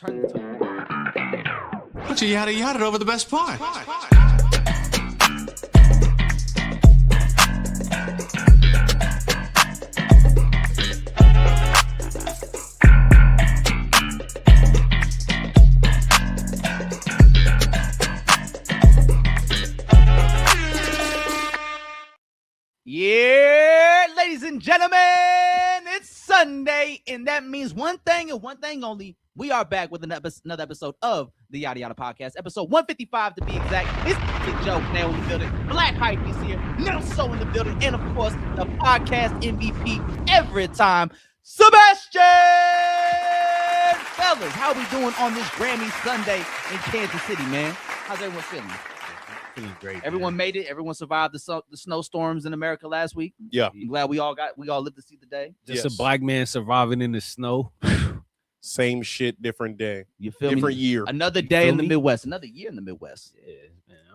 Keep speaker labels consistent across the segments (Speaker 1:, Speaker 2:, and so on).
Speaker 1: But you yada over the best part.
Speaker 2: Yeah, ladies and gentlemen, it's Sunday, and that means one thing and one thing only. We are back with another episode of the Yada Yada Podcast, episode 155 to be exact. It's Big Joe now in the building, Black Hype is here, Nelson in the building, and of course, the podcast MVP every time, Sebastian! Fellas, how we doing on this Grammy Sunday in Kansas City, man? How's everyone feeling?
Speaker 3: Feeling great.
Speaker 2: Everyone
Speaker 3: man.
Speaker 2: made it. Everyone survived the snowstorms in America last week.
Speaker 4: Yeah.
Speaker 2: I'm glad we all lived to see the day.
Speaker 3: Just
Speaker 4: Yes.
Speaker 3: a black man surviving in the snow.
Speaker 4: Same shit, different day,
Speaker 2: You feel
Speaker 4: different
Speaker 2: me?
Speaker 4: year.
Speaker 2: Another day
Speaker 3: feel
Speaker 2: in the
Speaker 3: me?
Speaker 2: Midwest. Another year in the Midwest.
Speaker 3: Yeah,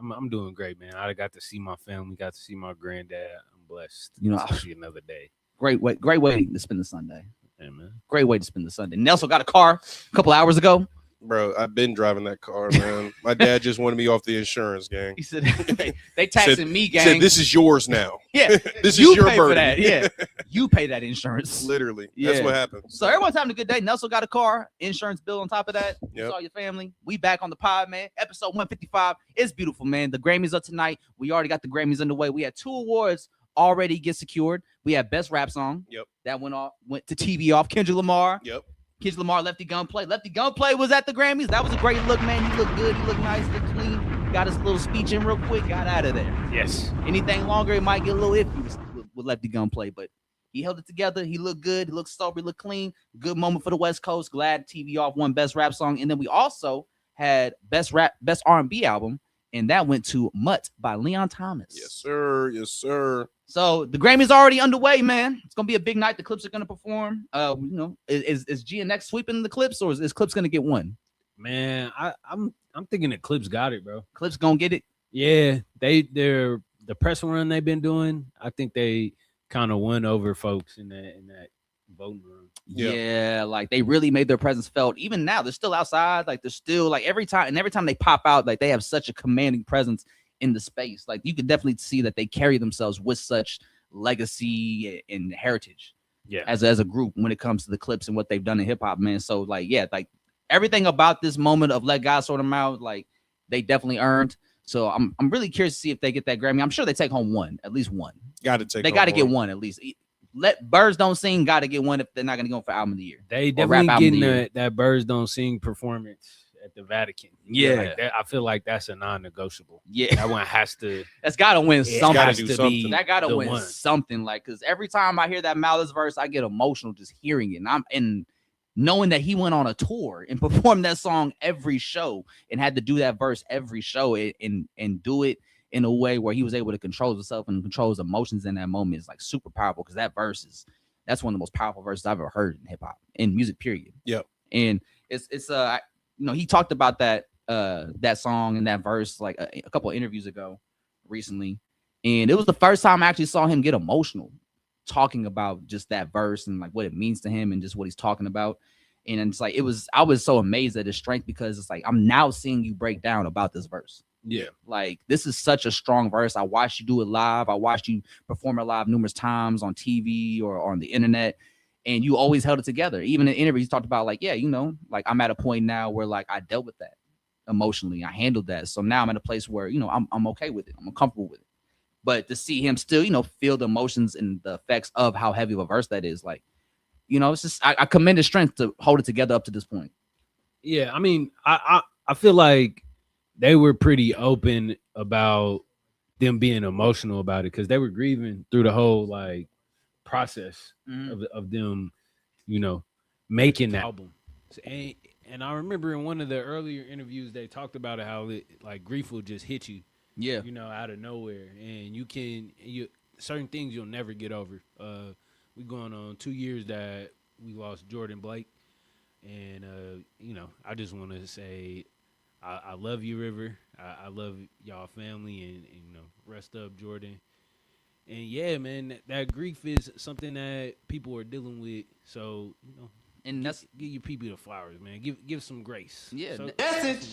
Speaker 3: man, I'm doing great, man. I got to see my family, got to see my granddad. I'm blessed.
Speaker 2: You know,
Speaker 3: to see another day.
Speaker 2: Great way to spend the Sunday.
Speaker 3: Yeah, man.
Speaker 2: Great way to spend the Sunday. Nelson got a car a couple hours ago.
Speaker 4: Bro, I've been driving that car, man. My dad just wanted me off the insurance, gang.
Speaker 2: He said they taxing me,
Speaker 4: He
Speaker 2: gang.
Speaker 4: said, this is yours now.
Speaker 2: Yeah,
Speaker 4: This
Speaker 2: you
Speaker 4: is your
Speaker 2: pay for
Speaker 4: burden.
Speaker 2: that. Yeah, you pay that insurance.
Speaker 4: Literally.
Speaker 2: Yeah.
Speaker 4: That's what happens.
Speaker 2: So everyone's having a good day. Nelson got a car, insurance bill on top of that. You
Speaker 4: Yep.
Speaker 2: saw your family. We back on the pod, man. Episode 155. It's beautiful, man. The Grammys are tonight. We already got the Grammys underway. We had 2 awards already get secured. We had Best Rap Song.
Speaker 4: Yep.
Speaker 2: That went to TV off. Kendrick Lamar.
Speaker 4: Yep.
Speaker 2: Kendrick Lamar, Lefty Gunplay. Lefty Gunplay was at the Grammys. That was a great look, man. He looked good. He looked nice. Looked clean. Got his little speech in real quick. Got out of there.
Speaker 3: Yes.
Speaker 2: Anything longer, it might get a little iffy with Lefty Gunplay, but he held it together. He looked good. He looked sober. He looked clean. Good moment for the West Coast. Glad TV off won Best Rap Song. And then we also had Best R&B Album, and that went to Mutt by Leon Thomas.
Speaker 4: Yes, sir. Yes, sir.
Speaker 2: So the Grammys already underway, man. It's gonna be a big night. The Clips are gonna perform. Is GNX sweeping the Clips, or is Clips gonna get one?
Speaker 3: Man, I'm thinking the Clips got it, bro.
Speaker 2: Clips gonna get it.
Speaker 3: Yeah, they're the press run they've been doing. I think they kind of won over folks in that voting room.
Speaker 4: Yeah.
Speaker 2: Yeah, like they really made their presence felt. Even now, they're still outside. Like they're still like every time they pop out, like they have such a commanding presence in the space. Like you could definitely see that they carry themselves with such legacy and heritage.
Speaker 3: Yeah.
Speaker 2: As a group when it comes to the Clips and what they've done in hip hop, man. So like, yeah, like everything about this moment of Let God Sort Them Out, like they definitely earned. So I'm really curious to see if they get that Grammy. I'm sure they take home one, at least one.
Speaker 4: Got to take.
Speaker 2: They got to get one at least. Let Birds Don't Sing got to get one if they're not going to go for Album of the Year.
Speaker 3: They
Speaker 2: Or Rap
Speaker 3: definitely
Speaker 2: Album of the
Speaker 3: getting
Speaker 2: Year.
Speaker 3: that Birds Don't Sing performance at the Vatican.
Speaker 2: Yeah.
Speaker 3: Like that, I feel like that's a non-negotiable.
Speaker 2: Yeah,
Speaker 3: That one has to.
Speaker 2: that's got to win
Speaker 3: It
Speaker 2: something.
Speaker 4: gotta
Speaker 3: has
Speaker 4: do
Speaker 3: to
Speaker 4: something.
Speaker 3: be
Speaker 2: That got to
Speaker 3: the
Speaker 2: win
Speaker 3: one.
Speaker 2: something. Like, because every time I hear that Malice verse, I get emotional just hearing it. And knowing that he went on a tour and performed that song every show and had to do that verse every show and do it in a way where he was able to control himself and control his emotions in that moment is like super powerful, because that's one of the most powerful verses I've ever heard in hip hop, in music, period.
Speaker 4: Yep.
Speaker 2: And it's he talked about that song and that verse like a couple of interviews ago recently, and it was the first time I actually saw him get emotional talking about just that verse and like what it means to him and just what he's talking about. And it's like I was so amazed at his strength, because it's like I'm now seeing you break down about this verse.
Speaker 3: Yeah.
Speaker 2: Like, this is such a strong verse. I watched you do it live. I watched you perform it live numerous times on TV or on the internet, and you always held it together. Even in interviews, you talked about like, yeah, like I'm at a point now where like I dealt with that emotionally. I handled that. So now I'm at a place where, I'm okay with it. I'm comfortable with it. But to see him still, feel the emotions and the effects of how heavy of a verse that is, like, it's just, I commend his strength to hold it together up to this point.
Speaker 3: Yeah, I mean, I feel like they were pretty open about them being emotional about it, because they were grieving through the whole like process of them, making that album. And I remember in one of the earlier interviews they talked about it, how like grief will just hit you,
Speaker 2: Yeah.
Speaker 3: out of nowhere, and you certain things you'll never get over. We going on 2 years that we lost Jordan Blake, and I just want to say I love you, River. I love y'all family, and rest up, Jordan. And yeah, man, that grief is something that people are dealing with. So
Speaker 2: And that's
Speaker 3: give your people the flowers, man. Give some grace.
Speaker 2: Yeah,
Speaker 3: some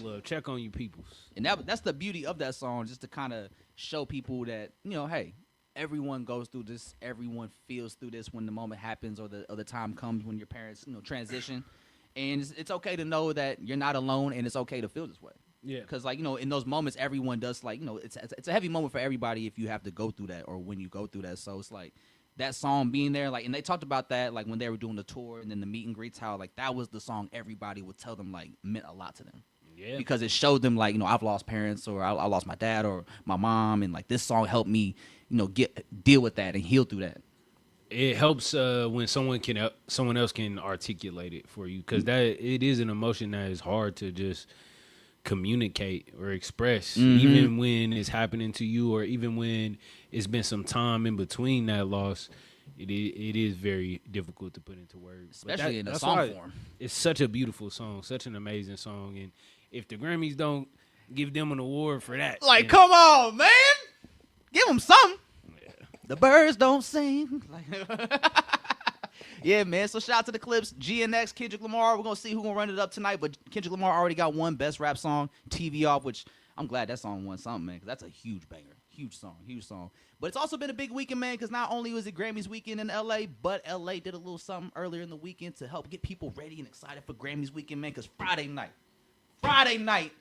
Speaker 3: love. Check on you peoples.
Speaker 2: and that's the beauty of that song, just to kind of show people that, you know, hey, everyone goes through this, everyone feels through this when the moment happens or the time comes when your parents, you know, transition, and it's okay to know that you're not alone, and it's okay to feel this way.
Speaker 3: Yeah,
Speaker 2: Because, like, you know, in those moments, everyone does, like, you know, it's a heavy moment for everybody if you have to go through that or when you go through that. So it's like that song being there, like, and they talked about that, like, when they were doing the tour and then the meet and greets, how, like, that was the song everybody would tell them, like, meant a lot to them.
Speaker 3: yeah.
Speaker 2: Because it showed them, like, you know, I've lost parents, or I lost my dad or my mom, and, like, this song helped me, you know, deal with that and heal through that.
Speaker 3: It helps when someone else can articulate it for you, because it is an emotion that is hard to just communicate or express, even when it's happening to you, or even when it's been some time in between that loss. It is very difficult to put into words,
Speaker 2: Especially in a
Speaker 3: that's
Speaker 2: song
Speaker 3: why
Speaker 2: form.
Speaker 3: It's such a beautiful song, such an amazing song, and if the Grammys don't give them an award for that,
Speaker 2: Like,
Speaker 3: then-
Speaker 2: come on, man. Give them something. The birds don't sing. Yeah, man. So shout out to the Clips, GNX, Kendrick Lamar. We're going to see who's going to run it up tonight. But Kendrick Lamar already got one Best Rap Song, TV Off, which I'm glad that song won something, man, because that's a huge banger. Huge song. But it's also been a big weekend, man, because not only was it Grammys weekend in L.A., but L.A. did a little something earlier in the weekend to help get people ready and excited for Grammys weekend, man, because Friday night,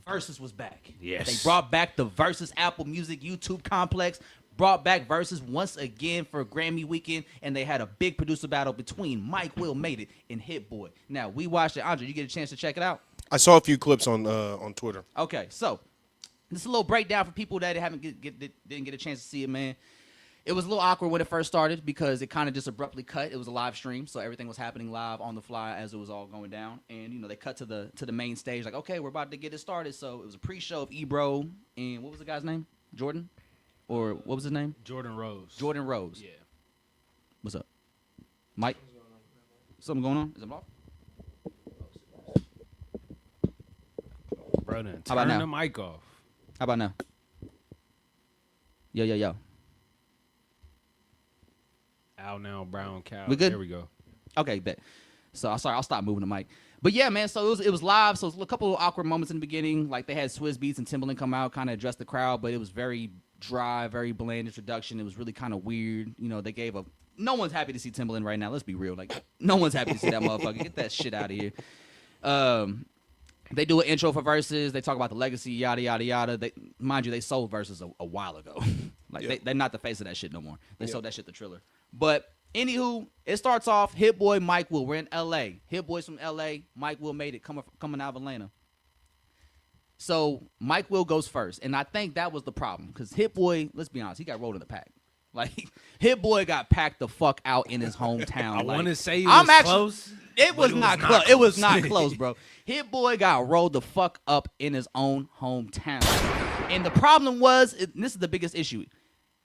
Speaker 2: Versus was back.
Speaker 3: Yes.
Speaker 2: They brought back the Versus Apple Music YouTube complex, brought back Versus once again for Grammy weekend, and they had a big producer battle between Mike Will Made It and Hit Boy. Now, we watched it. Andre, you get a chance to check it out?
Speaker 4: I saw a few clips on Twitter.
Speaker 2: Okay, so this is a little breakdown for people that didn't get a chance to see it, man. It was a little awkward when it first started because it kind of just abruptly cut. It was a live stream, so everything was happening live on the fly as it was all going down. And, you know, they cut to the main stage, like, okay, we're about to get it started. So it was a pre-show of Ebro and what was the guy's name? Jordan? Or what was his name?
Speaker 3: Jordan Rose.
Speaker 2: Jordan Rose.
Speaker 3: Yeah.
Speaker 2: What's up? Mike? Something going on? Is it off?
Speaker 3: Bro, then
Speaker 2: How about
Speaker 3: turn
Speaker 2: now?
Speaker 3: the mic off.
Speaker 2: How about now? Yo.
Speaker 3: Al now, brown cow.
Speaker 2: We good?
Speaker 3: There we go.
Speaker 2: Okay, bet. So I'll stop moving the mic. But yeah, man, so it was live, so it was a couple of awkward moments in the beginning. Like they had Swizz Beatz and Timbaland come out, kind of address the crowd, but it was very dry, very bland introduction. It was really kind of weird. You know, they gave a no one's happy to see Timbaland right now. Let's be real. Like no one's happy to see that motherfucker. Get that shit out of here. They do an intro for Versus. They talk about the legacy, yada yada yada. Mind you, they sold Versus a while ago. Like
Speaker 4: Yeah.
Speaker 2: they're not the face of that shit no more. They sold that shit to Triller. But anywho, it starts off Hit Boy, Mike Will. We're in L.A. Hit Boy's from L.A. Mike Will Made It coming out of Atlanta. So Mike Will goes first, and I think that was the problem because Hit Boy, let's be honest, he got rolled in the pack. Like Hit Boy got packed the fuck out in his hometown.
Speaker 3: I
Speaker 2: Like,
Speaker 3: want to say it was close.
Speaker 2: It was
Speaker 3: but
Speaker 2: not close. It was not close, bro. Hit Boy got rolled the fuck up in his own hometown. And the problem was, and this is the biggest issue,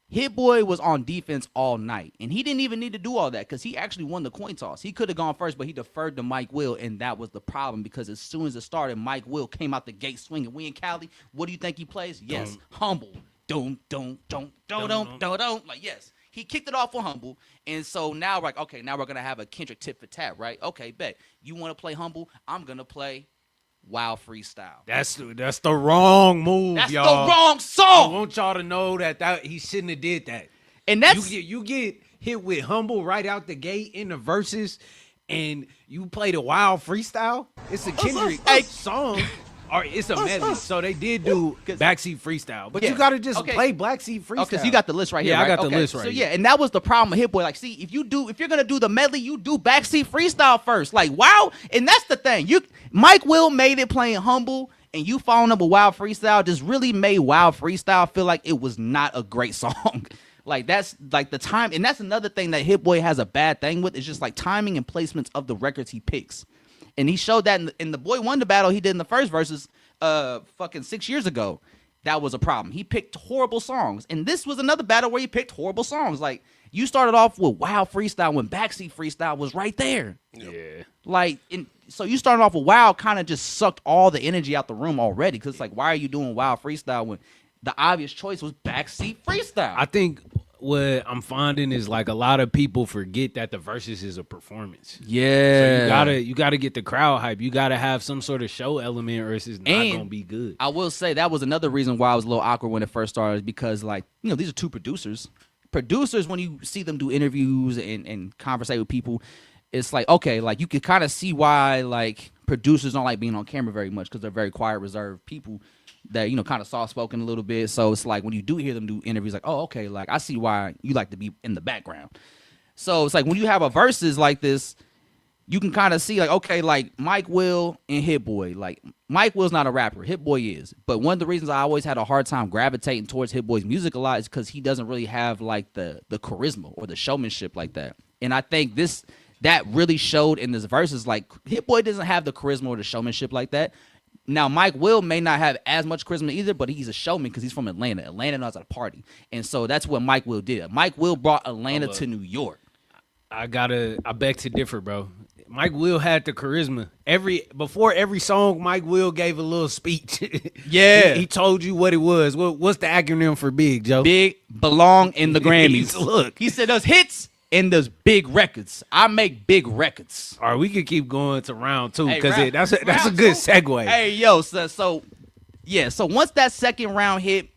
Speaker 2: Hit Boy was on defense all night. And he didn't even need to do all that because he actually won the coin toss. He could have gone first, but he deferred to Mike Will, and that was the problem because as soon as it started, Mike Will came out the gate swinging. We in Cali. What do you think he plays? Yes, Humble. Don't. Like, yes. He kicked it off on Humble, and so now we're like, okay, now we're going to have a Kendrick tit for tat, right? Okay, bet. You want to play Humble? I'm going to play Wild Freestyle.
Speaker 3: That's the wrong move,
Speaker 2: That's
Speaker 3: y'all.
Speaker 2: the wrong
Speaker 3: I
Speaker 2: song!
Speaker 3: want y'all to know that he shouldn't have did that.
Speaker 2: And that's...
Speaker 3: You get hit with Humble right out the gate in the verses, and you play the Wild Freestyle. It's a Kendrick song. Or it's a medley, so they did do backseat freestyle, but you gotta just play backseat freestyle.
Speaker 2: Because you got the list right here.
Speaker 3: Yeah,
Speaker 2: right?
Speaker 3: I got the list right
Speaker 2: So
Speaker 3: here.
Speaker 2: yeah, and that was the problem with Hit Boy. Like, see, if you're gonna do the medley, you do backseat freestyle first. Like, wow, and that's the thing. Mike Will Made It playing Humble, and you following up with Wild Freestyle just really made Wild Freestyle feel like it was not a great song. Like that's like the time, and that's another thing that Hit Boy has a bad thing with. Is just like timing and placements of the records he picks. And he showed that in the Boy Wonder battle he did in the first verses fucking 6 years ago. That was a problem. He picked horrible songs. And this was another battle where he picked horrible songs. Like, you started off with Wild Freestyle when Backseat Freestyle was right there.
Speaker 3: Yeah.
Speaker 2: Like, so you started off with Wild kind of just sucked all the energy out the room already. Because it's like, why are you doing Wild Freestyle when the obvious choice was Backseat Freestyle?
Speaker 3: I think what I'm finding is like a lot of people forget that the verses is a performance.
Speaker 2: Yeah.
Speaker 3: So you gotta get the crowd hype. You gotta have some sort of show element, or it's just not gonna be good.
Speaker 2: I will say that was another reason why I was a little awkward when it first started, because like, you know, these are two producers. Producers, when you see them do interviews and conversate with people, it's like, okay, like you could kind of see why like producers don't like being on camera very much, because they're very quiet, reserved people that, you know, kind of soft-spoken a little bit. So it's like when you do hear them do interviews, like, oh, okay, like I see why you like to be in the background. So it's like when you have a verses like this, you can kind of see like, okay, like Mike Will and Hit Boy. Like Mike Will's not a rapper, Hit Boy is. But one of the reasons I always had a hard time gravitating towards Hit Boy's music a lot is because he doesn't really have like the charisma or the showmanship like that. And I think that really showed in this verses. Like Hit Boy doesn't have the charisma or the showmanship like that. Now, Mike Will may not have as much charisma either, but he's a showman because he's from Atlanta. Atlanta knows how to party. And so that's what Mike Will did. Mike Will brought Atlanta to New York.
Speaker 3: I beg to differ, bro. Mike Will had the charisma. Before every song, Mike Will gave a little speech.
Speaker 2: Yeah.
Speaker 3: He told you what it was. What's the acronym for big, Joe?
Speaker 2: Big belong in the Grammys.
Speaker 3: Look.
Speaker 2: He said those hits and those big records. I make big records.
Speaker 3: All right, we could keep going to round two because
Speaker 2: Hey,
Speaker 3: that's a
Speaker 2: round
Speaker 3: good
Speaker 2: two?
Speaker 3: segue.
Speaker 2: Hey, yo, so once that second round hit,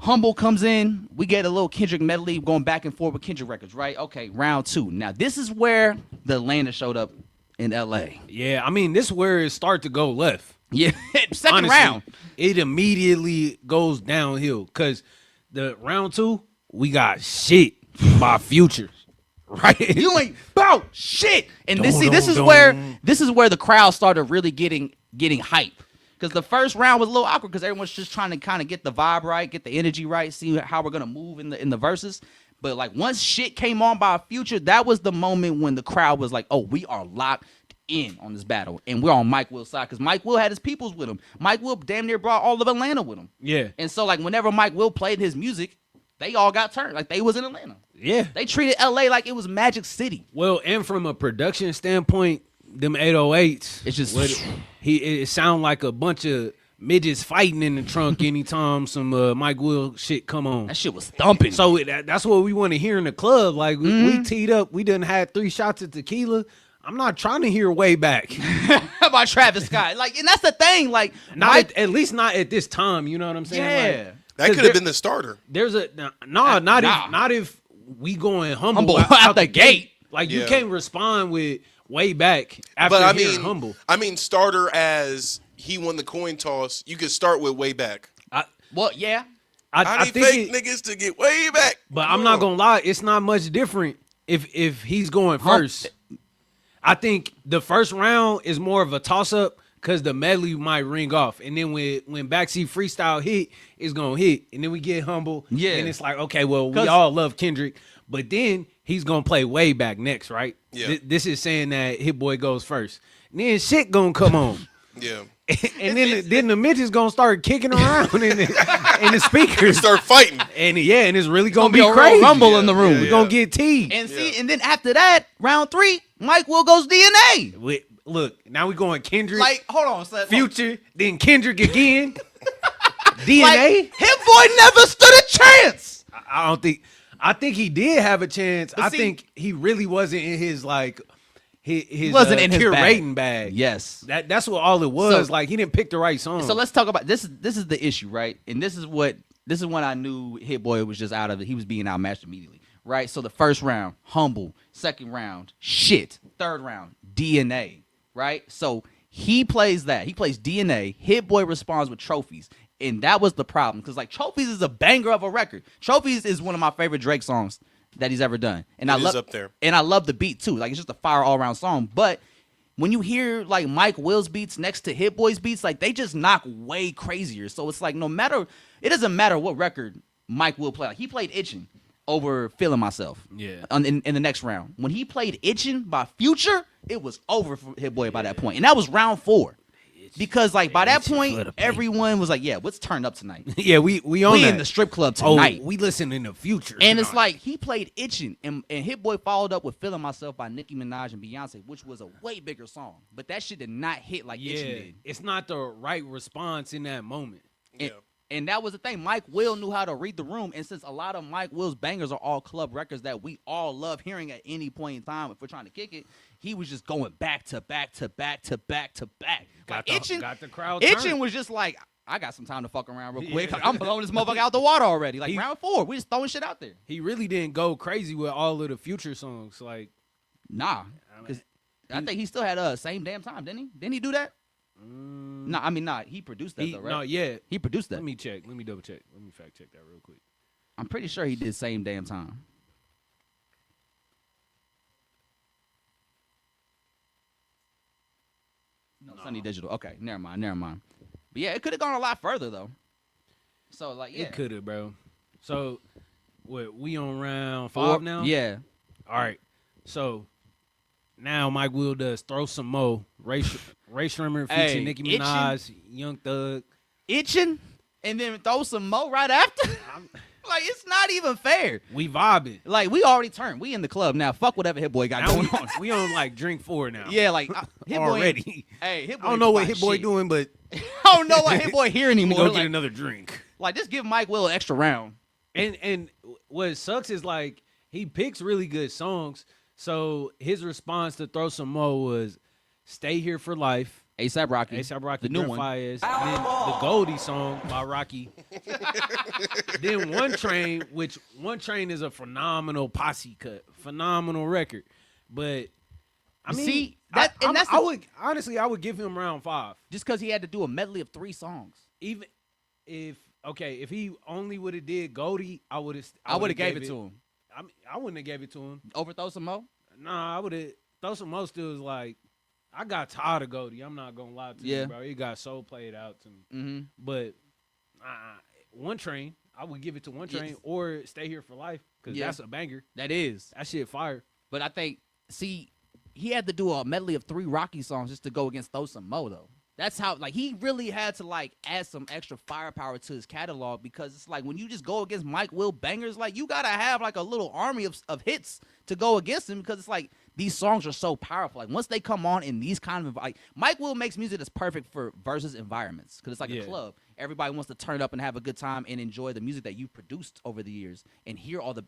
Speaker 2: Humble comes in, we get a little Kendrick medley going back and forth with Kendrick records, right? Okay, round two. Now, this is where the Atlanta showed up in L.A.
Speaker 3: Yeah, I mean, this is where it starts to go left.
Speaker 2: Yeah, second
Speaker 3: Honestly,
Speaker 2: round.
Speaker 3: it immediately goes downhill because the round two, we got shit by Future. Right?
Speaker 2: You ain't about shit. And this is
Speaker 3: Dun.
Speaker 2: where the crowd started really getting hype. Because the first round was a little awkward because everyone's just trying to kind of get the vibe right, get the energy right, see how we're gonna move in the verses. But like once shit came on by Future, that was the moment when the crowd was like, "Oh, we are locked in on this battle, and we're on Mike Will's side." Because Mike Will had his peoples with him. Mike Will damn near brought all of Atlanta with him.
Speaker 3: Yeah.
Speaker 2: And so like whenever Mike Will played his music, they all got turned like they was in Atlanta.
Speaker 3: Yeah.
Speaker 2: They treated LA like it was Magic City.
Speaker 3: Well, and from a production standpoint, them 808s,
Speaker 2: It's just
Speaker 3: it sound like a bunch of midgets fighting in the trunk anytime some Mike Will shit come on.
Speaker 2: that shit was thumping.
Speaker 3: So that's what we want to hear in the club. Like we teed up, we done had 3 shots of tequila. I'm not trying to hear way back.
Speaker 2: How about Travis Scott? Like, and that's the thing. Like,
Speaker 3: Not at least not at this time. You know what I'm saying?
Speaker 2: yeah.
Speaker 3: Like,
Speaker 4: That could have been the starter.
Speaker 3: there's a not if we going humble
Speaker 2: out the gate.
Speaker 3: Like you
Speaker 4: Yeah.
Speaker 3: can't respond with way back after
Speaker 4: But I
Speaker 3: hearing
Speaker 4: mean,
Speaker 3: humble.
Speaker 4: starter as he won the coin toss. You could start with way back.
Speaker 2: Well, yeah.
Speaker 4: I
Speaker 3: I
Speaker 4: need
Speaker 3: think
Speaker 4: fake niggas to get way back.
Speaker 3: but
Speaker 4: Come
Speaker 3: I'm not
Speaker 4: on.
Speaker 3: gonna lie, it's not much different if he's going first. I think the first round is more of a toss up because the medley might ring off, and then when backseat freestyle hit, it's gonna hit, and then we get humble.
Speaker 2: Yeah.
Speaker 3: and it's like, okay, well, we
Speaker 2: 'Cause-
Speaker 3: all love Kendrick, but then he's gonna play way back next, right?
Speaker 4: Yeah.
Speaker 3: This is saying that Hit Boy goes first. And then shit gonna come on.
Speaker 4: Yeah.
Speaker 3: And then the midget's gonna start kicking around in the speakers.
Speaker 4: Start fighting.
Speaker 3: And and it's really gonna,
Speaker 2: Be
Speaker 3: be
Speaker 2: a
Speaker 3: crazy.
Speaker 2: real rumble in the room.
Speaker 4: Yeah,
Speaker 3: We're gonna get teed.
Speaker 2: And see, and then after that, round 3, Mike Will goes DNA.
Speaker 3: Look, now we going Kendrick,
Speaker 2: Like, hold on, son.
Speaker 3: Future, then Kendrick again. DNA.
Speaker 2: Like, Hit Boy never stood a chance.
Speaker 3: I don't think. I think he did have a chance.
Speaker 2: But
Speaker 3: I
Speaker 2: see-
Speaker 3: think he really wasn't in his his
Speaker 2: wasn't in his
Speaker 3: curating bag.
Speaker 2: Yes.
Speaker 3: That's what all it was.
Speaker 2: So-
Speaker 3: like he didn't pick the right song.
Speaker 2: So let's talk about this. This is the issue, right? And this is when I knew Hit Boy was just out of it. He was being outmatched immediately, right? So the first round, humble. Second round, shit. Third round, DNA, right? So he plays that. He plays DNA. Hit Boy responds with Trophies. And that was the problem. Because, like, Trophies is a banger of a record. Trophies is one of my favorite Drake songs that he's ever done. And
Speaker 4: It
Speaker 2: I
Speaker 4: is
Speaker 2: love
Speaker 4: up there.
Speaker 2: And I love the beat, too. Like, it's just a fire all-around song. But when you hear, like, Mike Will's beats next to Hit Boy's beats, like, they just knock way crazier. So it's like, it doesn't matter what record Mike Will play. Like, he played Itching over Feeling Myself.
Speaker 3: Yeah.
Speaker 2: In the next round. When he played Itching by Future, it was over for Hit Boy by that point. And that was round 4. Because, like, by that
Speaker 3: Itching for
Speaker 2: point,
Speaker 3: the pain.
Speaker 2: everyone was like, yeah, what's turned up tonight?
Speaker 3: yeah, we on
Speaker 2: We
Speaker 3: that.
Speaker 2: in the strip club tonight.
Speaker 3: Oh, we listen in the future.
Speaker 2: And it's
Speaker 3: tonight.
Speaker 2: like he played Itching, and Hit Boy followed up with Feeling Myself by Nicki Minaj and Beyonce, which was a way bigger song. But that shit did not hit like Itching did.
Speaker 3: it's not the right response in that moment.
Speaker 2: And, And that was the thing. Mike Will knew how to read the room. And since a lot of Mike Will's bangers are all club records that we all love hearing at any point in time if we're trying to kick it, he was just going back to back to back to back to back.
Speaker 3: Got the crowd
Speaker 2: Itching
Speaker 3: turned.
Speaker 2: was just like, I got some time to fuck around real quick. I'm blowing this motherfucker out the water already. Like round 4, we just throwing shit out there.
Speaker 3: He really didn't go crazy with all of the Future songs. Like,
Speaker 2: nah. Because I think he still had Same Damn Time, didn't he? Didn't he do that? No, I mean, nah. He produced that, though, right?
Speaker 3: No, yeah.
Speaker 2: He produced that.
Speaker 3: Let me check. Let me double check. Let me fact check that real quick.
Speaker 2: I'm pretty sure he did Same Damn Time. No, Sunny Digital. Okay, never mind. But yeah, it could have gone a lot further, though. So, like, yeah.
Speaker 3: It could have, bro. So, what, we on round 5 now?
Speaker 2: Yeah.
Speaker 3: All right. So, now Mike Will does Throw Some Mo. Ray Shrimmer featuring Nicki Minaj, Young Thug.
Speaker 2: Itching, and then throw some mo right after? Like, it's not even fair.
Speaker 3: We vibing.
Speaker 2: Like, we already turned. We in the club now. Fuck whatever Hit Boy got
Speaker 3: Now
Speaker 2: going on.
Speaker 3: we on like drink 4 now.
Speaker 2: Yeah, like Hit Boy
Speaker 3: already.
Speaker 2: Hit Boy.
Speaker 3: I don't know what
Speaker 2: ain't
Speaker 3: Hit Boy
Speaker 2: shit.
Speaker 3: doing, but
Speaker 2: I don't know what Hit Boy here anymore.
Speaker 3: go
Speaker 2: Like,
Speaker 3: get another drink.
Speaker 2: like, just give Mike Will an extra round.
Speaker 3: And what sucks is like he picks really good songs. So his response to Throw Some Mo was "Stay Here for Life."
Speaker 2: A$AP Rocky.
Speaker 3: A$AP Rocky,
Speaker 2: the new one.
Speaker 3: Fires, then the Goldie song by Rocky. Then One Train, which One Train is a phenomenal posse cut, phenomenal record. But I mean,
Speaker 2: See, that and that's
Speaker 3: I would honestly give him round 5.
Speaker 2: just because he had to do a medley of 3 songs.
Speaker 3: Even if he only would have did Goldie, I would have
Speaker 2: gave it to him.
Speaker 3: I mean, I wouldn't have gave it to him.
Speaker 2: Over Throw Some Mo?
Speaker 3: Nah, I would have. Throw Some Mo still was like, I got tired of Goldie. I'm not gonna lie to you, bro. It got so played out to me.
Speaker 2: Mm-hmm.
Speaker 3: But One Train, I would give it to One Train or Stay Here for Life because that's a banger.
Speaker 2: That is.
Speaker 3: That shit fire.
Speaker 2: But I think, see, he had to do a medley of 3 Rocky songs just to go against Throw Some Mo, though. That's how, like, he really had to, like, add some extra firepower to his catalog because it's like when you just go against Mike Will bangers, like, you got to have, like, a little army of hits to go against him because it's like these songs are so powerful. Like, once they come on in these kind of, like, Mike Will makes music that's perfect for versus environments because it's like a club. Everybody wants to turn up and have a good time and enjoy the music that you produced over the years and hear all the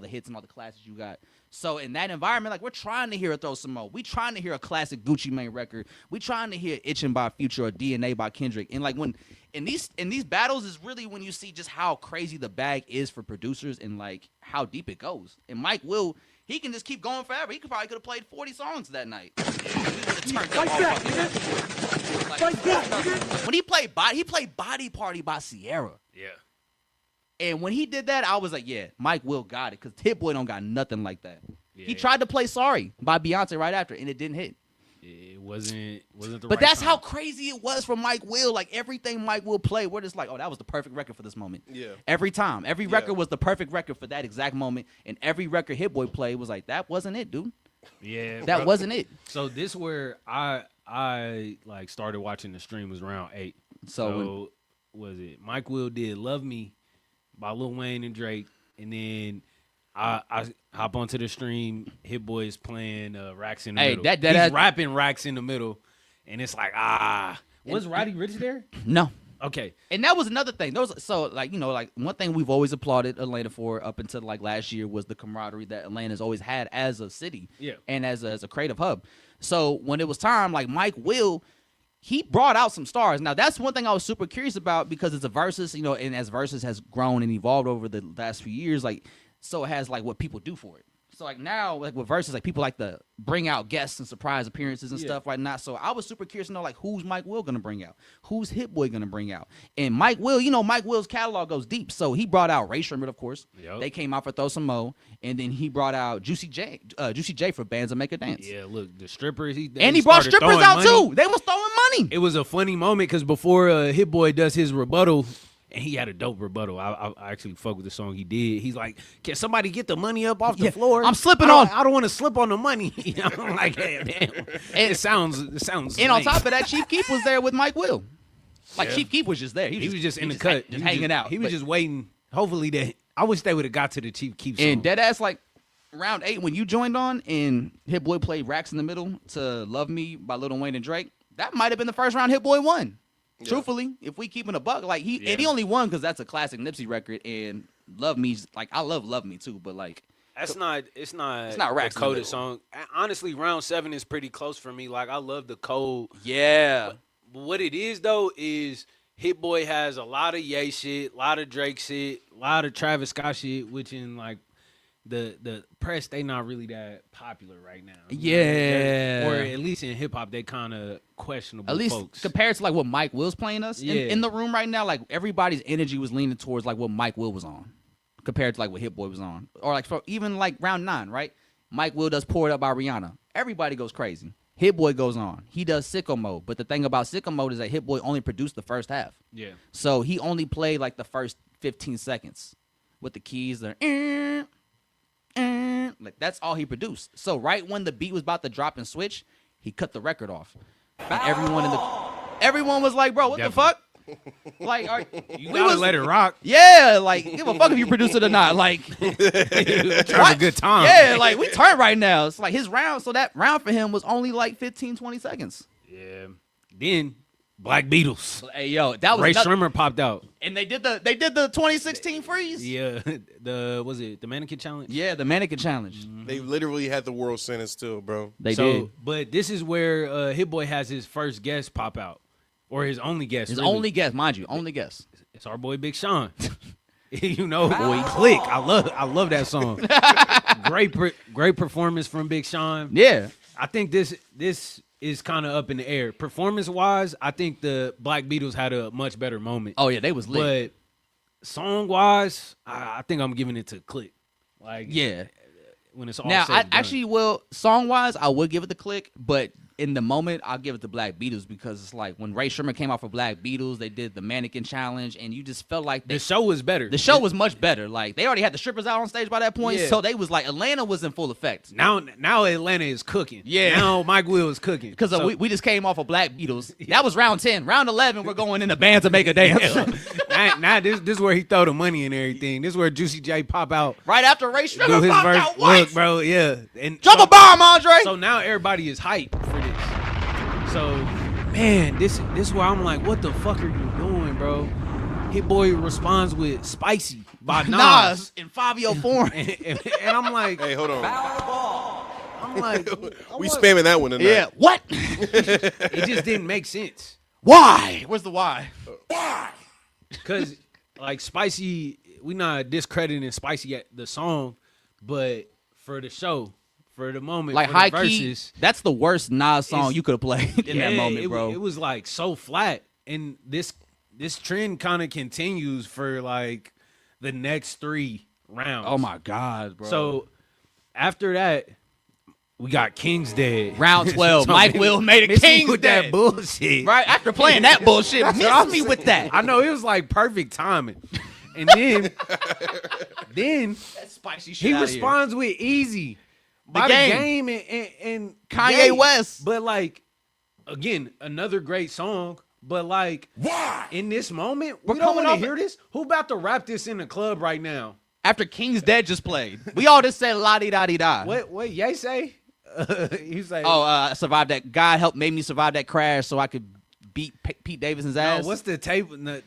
Speaker 2: hits and all the classics you got. So in that environment, like, we're trying to hear a Throw Some Mo. We trying to hear a classic Gucci Mane record. We trying to hear Itchin' by Future or DNA by Kendrick. And like when in these battles is really when you see just how crazy the bag is for producers and like how deep it goes. And Mike Will, he can just keep going forever. He could have played 40 songs that night. When he played Body Party by Sierra.
Speaker 3: Yeah.
Speaker 2: And when he did that, I was like, yeah, Mike Will got it because Hit Boy don't got nothing like that.
Speaker 3: Yeah.
Speaker 2: He tried to play Sorry by Beyonce right after, and it didn't hit.
Speaker 3: It wasn't the
Speaker 2: But
Speaker 3: right
Speaker 2: that's
Speaker 3: time.
Speaker 2: how crazy it was for Mike Will. Like, everything Mike Will play, we're just like, oh, that was the perfect record for this moment.
Speaker 4: Yeah.
Speaker 2: Every time. Every record was the perfect record for that exact moment. And every record Hit Boy played was like, that wasn't it, dude.
Speaker 3: Yeah.
Speaker 2: That wasn't it.
Speaker 3: So this where I like started watching the stream was round 8.
Speaker 2: So
Speaker 3: was it Mike Will did Love Me by Lil Wayne and Drake, and then I hop onto the stream. Hit Boy is playing Racks in the Middle. He's rapping Racks in the Middle, and it's like was Roddy Ricch there?
Speaker 2: No.
Speaker 3: Okay.
Speaker 2: And that was another thing. Like one thing we've always applauded Atlanta for up until like last year was the camaraderie that Atlanta's always had as a city and as a creative hub. So when it was time, like Mike Will, he brought out some stars. Now, that's one thing I was super curious about because it's a Versus, and as Versus has grown and evolved over the last few years, like, so it has, like, what people do for it. So, like, now, like, with Versus, like, people like to bring out guests and surprise appearances and stuff like that. So I was super curious to know, like, who's Mike Will going to bring out? Who's Hit Boy going to bring out? And Mike Will, Mike Will's catalog goes deep. So he brought out Ray Shrimmer, of course. Yep. They came out for Throw Some Mo. And then he brought out Juicy J for Bands That Make a Dance.
Speaker 3: Yeah, look, the strippers. He
Speaker 2: brought strippers out, too. They was throwing money.
Speaker 3: It was a funny moment because before Hit Boy does his rebuttal, and he had a dope rebuttal. I actually fuck with the song he did. He's like, can somebody get the money up off the floor?
Speaker 2: I'm slipping on.
Speaker 3: I don't want to slip on the money. I'm like, hey, damn. It sounds.
Speaker 2: And on top of that, Chief Keef was there with Mike Will. Like, Chief Keef was just there.
Speaker 3: He was just in the cut.
Speaker 2: Just hanging out.
Speaker 3: He was just waiting. Hopefully, I wish they would have got to the Chief Keef song.
Speaker 2: And deadass, like, round 8 when you joined on and Hit Boy played Racks in the Middle to Love Me by Lil Wayne and Drake, that might have been the first round Hit Boy won.
Speaker 4: Yeah.
Speaker 2: Truthfully, if we keeping a buck, like
Speaker 3: Yeah.
Speaker 2: and he only won because that's a classic Nipsey record, and Love Me's like I love Me too, but like
Speaker 3: It's not
Speaker 2: Racks in the
Speaker 3: the coded
Speaker 2: middle.
Speaker 3: song. Honestly, round 7 is pretty close for me. Like I love the code.
Speaker 2: yeah,
Speaker 3: But what it is though is Hit Boy has a lot of Ye shit, a lot of Drake shit, a lot of Travis Scott shit, which in like the press they not really that popular right now. You know?
Speaker 2: Yeah.
Speaker 3: Or at least in hip hop they kind of questionable.
Speaker 2: at least
Speaker 3: folks.
Speaker 2: compared to like what Mike Will's playing us
Speaker 3: Yeah.
Speaker 2: in the room right now, like everybody's energy was leaning towards like what Mike Will was on, compared to like what Hit Boy was on, or like for even like round 9, right? Mike Will does Pour It Up by Rihanna. Everybody goes crazy. Hit Boy goes on. He does Sicko Mode, but the thing about Sicko Mode is that Hit Boy only produced the first half.
Speaker 3: Yeah.
Speaker 2: So he only played like the first 15 seconds with the keys. Like that's all he produced. So right when the beat was about to drop and switch, he cut the record off. And everyone was like, "Bro, what the fuck?" Like,
Speaker 3: You gotta let it rock.
Speaker 2: yeah, like give a fuck if you produce it or not. Like,
Speaker 3: Trying to have a good time.
Speaker 2: yeah, like we turn right now. It's like his round. So that round for him was only like 15, 20 seconds.
Speaker 3: Yeah. Then Black Beatles.
Speaker 2: Hey, yo, that was
Speaker 3: Ray
Speaker 2: another-
Speaker 3: Shrimmer popped out.
Speaker 2: and they did the 2016 freeze.
Speaker 3: Yeah. The mannequin challenge?
Speaker 2: Yeah, the mannequin challenge.
Speaker 4: They literally had the world sentenced too, bro.
Speaker 2: They
Speaker 3: so,
Speaker 2: did.
Speaker 3: But this is where Hit Boy has his first guest pop out. Or his only guest.
Speaker 2: His
Speaker 3: really.
Speaker 2: only guess, mind you, only guess.
Speaker 3: It's our boy Big Sean. You know, boy, Click. I love that song. Great performance from Big Sean.
Speaker 2: Yeah.
Speaker 3: I think this is kind of up in the air. Performance wise, I think the Black Beatles had a much better moment.
Speaker 2: Oh yeah, they was lit.
Speaker 3: But song wise, I think I'm giving it to Click. Like
Speaker 2: Yeah.
Speaker 3: when it's all
Speaker 2: Now,
Speaker 3: said
Speaker 2: I
Speaker 3: and done.
Speaker 2: actually will, song wise, I would give it the Click, but in the moment, I'll give it to Black Beatles because it's like when Ray Sherman came out for Black Beatles, they did the mannequin challenge, and you just felt like
Speaker 3: the show was better.
Speaker 2: the show was much better. Like they already had the strippers out on stage by that point,
Speaker 3: Yeah.
Speaker 2: so they was like Atlanta was in full effect.
Speaker 3: Now Atlanta is cooking.
Speaker 2: Yeah.
Speaker 3: Now Mike Will is cooking.
Speaker 2: Because
Speaker 3: So-
Speaker 2: we just came off of Black Beatles. That was round 10. Round 11, we're going in the band to make a dance.
Speaker 3: now this is where he throw the money and everything. This is where Juicy J pop out,
Speaker 2: Right after Ray
Speaker 3: do
Speaker 2: Sherman
Speaker 3: his
Speaker 2: popped
Speaker 3: verse.
Speaker 2: out, what?
Speaker 3: Look, bro, yeah. And
Speaker 2: Drop a bomb, Andre.
Speaker 3: So now everybody is hyped for this. So, man, this is where I'm like, what the fuck are you doing, bro? Hit Boy responds with "Spicy" by Nas,
Speaker 2: Nas in Fabio form.
Speaker 3: and I'm like,
Speaker 4: Hey, hold on.
Speaker 3: I'm like,
Speaker 4: We spamming that one tonight.
Speaker 2: Yeah. What?
Speaker 3: it just didn't make sense.
Speaker 2: Why? Where's the why?
Speaker 3: Cause like Spicy, we not discrediting Spicy at the song, but for the show, for the moment,
Speaker 2: Like
Speaker 3: for the
Speaker 2: high
Speaker 3: verses,
Speaker 2: key, that's the worst Nas song
Speaker 3: It's-
Speaker 2: you could have played in that moment,
Speaker 3: it,
Speaker 2: bro.
Speaker 3: It was like so flat, and this trend kind of continues for like the next 3 rounds.
Speaker 2: Oh my god, bro.
Speaker 3: So after that, we got King's Dead.
Speaker 2: Round 12,
Speaker 3: So
Speaker 2: Mike Will made a
Speaker 3: miss me
Speaker 2: King's
Speaker 3: with
Speaker 2: Dead.
Speaker 3: that bullshit.
Speaker 2: Right after playing that bullshit, miss me with that.
Speaker 3: I know it was like perfect timing, and then
Speaker 2: That spicy shit.
Speaker 3: he
Speaker 2: outta here.
Speaker 3: responds with Easy by
Speaker 2: Game.
Speaker 3: the game and
Speaker 2: Kanye
Speaker 3: Ye.
Speaker 2: West.
Speaker 3: But like again, another great song. But like, why in this moment we
Speaker 2: We're
Speaker 3: don't
Speaker 2: coming
Speaker 3: want
Speaker 2: off
Speaker 3: to hear this? Who about to rap this in the club right now?
Speaker 2: After King's Dead just played, we all just said la di da di da.
Speaker 3: What Ye say? He's like,
Speaker 2: Oh, survived that. God helped made me survive that crash so I could beat Pete Davidson's
Speaker 3: no,
Speaker 2: ass.
Speaker 3: what's the table? No,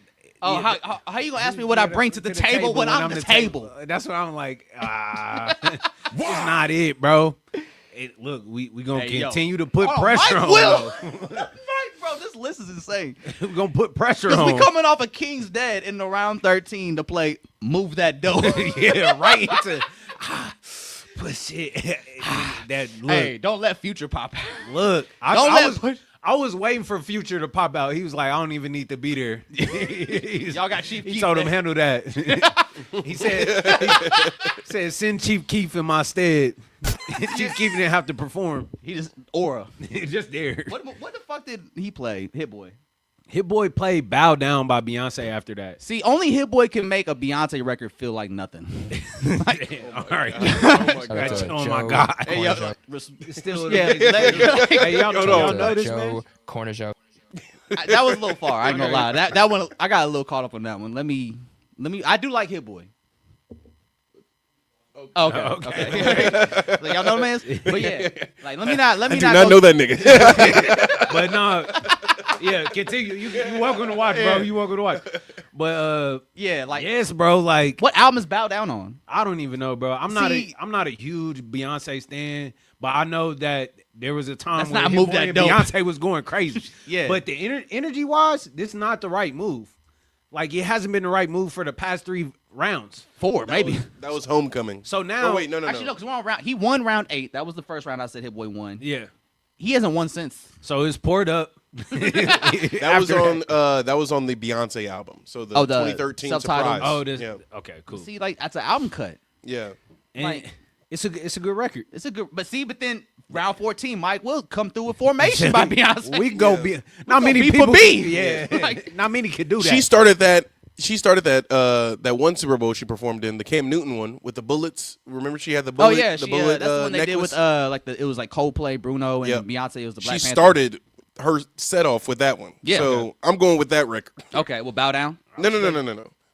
Speaker 2: Oh,
Speaker 3: yeah,
Speaker 2: how you gonna ask me what I bring to the table when I'm the table?
Speaker 3: That's what I'm like. It's not it, bro. Look, we gonna
Speaker 2: Hey, yo.
Speaker 3: continue to put
Speaker 2: Oh,
Speaker 3: pressure
Speaker 2: Mike
Speaker 3: on.
Speaker 2: Will.
Speaker 3: though.
Speaker 2: Right, bro. This list is insane.
Speaker 3: We're gonna put pressure
Speaker 2: Because
Speaker 3: on.
Speaker 2: we coming off of King's Dead in the round 13 to play Move That Dough.
Speaker 3: Yeah, right into push it. That look,
Speaker 2: Hey, don't let Future pop out.
Speaker 3: look.
Speaker 2: Don't let push.
Speaker 3: I was waiting for Future to pop out. He was like, I don't even need to be there.
Speaker 2: Y'all got Chief
Speaker 3: He
Speaker 2: Keef
Speaker 3: told him
Speaker 2: there.
Speaker 3: handle that. he said send Chief Keef in my stead. Chief Keef didn't have to perform.
Speaker 2: He just aura.
Speaker 3: Just there.
Speaker 2: What the fuck did he play? Hit Boy.
Speaker 3: Hit Boy played Bow Down by Beyonce after that.
Speaker 2: See, only Hit Boy can make a Beyonce record feel like nothing.
Speaker 3: All right.
Speaker 4: Oh my God.
Speaker 3: Oh my God.
Speaker 2: Hey, yo,
Speaker 5: Corner
Speaker 3: It's still
Speaker 2: yeah,
Speaker 3: Hey, y'all
Speaker 4: Hold
Speaker 3: know
Speaker 4: on.
Speaker 3: this, man?
Speaker 5: Joe, corner Joe.
Speaker 2: that was a little far. I ain't gonna lie. That one, I got a little caught up on that one. Let me. I do like Hit Boy. Okay. Like, y'all know the man. But yeah, like let me not.
Speaker 4: I do not know that nigga.
Speaker 3: But no, Yeah, continue. You welcome to watch, bro. You welcome to watch. But
Speaker 2: Yeah, like
Speaker 3: yes, bro. Like
Speaker 2: what album is Bow Down on?
Speaker 3: I don't even know, bro. I'm not a huge Beyonce stan, but I know that there was a time
Speaker 2: That's
Speaker 3: when
Speaker 2: not a move that dope.
Speaker 3: Beyonce was going crazy.
Speaker 2: Yeah.
Speaker 3: But the energy wise, this is not the right move. Like it hasn't been the right move for the past 3 rounds.
Speaker 2: 4, maybe.
Speaker 4: That was Homecoming.
Speaker 3: So now,
Speaker 4: Oh, wait, no.
Speaker 2: Actually, no, because he won round 8. That was the first round I said Hit Boy won.
Speaker 3: yeah.
Speaker 2: He hasn't won since.
Speaker 3: So it's poured up.
Speaker 4: That was on the Beyonce album. So the
Speaker 2: Oh, the
Speaker 4: 2013
Speaker 2: self-titled?
Speaker 4: surprise.
Speaker 3: Oh, this.
Speaker 4: Yeah.
Speaker 3: Okay, cool.
Speaker 2: See, like that's an album cut.
Speaker 4: Yeah.
Speaker 3: And
Speaker 2: like-
Speaker 3: it's a good record.
Speaker 2: It's a good, but then round 14, Mike will come through with Formation by Beyonce.
Speaker 3: We go be not many
Speaker 2: B for
Speaker 3: people.
Speaker 2: B.
Speaker 3: Yeah,
Speaker 2: Like-
Speaker 3: not many could do that.
Speaker 4: She started that. That one Super Bowl she performed in, the Cam Newton one with the bullets. Remember she had the
Speaker 2: Oh
Speaker 4: bullet.
Speaker 2: yeah,
Speaker 4: the
Speaker 2: she,
Speaker 4: bullet
Speaker 2: that's the one they
Speaker 4: necklace?
Speaker 2: did with it was like Coldplay, Bruno, and
Speaker 4: Yep.
Speaker 2: Beyonce. It was the Black
Speaker 4: She
Speaker 2: Panther.
Speaker 4: started her set off with that one.
Speaker 2: Yeah.
Speaker 4: So I'm going with that record.
Speaker 2: Okay, well, Bow Down.
Speaker 4: No.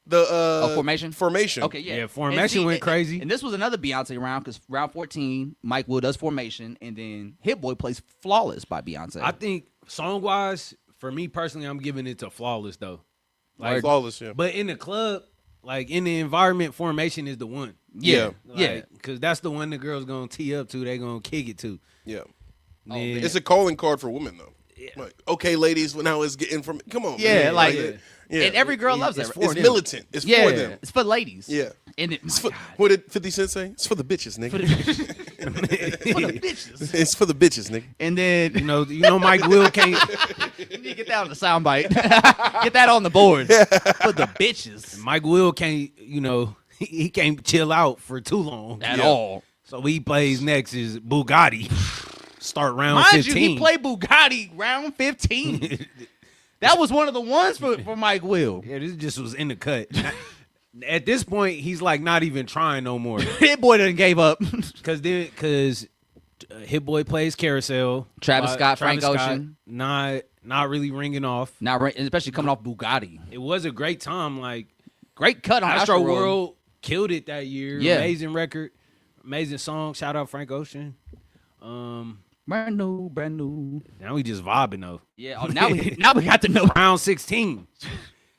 Speaker 4: The
Speaker 2: Formation?
Speaker 4: Formation.
Speaker 2: Okay, yeah.
Speaker 3: Yeah, Formation went crazy.
Speaker 2: And this was another Beyonce round because round 14, Mike Will does Formation, and then Hit Boy plays Flawless by Beyonce.
Speaker 3: I think song wise, for me personally, I'm giving it to Flawless though. Like,
Speaker 4: Flawless, yeah.
Speaker 3: but in the club, like in the environment, Formation is the one.
Speaker 4: Yeah.
Speaker 2: Yeah.
Speaker 3: Because that's the one the girls gonna tee up to. They gonna kick it to.
Speaker 4: Yeah.
Speaker 3: Then-
Speaker 4: It's a calling card for women though. Like, okay, ladies, when I was getting from, come on,
Speaker 2: Yeah,
Speaker 4: man.
Speaker 2: like-
Speaker 4: yeah.
Speaker 2: and every girl loves
Speaker 3: it's
Speaker 2: that.
Speaker 3: for
Speaker 4: It's
Speaker 3: them.
Speaker 4: militant. It's
Speaker 2: Yeah,
Speaker 4: for them.
Speaker 2: it's for ladies.
Speaker 4: Yeah.
Speaker 2: And it,
Speaker 4: It's
Speaker 2: my
Speaker 4: for,
Speaker 2: God.
Speaker 4: what did 50 Cent say? It's for the bitches, nigga.
Speaker 2: It's for the bitches.
Speaker 4: It's for the bitches, nigga.
Speaker 2: And then
Speaker 3: You know, Mike Will can't.
Speaker 2: you need to get that on the soundbite. Get that on the board for the bitches
Speaker 3: Mike Will can't. You know, he can't chill out for too long
Speaker 2: at all.
Speaker 3: So he plays next is Bugatti. Start round
Speaker 2: Mind
Speaker 3: 15.
Speaker 2: you, he played Bugatti round 15. That was one of the ones for Mike Will.
Speaker 3: Yeah, this just was in the cut. At this point, he's like not even trying no more.
Speaker 2: Hit Boy done gave up.
Speaker 3: Because Hit Boy plays Carousel.
Speaker 2: Travis Scott, Frank
Speaker 3: Travis Scott,
Speaker 2: Ocean.
Speaker 3: not really ringing off.
Speaker 2: Now, especially coming off Bugatti.
Speaker 3: It was a great time. Like
Speaker 2: Great cut on
Speaker 3: Astro
Speaker 2: World.
Speaker 3: World killed it that year.
Speaker 2: Yeah.
Speaker 3: Amazing record, amazing song. Shout out Frank Ocean.
Speaker 2: Brand new.
Speaker 3: Now we just vibing though.
Speaker 2: Yeah. Oh, now we got to know.
Speaker 3: Round 16.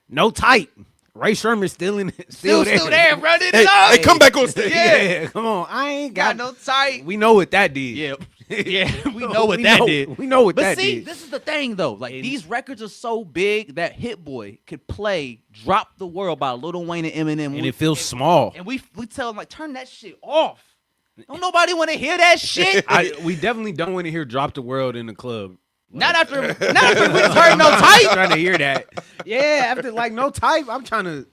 Speaker 3: No tight. Ray Sherman's still in
Speaker 2: Still there, running
Speaker 4: Hey,
Speaker 2: it up.
Speaker 4: hey, come back on stage.
Speaker 3: Yeah, come on. I ain't
Speaker 2: Got
Speaker 3: got
Speaker 2: no tight.
Speaker 3: We know what that did.
Speaker 2: Yeah. Yeah, we know what that did.
Speaker 3: We know what
Speaker 2: But
Speaker 3: that
Speaker 2: see,
Speaker 3: did.
Speaker 2: this is the thing though. Like
Speaker 3: And-
Speaker 2: these records are so big that Hit Boy could play "Drop the World" by Lil Wayne and Eminem,
Speaker 3: And it feels small.
Speaker 2: and we tell them like, turn that shit off. Don't nobody want to hear that shit.
Speaker 3: We definitely don't want to hear "Drop the World" in the club.
Speaker 2: Not after we turn no
Speaker 3: I'm
Speaker 2: tight.
Speaker 3: trying to hear that. Yeah, after like no type, I'm trying to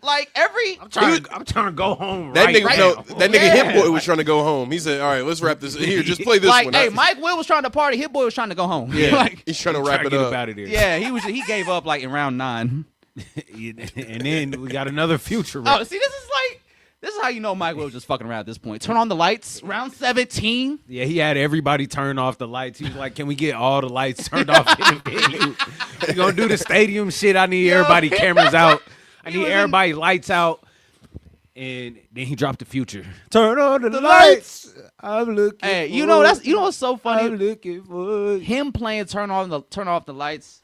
Speaker 3: go home
Speaker 4: That
Speaker 3: right
Speaker 4: nigga,
Speaker 3: now.
Speaker 4: no, that nigga
Speaker 2: Yeah.
Speaker 4: Hit Boy was trying to go home. He said, "All right, let's wrap this. Here, just play this
Speaker 2: Like,
Speaker 4: one."
Speaker 2: hey, Mike Will was trying to party. Hit Boy was trying to go home.
Speaker 4: Yeah,
Speaker 2: like,
Speaker 4: he's trying to
Speaker 3: Try
Speaker 4: wrap
Speaker 3: to
Speaker 4: it
Speaker 3: get
Speaker 4: up.
Speaker 3: up out of there.
Speaker 2: yeah, he gave up like in round 9.
Speaker 3: And then we got another Future record.
Speaker 2: Oh, see, this is how you know Mike Will was just fucking around at this point. Turn on the lights. Round 17.
Speaker 3: Yeah, he had everybody turn off the lights. He was like, "Can we get all the lights turned off in the venue? We gonna do the stadium shit. I need everybody cameras out. I
Speaker 2: He
Speaker 3: need
Speaker 2: was
Speaker 3: everybody lights out." And then he dropped the Future. Turn on the lights. I'm looking.
Speaker 2: Hey,
Speaker 3: for
Speaker 2: what's so funny?
Speaker 3: I'm looking for
Speaker 2: Him playing turn off the lights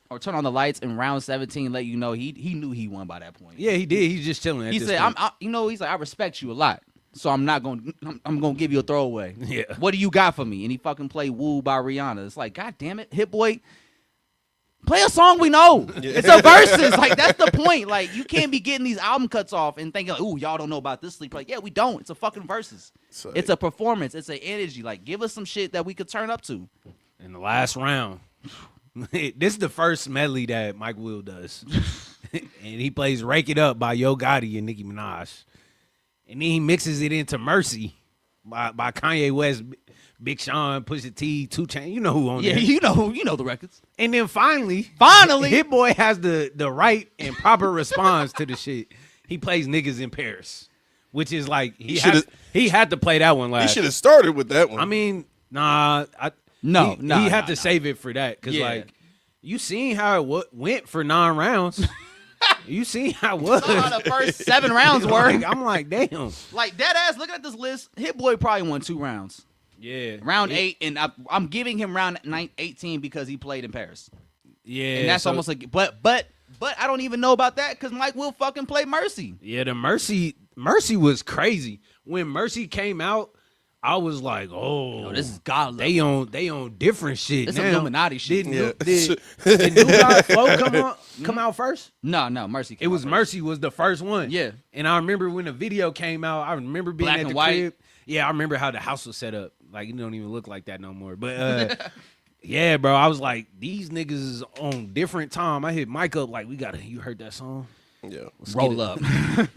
Speaker 2: in round 17 let you know he knew he won by that point.
Speaker 3: Yeah, he did. He's just chilling. At
Speaker 2: He
Speaker 3: this
Speaker 2: said,
Speaker 3: point.
Speaker 2: he's like, I respect you a lot, so I'm gonna give you a throwaway.
Speaker 3: Yeah.
Speaker 2: What do you got for me? And he fucking played "Woo" by Rihanna. It's like, God damn it, Hit Boy, play a song we know. It's a versus. Like that's the point. Like you can't be getting these album cuts off and thinking, like, ooh, y'all don't know about this sleep. Like, yeah, we don't. It's a fucking versus.
Speaker 4: So,
Speaker 2: It's a performance. It's an energy. Like, give us some shit that we could turn up to.
Speaker 3: In the last round. This is the first medley that Mike Will does. And he plays Rake It Up by Yo Gotti and Nicki Minaj. And then he mixes it into Mercy by Kanye West, Big Sean, Pusha T, 2 Chainz. You know who on
Speaker 2: Yeah,
Speaker 3: there.
Speaker 2: you know the records.
Speaker 3: And then finally,
Speaker 2: Finally,
Speaker 3: Hit Boy has the right and proper response to the shit. He plays Niggas in Paris, which is like he had to play that one
Speaker 4: he
Speaker 3: last.
Speaker 4: should have started with that one.
Speaker 3: I mean, nah, he had to save it for that because
Speaker 2: Yeah.
Speaker 3: like you seen how it went for 9 rounds. You seen how it was.
Speaker 2: Saw how the first 7 rounds were.
Speaker 3: I'm like, damn.
Speaker 2: Like dead ass. Looking at this list, Hit Boy probably won 2 rounds.
Speaker 3: Yeah,
Speaker 2: Round 8, and I'm giving him round 18 because he played in Paris.
Speaker 3: Yeah,
Speaker 2: and that's almost like, but I don't even know about that because Mike Will fucking play Mercy.
Speaker 3: Yeah, the Mercy was crazy. When Mercy came out, I was like, oh,
Speaker 2: Yo, this is God level.
Speaker 3: They on different shit.
Speaker 2: This
Speaker 3: now.
Speaker 2: Illuminati shit.
Speaker 3: Did New God Flow come out first?
Speaker 2: No, Mercy came
Speaker 3: It was
Speaker 2: out first.
Speaker 3: Mercy was the first one.
Speaker 2: Yeah.
Speaker 3: And I remember when the video came out, I remember being
Speaker 2: Black
Speaker 3: at
Speaker 2: and
Speaker 3: the
Speaker 2: white.
Speaker 3: crib. Yeah, I remember how the house was set up. Like, it don't even look like that no more. But yeah, bro, I was like, these niggas is on different time. I hit Mike up like, you heard that song?
Speaker 4: Yeah.
Speaker 3: Let's
Speaker 2: Roll
Speaker 3: get it.
Speaker 2: up.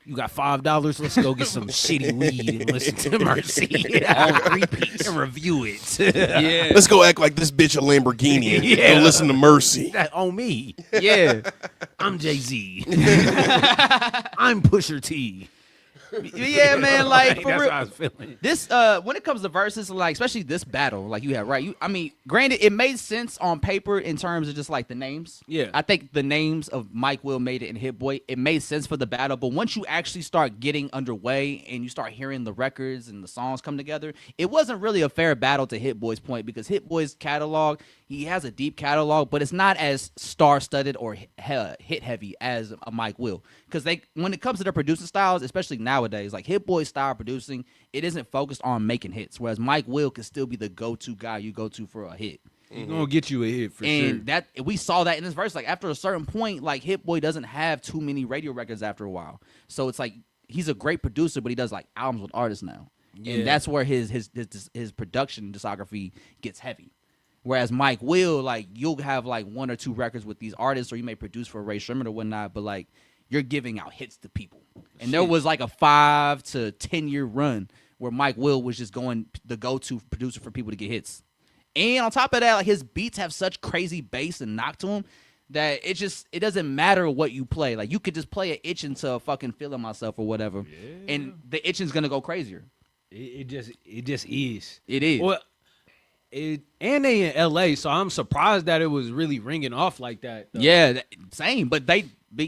Speaker 3: You got $5. Let's go get some shitty weed and listen to Mercy
Speaker 2: On repeat.
Speaker 3: and review it.
Speaker 2: Yeah.
Speaker 4: Let's go act like this bitch a Lamborghini
Speaker 3: Yeah.
Speaker 4: and listen to Mercy.
Speaker 3: That on me.
Speaker 2: Yeah.
Speaker 3: I'm Jay-Z. I'm Pusher T.
Speaker 2: Yeah, man, like for
Speaker 3: That's
Speaker 2: real.
Speaker 3: how I was feeling.
Speaker 2: This when it comes to verses, like especially this battle, like you had right. I mean, granted, it made sense on paper in terms of just like the names.
Speaker 3: Yeah.
Speaker 2: I think the names of Mike Will made it and Hit Boy. It made sense for the battle, but once you actually start getting underway and you start hearing the records and the songs come together, it wasn't really a fair battle to Hit Boy's point because Hit Boy's catalog, he has a deep catalog, but it's not as star-studded or hit heavy as a Mike Will. Because when it comes to their producing styles, especially nowadays, like Hit Boy's style producing, it isn't focused on making hits. Whereas Mike Will can still be the go-to guy you go to for a hit.
Speaker 3: He's gonna get you a hit for sure.
Speaker 2: And that we saw that in this verse. Like after a certain point, like Hit Boy doesn't have too many radio records after a while. So it's like he's a great producer, but he does like albums with artists now.
Speaker 3: Yeah.
Speaker 2: And that's where his production discography gets heavy. Whereas Mike Will, like you'll have like one or two records with these artists, or you may produce for Ray Sherman or whatnot, but like you're giving out hits to people. And there was like a 5 to 10 year run where Mike Will was just going the go-to producer for people to get hits. And on top of that, like his beats have such crazy bass and knock to them that it doesn't matter what you play. Like you could just play an itch into fucking feeling myself or whatever, and the itching's gonna go crazier.
Speaker 3: It just is.
Speaker 2: It is.
Speaker 3: Well, and they in LA, so I'm surprised that it was really ringing off like that. Though.
Speaker 2: Yeah, same. But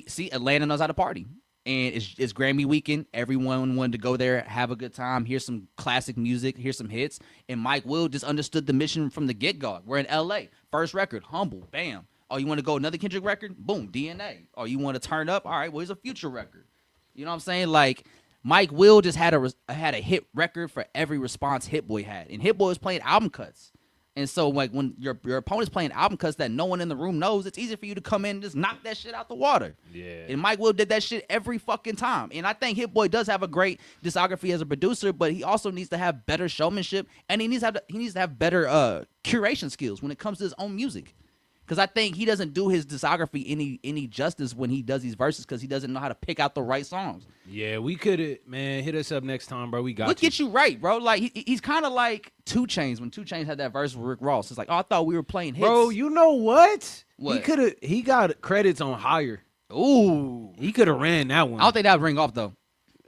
Speaker 2: see, Atlanta knows how to party. And it's Grammy weekend. Everyone wanted to go there, have a good time, hear some classic music, hear some hits. And Mike Will just understood the mission from the get-go. We're in L.A. First record, Humble, bam. Oh, you want to go another Kendrick record? Boom, DNA. Oh, you want to turn up? All right, well, here's a Future record. You know what I'm saying? Like, Mike Will just had a hit record for every response Hit Boy had. And Hit Boy was playing album cuts. And so, like, when your opponent's playing album cuts that no one in the room knows, it's easy for you to come in and just knock that shit out the water.
Speaker 3: Yeah.
Speaker 2: And Mike Will did that shit every fucking time. And I think Hit Boy does have a great discography as a producer, but he also needs to have better showmanship, and he needs to have better curation skills when it comes to his own music. Because I think he doesn't do his discography any justice when he does these verses because he doesn't know how to pick out the right songs.
Speaker 3: Yeah, we could have, man, hit us up next time, bro. We got
Speaker 2: We'll
Speaker 3: you.
Speaker 2: get you right, bro. Like, he's kind of like 2 Chainz when 2 Chainz had that verse with Rick Ross. It's like, oh, I thought we were playing hits.
Speaker 3: Bro, you know what?
Speaker 2: What?
Speaker 3: He got credits on Higher.
Speaker 2: Ooh.
Speaker 3: He could have ran that one.
Speaker 2: I don't think that would ring off, though.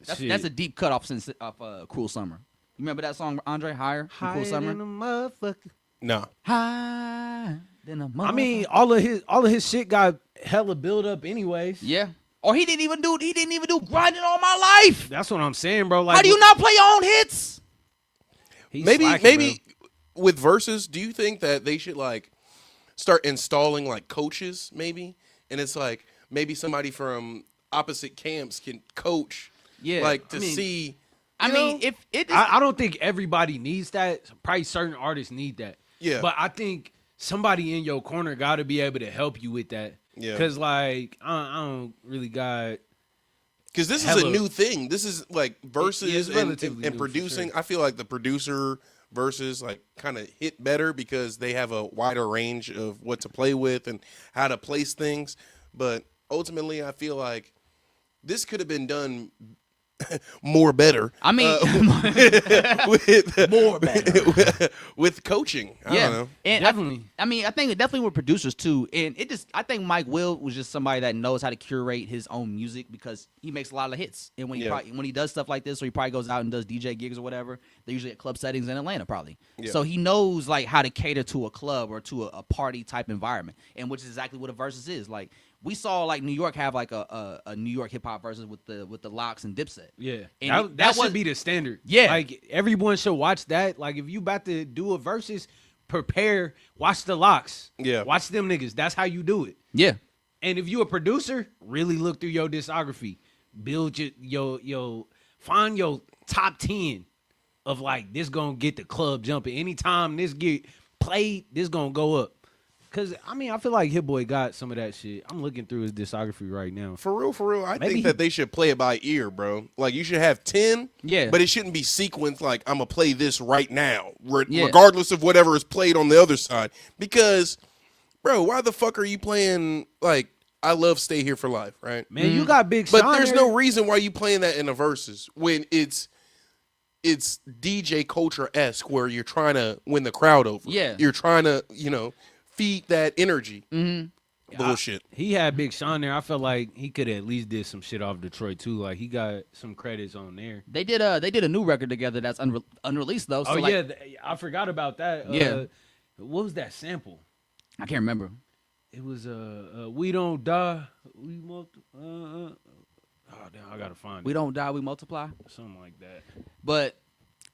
Speaker 3: Shit.
Speaker 2: That's a deep cutoff since Cruel Summer. You remember that song, Andre? Higher? From Cruel Summer?
Speaker 3: Than a motherfucker.
Speaker 4: No.
Speaker 2: High than a motherfucker.
Speaker 3: I mean, all of his shit got hella build up anyways.
Speaker 2: Yeah. Or he didn't even do Grinding All My Life.
Speaker 3: That's what I'm saying, bro. Like,
Speaker 2: How do you not play your own hits?
Speaker 3: he's
Speaker 4: Maybe
Speaker 3: slacking, bro.
Speaker 4: with verses, do you think that they should like start installing like coaches maybe? And it's like maybe somebody from opposite camps can coach like to see.
Speaker 2: I
Speaker 4: you
Speaker 2: mean,
Speaker 4: know?
Speaker 2: if it is,
Speaker 3: I don't think everybody needs that. Probably certain artists need that.
Speaker 4: Yeah.
Speaker 3: But I think somebody in your corner got to be able to help you with that.
Speaker 4: Yeah.
Speaker 3: Because, like, I don't really got...
Speaker 4: Because this is a
Speaker 3: hella-
Speaker 4: new thing. This is like verses
Speaker 3: it's
Speaker 4: and
Speaker 3: relatively new, for
Speaker 4: producing.
Speaker 3: sure.
Speaker 4: I feel like the producer verses like kind of hit better because they have a wider range of what to play with and how to place things. But ultimately, I feel like this could have been done more better.
Speaker 2: I mean,
Speaker 4: with
Speaker 2: more better.
Speaker 4: with coaching. I don't know.
Speaker 2: And
Speaker 3: Definitely.
Speaker 2: I mean, I think definitely with producers too. And I think Mike Will was just somebody that knows how to curate his own music because he makes a lot of hits. And when he does stuff like this, or he probably goes out and does DJ gigs or whatever, they're usually at club settings in Atlanta probably.
Speaker 4: Yeah.
Speaker 2: So he knows like how to cater to a club or to a party type environment, and which is exactly what a versus is. Like we saw like New York have like a New York hip hop versus with the Locks and Dipset.
Speaker 3: Yeah.
Speaker 2: And
Speaker 3: That
Speaker 2: was
Speaker 3: should be the standard.
Speaker 2: Yeah.
Speaker 3: Like, everyone should watch that. Like, if you about to do a versus, prepare. Watch the locks.
Speaker 4: Yeah.
Speaker 3: Watch them niggas. That's how you do it.
Speaker 2: Yeah.
Speaker 3: And if you a producer, really look through your discography. Build your find your top 10 of like this gonna get the club jumping. Anytime this get played, this gonna go up. Cause I mean, I feel like Hit Boy got some of that shit. I'm looking through his discography right now.
Speaker 4: For real, I
Speaker 3: Maybe
Speaker 4: think that they should play it by ear, bro. Like you should have 10,
Speaker 2: Yeah.
Speaker 4: but it shouldn't be sequenced like I'm gonna play this right now,
Speaker 2: Yeah.
Speaker 4: regardless of whatever is played on the other side. Because, bro, why the fuck are you playing like I love Stay Here for Life, right?
Speaker 3: Man, you got Big
Speaker 4: But
Speaker 3: Sean
Speaker 4: there's
Speaker 3: there.
Speaker 4: no reason why you playing that in the verses when it's DJ culture-esque where you're trying to win the crowd over.
Speaker 2: Yeah.
Speaker 4: You're trying to, feed that energy. Bullshit.
Speaker 3: He had Big Sean there. I felt like he could at least did some shit off Detroit too. Like he got some credits on there.
Speaker 2: They did a new record together that's unreleased though. So
Speaker 3: Oh
Speaker 2: like,
Speaker 3: yeah, I forgot about that.
Speaker 2: Yeah.
Speaker 3: What was that sample?
Speaker 2: I can't remember.
Speaker 3: It was We Don't Die. We oh damn, I gotta find
Speaker 2: We
Speaker 3: it.
Speaker 2: don't die, we multiply.
Speaker 3: Something like that.
Speaker 2: But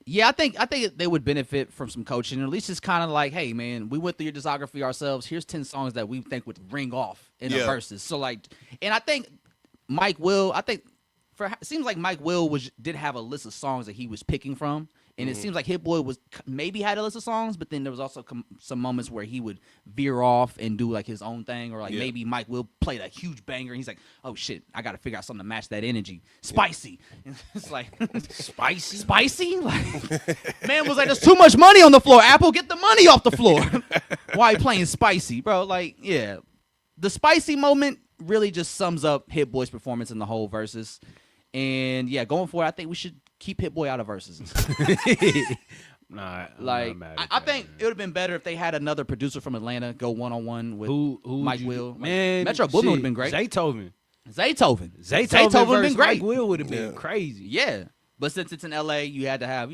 Speaker 2: yeah, I think they would benefit from some coaching. Or at least it's kind of like, hey man, we went through your discography ourselves. Here's 10 songs that we think would ring off in the
Speaker 4: Yeah.
Speaker 2: verses. So like, and I think Mike Will. It seems like Mike Will did have a list of songs that he was picking from. And it seems like Hit Boy maybe had a list of songs, but then there was also some moments where he would veer off and do like his own thing, or like
Speaker 4: Yeah.
Speaker 2: maybe Mike Will played a huge banger. And he's like, "Oh shit, I got to figure out something to match that energy." Spicy. It's like spicy. Like man was like, "There's too much money on the floor. Apple, get the money off the floor." Why you playing spicy, bro? Like, yeah, the spicy moment really just sums up Hit Boy's performance in the whole verses. And yeah, going forward, I think we should keep Hit Boy out of verses.
Speaker 3: Nah, I'm
Speaker 2: Like,
Speaker 3: not mad at
Speaker 2: I
Speaker 3: that,
Speaker 2: think
Speaker 3: man.
Speaker 2: it would have been better if they had another producer from Atlanta go one-on-one with
Speaker 3: who
Speaker 2: Mike
Speaker 3: would you-
Speaker 2: Will. Like,
Speaker 3: man.
Speaker 2: Metro Boomin would have
Speaker 3: shit,
Speaker 2: been great.
Speaker 3: Zaytoven
Speaker 2: Zaytoven would have
Speaker 3: versus
Speaker 2: been great.
Speaker 3: Mike Will would have been
Speaker 4: Yeah.
Speaker 3: crazy.
Speaker 2: Yeah, but since it's in LA, you had to have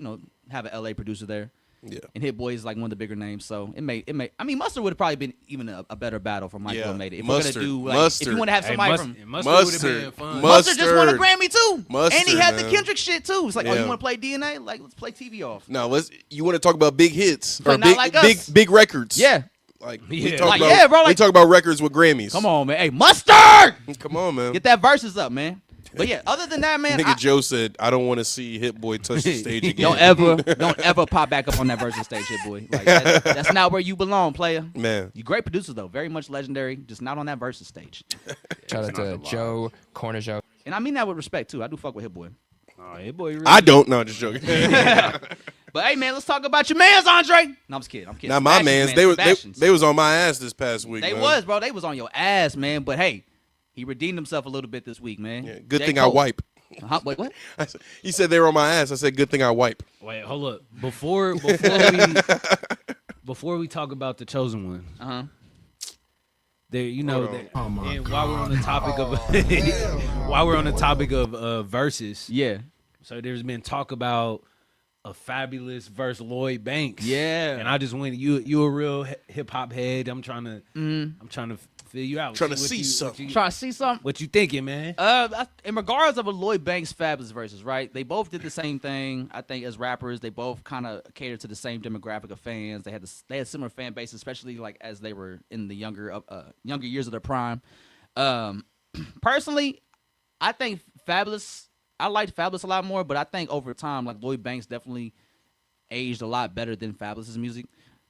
Speaker 2: have an LA producer there.
Speaker 4: Yeah.
Speaker 2: And Hit Boy is like one of the bigger names, so it may. I mean, Mustard would have probably been even a better battle for Mike
Speaker 4: Yeah.
Speaker 2: Will made it. If
Speaker 4: Mustard.
Speaker 2: we're gonna do like, if you want to have
Speaker 3: Hey,
Speaker 2: somebody
Speaker 3: Mustard
Speaker 2: from
Speaker 3: would have been
Speaker 4: Mustard.
Speaker 3: fun.
Speaker 2: Mustard just won a
Speaker 4: Mustard.
Speaker 2: Grammy too, and he
Speaker 4: Mustard,
Speaker 2: had the
Speaker 4: man.
Speaker 2: Kendrick shit too. It's like, oh,
Speaker 4: Yeah.
Speaker 2: you want to play DNA? Like, let's play TV off.
Speaker 4: No, you want to talk about big hits
Speaker 2: But
Speaker 4: or
Speaker 2: not like us.
Speaker 4: big records?
Speaker 2: Yeah,
Speaker 4: Like
Speaker 3: Yeah.
Speaker 4: we talk
Speaker 2: Like,
Speaker 4: about,
Speaker 2: yeah, bro,
Speaker 4: we
Speaker 2: like-
Speaker 4: talk about records with Grammys.
Speaker 2: come on, man. Hey, Mustard,
Speaker 4: Come on, man.
Speaker 2: get that verses up, man. But yeah, other than that, man,
Speaker 4: Nigga Joe said, "I don't want to see Hit Boy touch the stage again."
Speaker 2: don't ever pop back up on that versus stage, Hit Boy. Like, that's not where you belong, player.
Speaker 4: Man.
Speaker 2: You great producer though, very much legendary, just not on that versus stage.
Speaker 5: Shout out to Joe Corner Joe.
Speaker 2: And I mean that with respect too. I do fuck with Hit Boy.
Speaker 3: Oh, Hit Boy really
Speaker 4: I don't. No, just joking.
Speaker 2: But hey, man, let's talk about your man's Andre. No, I'm just kidding. I'm kidding.
Speaker 4: Not my
Speaker 2: Sebastian's,
Speaker 4: mans.
Speaker 2: man.
Speaker 4: They
Speaker 2: Sebastian's.
Speaker 4: was on my ass this past week.
Speaker 2: They
Speaker 4: man.
Speaker 2: was, bro. They was on your ass, man. But hey, he redeemed himself a little bit this week, man.
Speaker 4: Yeah, good
Speaker 2: J.
Speaker 4: thing I
Speaker 2: Cole.
Speaker 4: wipe.
Speaker 2: Huh? Wait, what?
Speaker 4: He said they were on my ass. I said, good thing I wipe.
Speaker 3: Wait, hold up. Before we talk about the chosen one,
Speaker 2: Uh huh.
Speaker 3: there, you know,
Speaker 4: Hold
Speaker 3: that, and while we're on the topic of while we're on the topic of verses,
Speaker 2: Yeah.
Speaker 3: so there's been talk about a Fabulous versus Lloyd Banks.
Speaker 2: Yeah.
Speaker 3: and I just went. You a real hip hop head. I'm trying to fill you out.
Speaker 4: Trying to
Speaker 3: What
Speaker 4: see
Speaker 3: you-
Speaker 4: something.
Speaker 2: Trying to see something.
Speaker 3: What you thinking, man?
Speaker 2: In regards of a Lloyd Banks Fabulous versus, right? They both did the same thing. I think as rappers, they both kind of catered to the same demographic of fans. They had similar fan bases, especially like as they were in the younger years of their prime. Personally, I think Fabulous. I liked Fabulous a lot more, but I think over time, like Lloyd Banks definitely aged a lot better than Fabulous's music,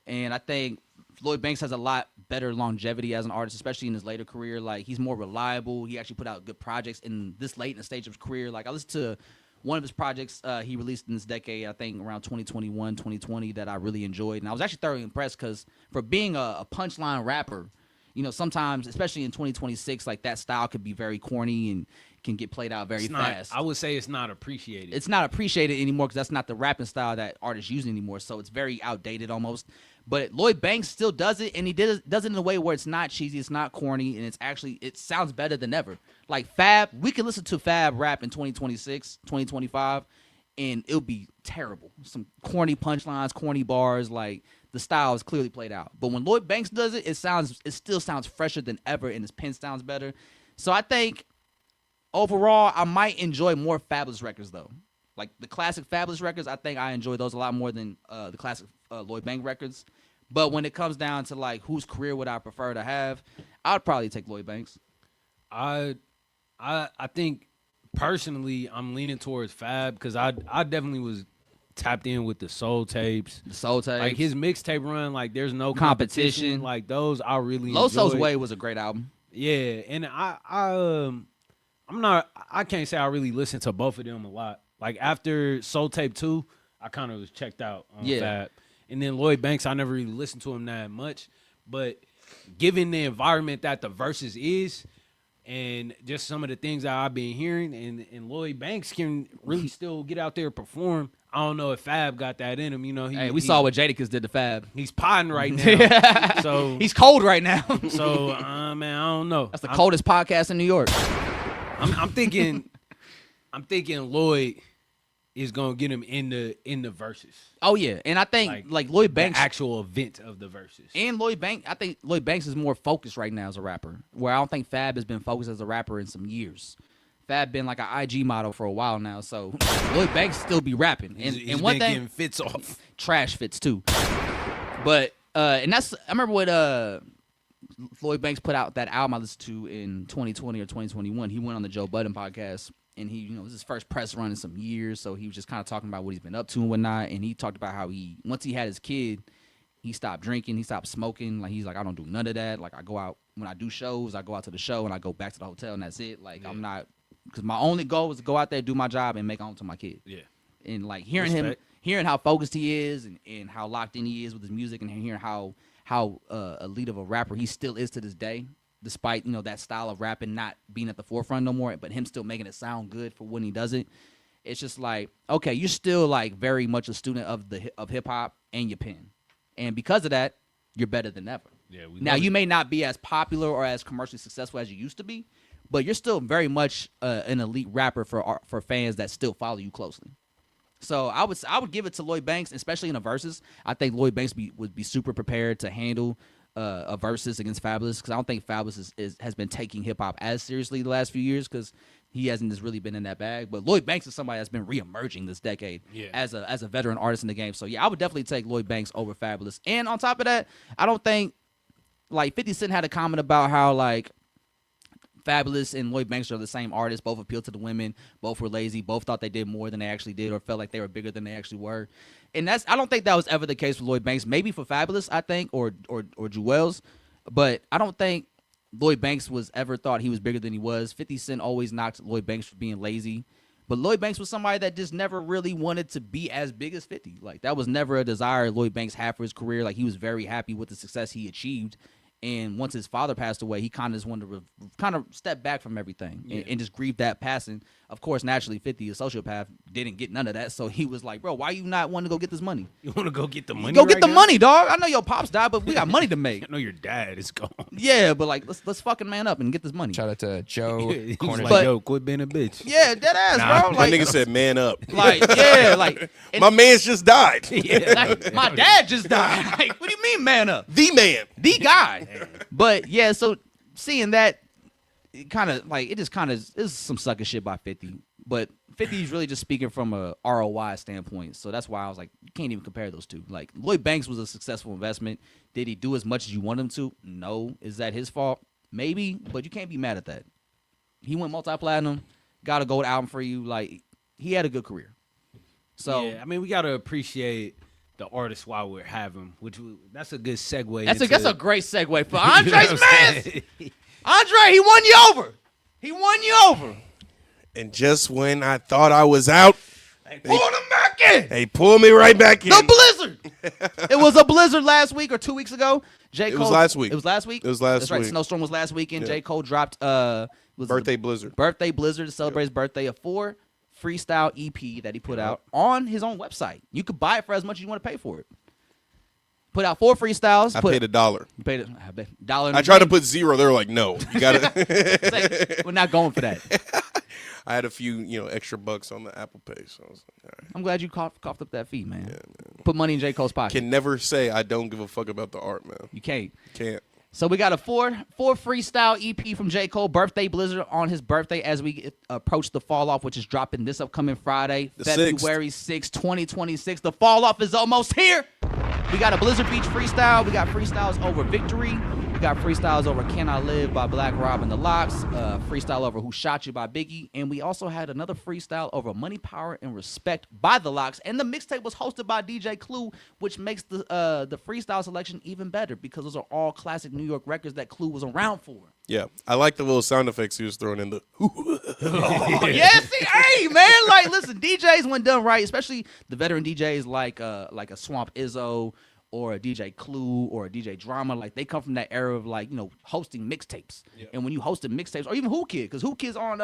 Speaker 2: and I think Lloyd Banks has a lot better longevity as an artist, especially in his later career. Like, he's more reliable. He actually put out good projects in this late in the stage of his career. Like, I listened to one of his projects he released in this decade, I think around 2021, 2020, that I really enjoyed. And I was actually thoroughly impressed because for being a punchline rapper, you know, sometimes, especially in 2026, like that style could be very corny and can get played out very
Speaker 3: It's not,
Speaker 2: fast.
Speaker 3: I would say it's not appreciated.
Speaker 2: It's not appreciated anymore because that's not the rapping style that artists use anymore. So it's very outdated almost. But Lloyd Banks still does it, and he does it in a way where it's not cheesy, it's not corny, and it sounds better than ever. Like Fab, we can listen to Fab rap in 2026, 2025, and it'll be terrible. Some corny punchlines, corny bars, like the style is clearly played out. But when Lloyd Banks does it, it still sounds fresher than ever, and his pen sounds better. So I think overall, I might enjoy more Fabulous records though. Like the classic Fabulous records, I think I enjoy those a lot more than the classic Lloyd Banks records. But when it comes down to like whose career would I prefer to have, I'd probably take Lloyd Banks.
Speaker 3: I think personally I'm leaning towards Fab because I definitely was tapped in with the soul tapes.
Speaker 2: The soul tapes.
Speaker 3: Like his mixtape run, like there's no
Speaker 2: Competition.
Speaker 3: competition. Like those I really
Speaker 2: Loso's
Speaker 3: enjoyed.
Speaker 2: Way was a great album.
Speaker 3: Yeah, and I can't say I really listened to both of them a lot. Like after Soul Tape 2, I kind of was checked out on Fab. And then Lloyd Banks, I never really listened to him that much. But given the environment that the Versus is, and just some of the things that I've been hearing, and Lloyd Banks can really still get out there and perform. I don't know if Fab got that in him. You know,
Speaker 2: We saw what Jadakiss did to Fab.
Speaker 3: He's potting right now. So
Speaker 2: he's cold right now.
Speaker 3: So man, I don't know.
Speaker 2: That's the coldest podcast in New York.
Speaker 3: I'm thinking Lloyd is gonna get him in the Versus.
Speaker 2: Oh yeah, and I think like Lloyd Banks,
Speaker 3: the actual event of the Versus,
Speaker 2: and Lloyd Banks. I think Lloyd Banks is more focused right now as a rapper, where I don't think Fab has been focused as a rapper in some years. Fab been like an IG model for a while now, so Lloyd Banks still be rapping. And one thing,
Speaker 3: getting fits off,
Speaker 2: trash fits too. But and that's I remember what Lloyd Banks put out that album I listened to in 2020 or 2021. He went on the Joe Budden podcast. And he, it was his first press run in some years, so he was just kind of talking about what he's been up to and whatnot. And he talked about how once he had his kid, he stopped drinking, he stopped smoking. Like he's like, I don't do none of that. Like I go out when I do shows, I go out to the show and I go back to the hotel and that's it. Like I'm not, because my only goal is to go out there, do my job, and make home to my kid. Yeah. And like hearing how focused he is, and how locked in he is with his music, and hearing how elite of a rapper he still is to this day. Despite that style of rapping not being at the forefront no more, but him still making it sound good for when he does it, it's just like, okay, you're still like very much a student of hip hop and your pen, and because of that, you're better than ever. Yeah. Now you may not be as popular or as commercially successful as you used to be, but you're still very much an elite rapper for fans that still follow you closely. So I would give it to Lloyd Banks, especially in a versus. I think Lloyd Banks would be super prepared to handle a versus against Fabulous, because I don't think Fabulous has been taking hip hop as seriously the last few years, because he hasn't just really been in that bag. But Lloyd Banks is somebody that's been reemerging this decade as a veteran artist in the game. So yeah, I would definitely take Lloyd Banks over Fabulous. And on top of that, I don't think like 50 Cent had a comment about how like Fabulous and Lloyd Banks are the same artist. Both appealed to the women. Both were lazy. Both thought they did more than they actually did, or felt like they were bigger than they actually were. And I don't think that was ever the case for Lloyd Banks. Maybe for Fabulous, I think, or Jewels. But I don't think Lloyd Banks was ever thought he was bigger than he was. 50 Cent always knocked Lloyd Banks for being lazy. But Lloyd Banks was somebody that just never really wanted to be as big as 50. Like, that was never a desire Lloyd Banks had for his career. Like, he was very happy with the success he achieved. And once his father passed away, he kind of just wanted to kind of step back from everything and just grieve that passing. Of course, naturally, 50, a sociopath, didn't get none of that. So he was like, bro, why you not want to go get this money?
Speaker 3: You want to go get the money?
Speaker 2: Go get the money, dog. I know your pops died, but we got money to make.
Speaker 3: I know your dad is gone.
Speaker 2: Yeah, but like, let's fucking man up and get this money.
Speaker 5: Shout out to Joe.
Speaker 3: Corner like, yo, quit being a bitch.
Speaker 2: Yeah, dead ass, bro.
Speaker 4: My
Speaker 2: Like,
Speaker 4: nigga said, man up.
Speaker 2: like, yeah, like.
Speaker 4: My man's just died.
Speaker 2: Like, my dad just died. Like, what do you mean, man up?
Speaker 4: The man.
Speaker 2: The guy. But yeah, so seeing that, it kind of like, it just kind of is some sucker shit by 50. But 50 is really just speaking from a ROI standpoint. So that's why I was like, you can't even compare those two. Like, Lloyd Banks was a successful investment. Did he do as much as you want him to? No. Is that his fault? Maybe, but you can't be mad at that. He went multi-platinum, got a gold album for you. Like, he had a good career. So
Speaker 3: yeah, I mean, we got to appreciate the artist while we're having, that's a good segue.
Speaker 2: That's a great segue for Andre Smith. Andre, he won you over. He won you over.
Speaker 4: And just when I thought I was out,
Speaker 2: they pulled him back in.
Speaker 4: They pulled me right back in.
Speaker 2: The blizzard. It was a blizzard last week or 2 weeks ago. J. Cole,
Speaker 4: it was last week.
Speaker 2: It was last week?
Speaker 4: It was last
Speaker 2: That's right.
Speaker 4: week.
Speaker 2: Snowstorm was last weekend.
Speaker 4: Yeah.
Speaker 2: J. Cole dropped
Speaker 4: Birthday Blizzard.
Speaker 2: Birthday Blizzard to celebrate his birthday. A 4 freestyle EP that he put out on his own website. You could buy it for as much as you want to pay for it. Put out 4 freestyles.
Speaker 4: I paid $1.
Speaker 2: You paid $1.
Speaker 4: I tried to put 0. They were like, no, you got it.
Speaker 2: We're not going for that.
Speaker 4: I had a few, extra bucks on the Apple Pay, so I was like, all right.
Speaker 2: I'm glad you coughed up that fee, man. Yeah, man. Put money in J. Cole's pocket.
Speaker 4: Can never say I don't give a fuck about the art, man.
Speaker 2: You can't.
Speaker 4: Can't.
Speaker 2: So we got a 4 freestyle EP from J. Cole, Birthday Blizzard, on his birthday as we approach the fall off, which is dropping this upcoming Friday, February 6th, 2026. The fall off is almost here. We got a Blizzard Beach freestyle. We got freestyles over Victory. We got freestyles over Can I Live by Black Rob and the Locks. Freestyle over Who Shot You by Biggie. And we also had another freestyle over Money, Power, and Respect by the Locks. And the mixtape was hosted by DJ Clue, which makes the freestyle selection even better because those are all classic New York records that Clue was around for.
Speaker 4: Yeah, I like the little sound effects he was throwing in the.
Speaker 2: Oh, yeah, see, hey, man, like, listen, DJs when done right, especially the veteran DJs like a Swamp Izzo or a DJ Clue or a DJ Drama, like they come from that era of like, you know, hosting mixtapes. Yeah. And when you hosted mixtapes, or even Who Kid, because Who Kid's on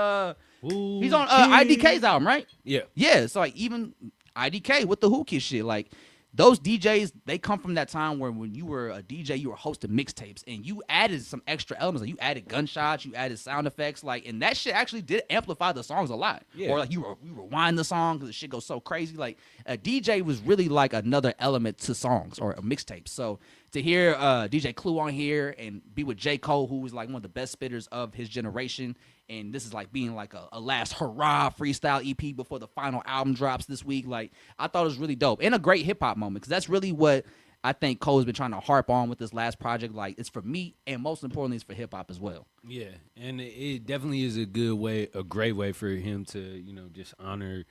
Speaker 2: he's on IDK's album, right?
Speaker 3: Yeah.
Speaker 2: Yeah, so like even IDK with the Who Kid shit, like those DJs, they come from that time where when you were a DJ, you were hosting mixtapes and you added some extra elements. Like you added gunshots, you added sound effects, like, and that shit actually did amplify the songs a lot. Yeah. Or like you rewind the song because the shit goes so crazy. Like a DJ was really like another element to songs or a mixtape. So to hear DJ Clue on here and be with J. Cole, who was like one of the best spitters of his generation, and this is like being like a last hurrah freestyle EP before the final album drops this week. Like, I thought it was really dope and a great hip hop moment because that's really what I think Cole's been trying to harp on with this last project. Like, it's for me, and most importantly, it's for hip hop as well.
Speaker 3: Yeah, and it definitely is a great way for him to, you know, just honor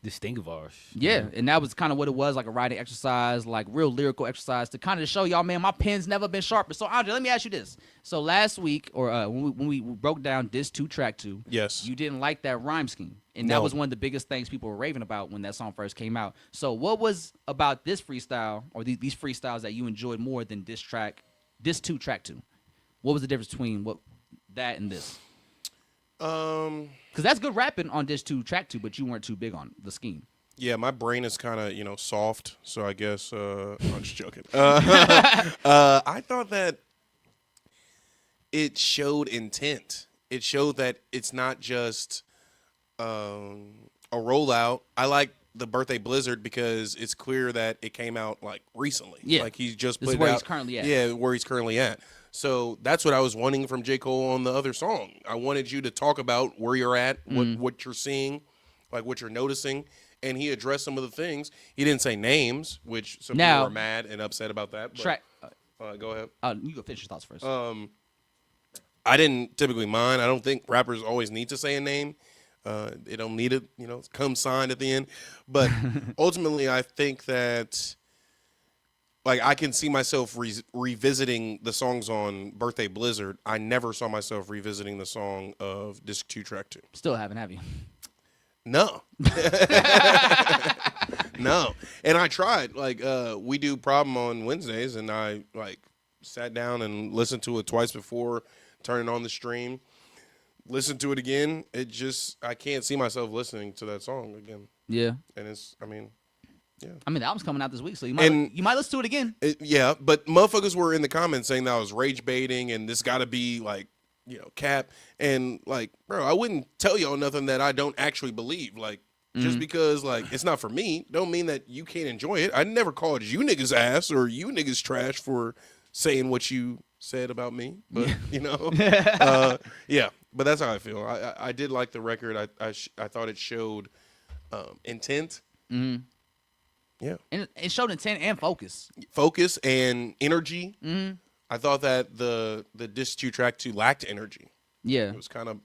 Speaker 3: this thing of ours.
Speaker 2: Yeah, and that was kind of what it was, like a writing exercise, like real lyrical exercise to kind of show y'all, man, my pen's never been sharper. So, Andre, let me ask you this. So last week, or when we broke down Diss 2, Track 2,
Speaker 4: yes,
Speaker 2: you didn't like that rhyme scheme. And that was one of the biggest things people were raving about when that song first came out. So what was about this freestyle, or these freestyles, that you enjoyed more than Diss 2, Track 2? What was the difference between that and this? Because that's good rapping on Diss 2, Track 2, but you weren't too big on the scheme.
Speaker 4: Yeah, my brain is kind of, you know, soft, so I guess I'm just joking. I thought that it showed intent. It showed that it's not just a rollout. I like the Birthday Blizzard because it's clear that it came out like recently.
Speaker 2: Yeah,
Speaker 4: like he's just
Speaker 2: put it out. Where he's currently at.
Speaker 4: Yeah, where he's currently at. So that's what I was wanting from J. Cole on the other song. I wanted you to talk about where you're at, what you're seeing, like what you're noticing, and he addressed some of the things. He didn't say names, which some people were mad and upset about that. But, go ahead.
Speaker 2: You go finish your thoughts first.
Speaker 4: I didn't typically mind. I don't think rappers always need to say a name. They don't need it, you know, come signed at the end. But ultimately, I think that, like, I can see myself revisiting the songs on Birthday Blizzard. I never saw myself revisiting the song of Disc 2, Track 2.
Speaker 2: Still haven't, have you?
Speaker 4: No. No. And I tried. Like, we do Problem on Wednesdays, and I, like, sat down and listened to it twice before turning on the stream. Listened to it again. It just, I can't see myself listening to that song again.
Speaker 2: Yeah.
Speaker 4: And it's, I mean, yeah.
Speaker 2: I mean, the album's coming out this week, so you might listen to it again.
Speaker 4: Yeah, but motherfuckers were in the comments saying that I was rage baiting and this got to be, like, you know, cap. And, like, bro, I wouldn't tell y'all nothing that I don't actually believe. Like, just because, like, it's not for me don't mean that you can't enjoy it. I never called you niggas ass or you niggas trash for saying what you said about me. But, you know, yeah. But that's how I feel. I did like the record. I thought it showed intent.
Speaker 2: Mm-hmm.
Speaker 4: Yeah.
Speaker 2: And it showed intent and focus.
Speaker 4: Focus and energy.
Speaker 2: Mm-hmm.
Speaker 4: I thought that the Diss 2 Track 2 lacked energy.
Speaker 2: Yeah.
Speaker 4: It was kind of,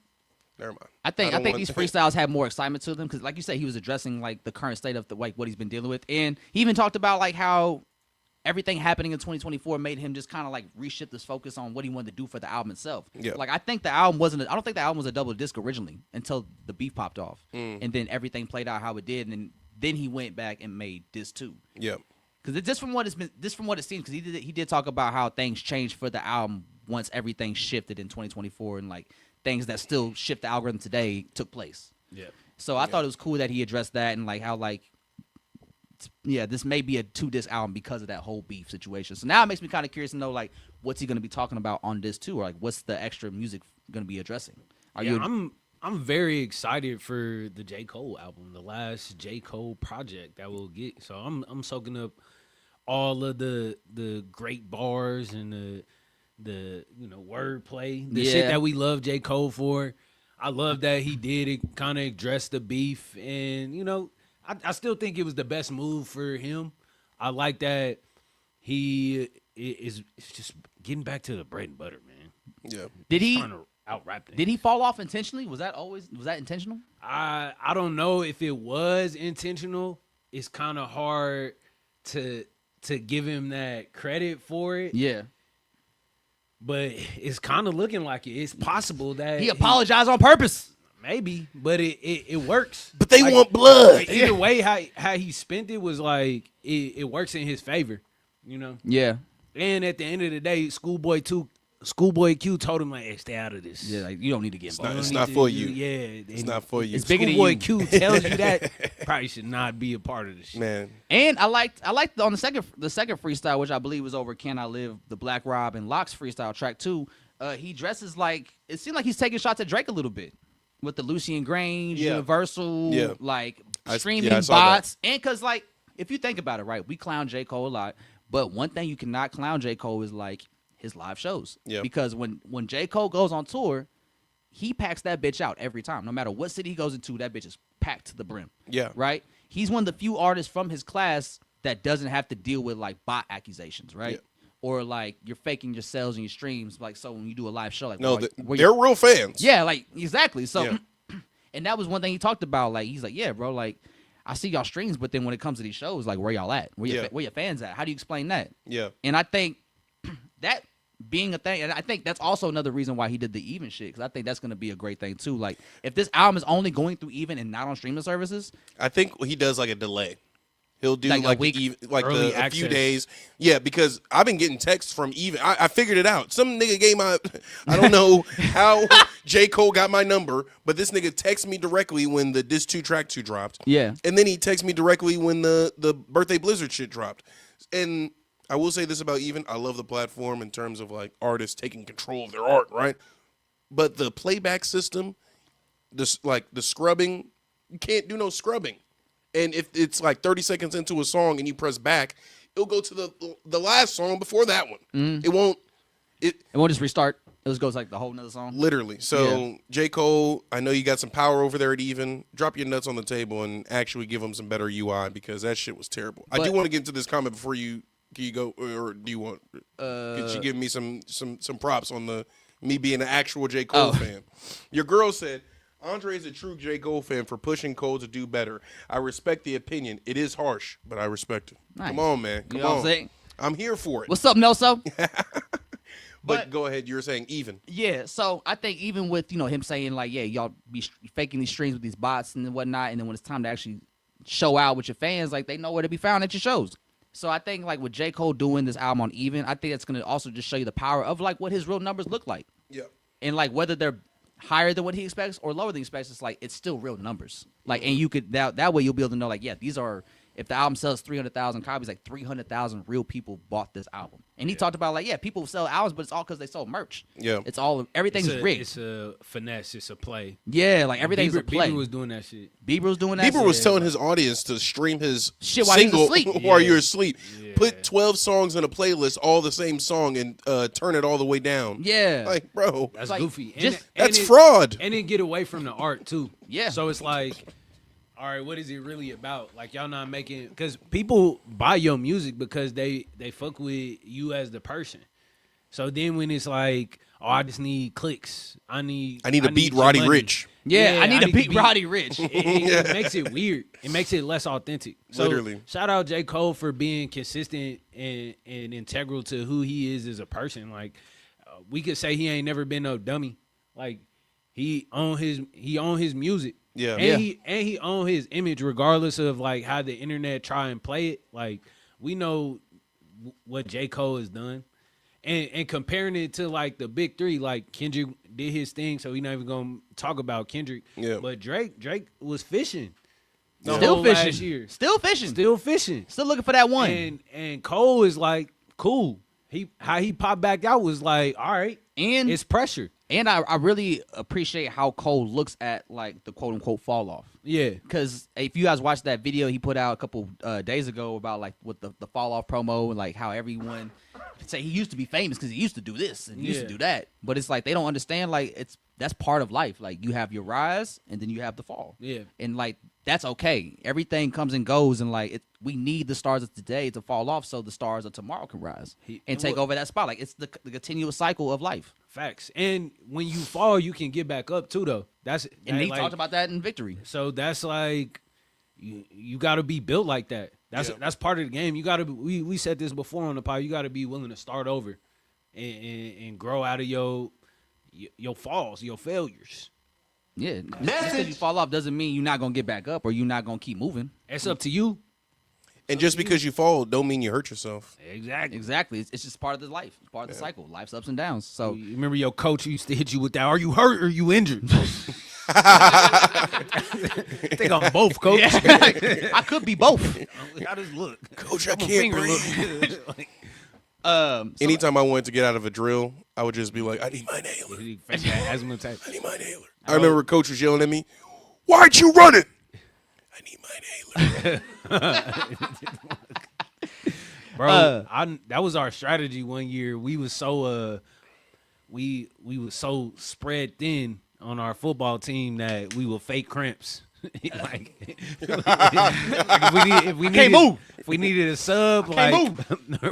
Speaker 4: never mind.
Speaker 2: I think these freestyles had more excitement to them because, like you said, he was addressing, like, the current state of what he's been dealing with. And he even talked about, like, how everything happening in 2024 made him just kind of, like, reshift his focus on what he wanted to do for the album itself. Yeah. Like, I don't think the album was a double disc originally until the beef popped off. And then everything played out how it did. And then he went back and made Diss 2.
Speaker 4: Yeah.
Speaker 2: Because just from what it seems, because he did talk about how things changed for the album once everything shifted in 2024, and, like, things that still shift the algorithm today took place.
Speaker 3: Yeah.
Speaker 2: So I thought it was cool that he addressed that, and, like, how, like, yeah, this may be a 2-disc album because of that whole beef situation. So now it makes me kind of curious to know, like, what's he going to be talking about on Diss 2, or, like, what's the extra music going to be addressing?
Speaker 3: I'm very excited for the J. Cole album, the last J. Cole project that we'll get. So I'm soaking up all of the great bars and the you know, wordplay, the shit that we love J. Cole for. I love that he did it, kind of address the beef, and, you know, I still think it was the best move for him. I like that he is just getting back to the bread and butter, man.
Speaker 4: Yeah.
Speaker 2: Did he
Speaker 3: Trying to out rap things.
Speaker 2: did he fall off intentionally? Was that intentional?
Speaker 3: I don't know if it was intentional. It's kind of hard to give him that credit for it.
Speaker 2: Yeah.
Speaker 3: But it's kind of looking like it. It's possible that
Speaker 2: He apologized on purpose.
Speaker 3: maybe, but it works.
Speaker 4: But they want blood.
Speaker 3: Either way, how he spent it was like it works in his favor, you know.
Speaker 2: Yeah.
Speaker 3: And at the end of the day, Schoolboy Q told him like, "Hey, stay out of this.
Speaker 2: Yeah, like you don't need to get involved.
Speaker 4: It's not for you.
Speaker 3: Yeah,
Speaker 4: It's not for you.
Speaker 2: It's bigger than
Speaker 3: Schoolboy
Speaker 2: you.
Speaker 3: Q tells you that probably should not be a part of this shit.
Speaker 4: Man.
Speaker 2: And I liked on the second freestyle, which I believe was over Can I Live, the Black Rob and Locks freestyle track 2. He dresses like it seemed like he's taking shots at Drake a little bit with the Lucian Grange,
Speaker 4: Yeah.
Speaker 2: Universal,
Speaker 4: Yeah.
Speaker 2: like
Speaker 4: I
Speaker 2: streaming
Speaker 4: saw that.
Speaker 2: bots, and because like if you think about it, right, we clown J. Cole a lot, but one thing you cannot clown J. Cole is like his live shows.
Speaker 4: Yeah.
Speaker 2: Because when J. Cole goes on tour, he packs that bitch out every time. No matter what city he goes into, that bitch is packed to the brim.
Speaker 4: Yeah.
Speaker 2: Right? He's one of the few artists from his class that doesn't have to deal with like bot accusations, right?
Speaker 4: Yeah.
Speaker 2: Or like you're faking your sales and your streams. Like so when you do a live show, like
Speaker 4: No,
Speaker 2: where
Speaker 4: they're real fans.
Speaker 2: yeah, like exactly. So
Speaker 4: Yeah.
Speaker 2: and that was one thing he talked about. Like he's like, yeah, bro, like I see y'all streams, but then when it comes to these shows, like where y'all at? Where your fans at? How do you explain that?
Speaker 4: Yeah.
Speaker 2: And I think that being a thing, and I think that's also another reason why he did the Even shit, because I think that's going to be a great thing too. Like if this album is only going through Even and not on streaming services,
Speaker 4: I think he does like a delay. He'll do
Speaker 2: Like a
Speaker 4: like
Speaker 2: week,
Speaker 3: early
Speaker 4: a few
Speaker 3: access.
Speaker 4: days. Yeah, because I've been getting texts from Even. I figured it out. Some nigga gave my I don't know how J. Cole got my number, but this nigga texted me directly when the Diss 2 Track 2 dropped.
Speaker 2: yeah,
Speaker 4: And then he texted me directly when the Birthday Blizzard shit dropped. And I will say this about Even. I love the platform in terms of like artists taking control of their art, right? But the playback system, this like the scrubbing, you can't do no scrubbing. And if it's like 30 seconds into a song and you press back, it'll go to the last song before that one. It won't.
Speaker 2: it won't just restart. It just goes like the whole nother song.
Speaker 4: Literally. So,
Speaker 2: Yeah.
Speaker 4: J. Cole, I know you got some power over there at Even. Drop your nuts on the table and actually give them some better UI because that shit was terrible. I
Speaker 2: But-
Speaker 4: do want to get into this comment before you go, or do you want? Could you give me some props on me being an actual J. Cole fan? Your girl said, Andre is a true J. Cole fan for pushing Cole to do better. I respect the opinion. It is harsh, but I respect it.
Speaker 2: Nice.
Speaker 4: Come on, man. Come
Speaker 2: You know what
Speaker 4: on.
Speaker 2: I'm saying?
Speaker 4: I'm here for it.
Speaker 2: What's up, Nelso?
Speaker 4: But go ahead. You were saying Even.
Speaker 2: Yeah, so I think even with him saying like, yeah, y'all be faking these streams with these bots and whatnot, and then when it's time to actually show out with your fans, like they know where to be found at your shows. So I think like with J. Cole doing this album on Even, I think that's gonna also just show you the power of like what his real numbers look like,
Speaker 4: Yeah.
Speaker 2: and like whether they're higher than what he expects or lower than he expects. It's like it's still real numbers. Like, and you could that way you'll be able to know like, yeah, these are. If the album sells 300,000 copies, like 300,000 real people bought this album. And he talked about like, yeah, people sell albums, but it's all because they sold merch.
Speaker 4: Yeah.
Speaker 2: It's all everything's rigged.
Speaker 3: It's a finesse. It's a play.
Speaker 2: Yeah, like everything's a play.
Speaker 3: Bieber was doing that shit.
Speaker 2: Bieber was doing that.
Speaker 4: Bieber was
Speaker 2: shit.
Speaker 4: telling his audience to stream his
Speaker 2: Shit while he was
Speaker 4: single
Speaker 2: asleep.
Speaker 4: while
Speaker 3: Yeah.
Speaker 4: you're asleep.
Speaker 3: Yeah.
Speaker 4: Put 12 songs in a playlist, all the same song, and turn it all the way down.
Speaker 2: Yeah.
Speaker 4: Like, bro,
Speaker 3: That's
Speaker 2: like,
Speaker 3: goofy.
Speaker 2: just-
Speaker 4: that's fraud.
Speaker 3: And then get away from the art too.
Speaker 2: Yeah.
Speaker 3: So it's like, all right, what is it really about? Like y'all not making, because people buy your music because they fuck with you as the person. So then when it's like, oh, I just need clicks. I need
Speaker 4: to beat
Speaker 3: your
Speaker 4: Roddy
Speaker 3: money.
Speaker 4: Rich.
Speaker 2: Yeah, I need to beat
Speaker 3: beat-
Speaker 2: Roddy Rich.
Speaker 3: It makes it weird. It makes it less authentic. So
Speaker 4: Literally.
Speaker 3: shout out J. Cole for being consistent and integral to who he is as a person. Like we could say he ain't never been no dummy. Like he own his music.
Speaker 4: Yeah.
Speaker 3: And he own his image regardless of like how the internet try and play it. Like we know what J. Cole has done. And comparing it to like the big three, like Kendrick did his thing, so we're not even gonna talk about Kendrick.
Speaker 4: Yeah.
Speaker 3: But Drake was fishing. the
Speaker 2: Still
Speaker 3: whole
Speaker 2: fishing.
Speaker 3: last year.
Speaker 2: Still fishing.
Speaker 3: Still fishing.
Speaker 2: Still looking for that one.
Speaker 3: And Cole is like, cool. How he popped back out was like, all right,
Speaker 2: And
Speaker 3: it's pressure.
Speaker 2: and I really appreciate how Cole looks at like the quote unquote fall off.
Speaker 3: Yeah.
Speaker 2: Because if you guys watched that video he put out a couple days ago about like with the fall off promo and like how everyone say he used to be famous because he used to do this and he used to
Speaker 3: Yeah.
Speaker 2: do that, but it's like they don't understand like that's part of life. Like you have your rise and then you have the fall.
Speaker 3: Yeah.
Speaker 2: And like that's okay. Everything comes and goes, and like we need the stars of today to fall off so the stars of tomorrow can rise and take over that spot. Like it's the continuous cycle of life.
Speaker 3: Facts. And when you fall, you can get back up too, though.
Speaker 2: And he talked about that in Victory.
Speaker 3: So that's like you got to be built like that. That's part of the game. You got to. We said this before on the pod. You got to be willing to start over and grow out of your falls, your failures.
Speaker 2: Yeah, just because you fall off doesn't mean you're not gonna get back up or you're not gonna keep moving.
Speaker 3: It's up to you.
Speaker 4: And just because you fall, don't mean you hurt yourself.
Speaker 2: Exactly. It's just part of the life. It's part of the cycle. Life's ups and downs. So
Speaker 3: you remember your coach used to hit you with that. Are you hurt or are you injured? I think I'm both, coach.
Speaker 2: Yeah. I could be both.
Speaker 3: How does look,
Speaker 4: Coach? I can't breathe. Anytime I wanted to get out of a drill, I would just be like, I need my inhaler.
Speaker 3: Asthma type.
Speaker 4: I need my inhaler. I remember Coach was yelling at me, "Why'd you run it?" I need my inhaler.
Speaker 3: Bro, that was our strategy one year. We was so we was so spread thin on our football team that we would fake cramps. like if we needed a sub,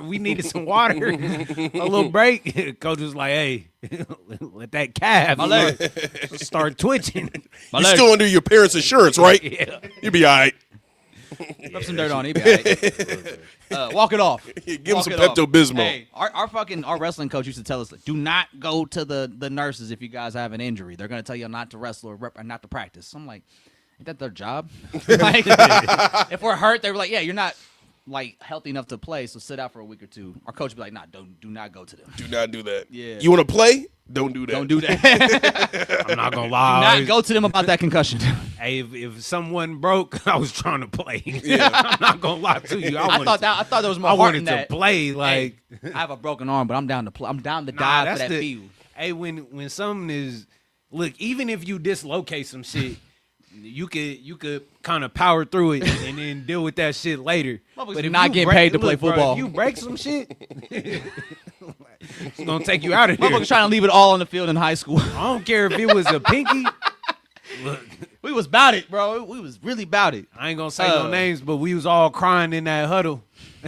Speaker 3: we needed some water, a little break. Coach was like, "Hey, let that calf start twitching."
Speaker 4: You're still under your parents' insurance, right?
Speaker 3: Yeah.
Speaker 4: You'll be all right.
Speaker 2: Rub some dirt on it. He'll be all right. Walk it off.
Speaker 4: Give him some Pepto-Bismol.
Speaker 2: Hey, our wrestling coach used to tell us, do not go to the nurses if you guys have an injury. They're gonna tell you not to wrestle or not to practice. I'm like, ain't that their job? Like, if we're hurt, they were like, yeah, you're not like healthy enough to play, so sit out for a week or two. Our coach would be like, nah, do not go to them.
Speaker 4: Do not do that.
Speaker 2: Yeah.
Speaker 4: You want to play? Don't do that.
Speaker 2: Don't do that.
Speaker 3: I'm not gonna
Speaker 2: Do
Speaker 3: lie.
Speaker 2: not go to them about that concussion.
Speaker 3: Hey, if someone broke, I was trying to play. Yeah. I'm not gonna lie to you.
Speaker 2: I thought there was more
Speaker 3: I
Speaker 2: heart
Speaker 3: wanted
Speaker 2: in
Speaker 3: to
Speaker 2: that.
Speaker 3: play. Like,
Speaker 2: hey, I have a broken arm, but I'm down to play. I'm down to die for that field.
Speaker 3: Hey, when something is, look, even if you dislocate some shit, you could kind of power through it and then deal with that shit later.
Speaker 2: But if not getting paid to play football,
Speaker 3: if you break some shit, it's gonna take you out of here.
Speaker 2: Motherfuckers trying to leave it all on the field in high school.
Speaker 3: I don't care if it was a pinky. Look,
Speaker 2: we was about it, bro. We was really about it.
Speaker 3: I ain't gonna say no names, but we was all crying in that huddle.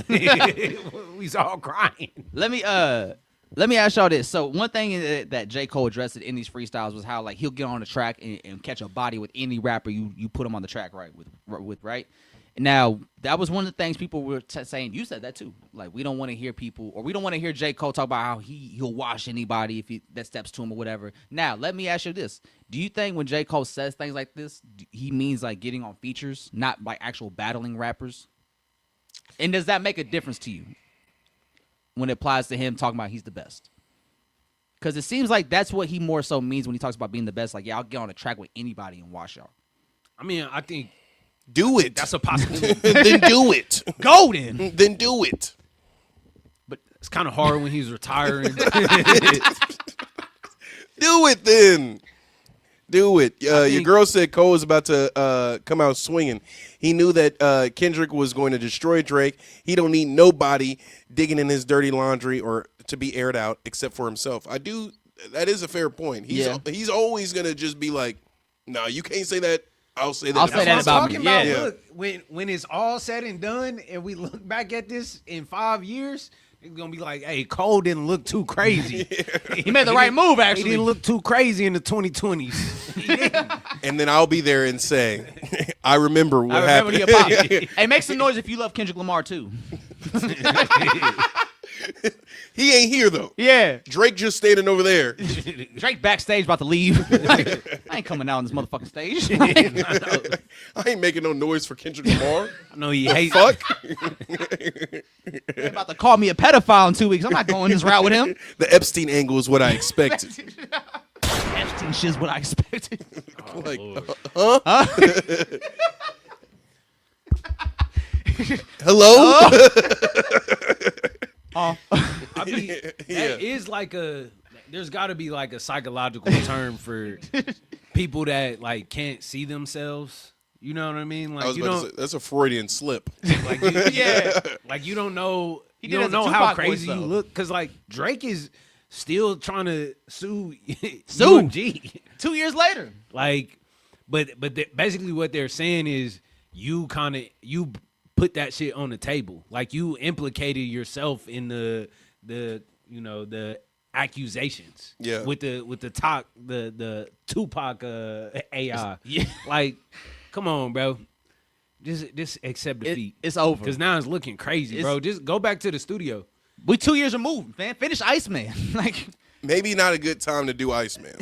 Speaker 3: We was all crying.
Speaker 2: Let me ask y'all this. So one thing that J. Cole addressed in these freestyles was how like he'll get on the track and catch a body with any rapper you put him on the track with right. Now that was one of the things people were saying. You said that too. Like we don't want to hear people, or we don't want to hear J. Cole talk about how he'll wash anybody if that steps to him or whatever. Now let me ask you this: do you think when J. Cole says things like this, he means like getting on features, not like actual battling rappers? And does that make a difference to you when it applies to him talking about he's the best? Because it seems like that's what he more so means when he talks about being the best. Like, yeah, I'll get on a track with anybody and wash y'all.
Speaker 3: I mean, I think
Speaker 4: do it.
Speaker 3: That's a possibility.
Speaker 4: Then do it.
Speaker 2: Go then.
Speaker 4: Then do it.
Speaker 3: But it's kind of hard when he's retiring.
Speaker 4: Do it then. Do it. Your girl said Cole was about to come out swinging. He knew that Kendrick was going to destroy Drake. He don't need nobody digging in his dirty laundry or to be aired out except for himself. That is a fair point. He's always going to just be like, no, you can't say that. I'll say that.
Speaker 2: I'll say that about me. Yeah.
Speaker 3: Look, when it's all said and done and we look back at this in 5 years, it's going to be like, hey, Cole didn't look too crazy.
Speaker 2: He made the right move, actually.
Speaker 3: He didn't look too crazy in the 2020s. He didn't.
Speaker 4: And then I'll be there and say, I remember what happened.
Speaker 2: Hey, make some noise if you love Kendrick Lamar, too.
Speaker 4: He ain't here, though.
Speaker 2: Yeah.
Speaker 4: Drake just standing over there.
Speaker 2: Drake backstage about to leave. I ain't coming out on this motherfucking stage.
Speaker 4: I ain't making no noise for Kendrick Lamar.
Speaker 3: I know he hates.
Speaker 4: Fuck.
Speaker 2: They're about to call me a pedophile in 2 weeks. I'm not going this route with him.
Speaker 4: The Epstein angle is what I expected.
Speaker 2: Epstein shit's what I expected.
Speaker 3: Oh,
Speaker 4: like,
Speaker 3: huh?
Speaker 4: Hello?
Speaker 3: I mean, that is like there's got to be like a psychological term for people that like can't see themselves. You know what I mean? Like
Speaker 4: that's a Freudian slip.
Speaker 3: Like like you don't know how crazy you look because like Drake is still trying to sue UMG
Speaker 2: 2 years later.
Speaker 3: Like basically what they're saying is you put that shit on the table. Like you implicated yourself in the accusations.
Speaker 4: Yeah.
Speaker 3: With the Tupac AI.
Speaker 2: Yeah.
Speaker 3: Like, come on, bro. Just accept defeat.
Speaker 2: It's over.
Speaker 3: Because now it's looking crazy, bro. Just go back to the studio.
Speaker 2: We 2 years removed, man. Finish Iceman. Like,
Speaker 4: Maybe not a good time to do Iceman.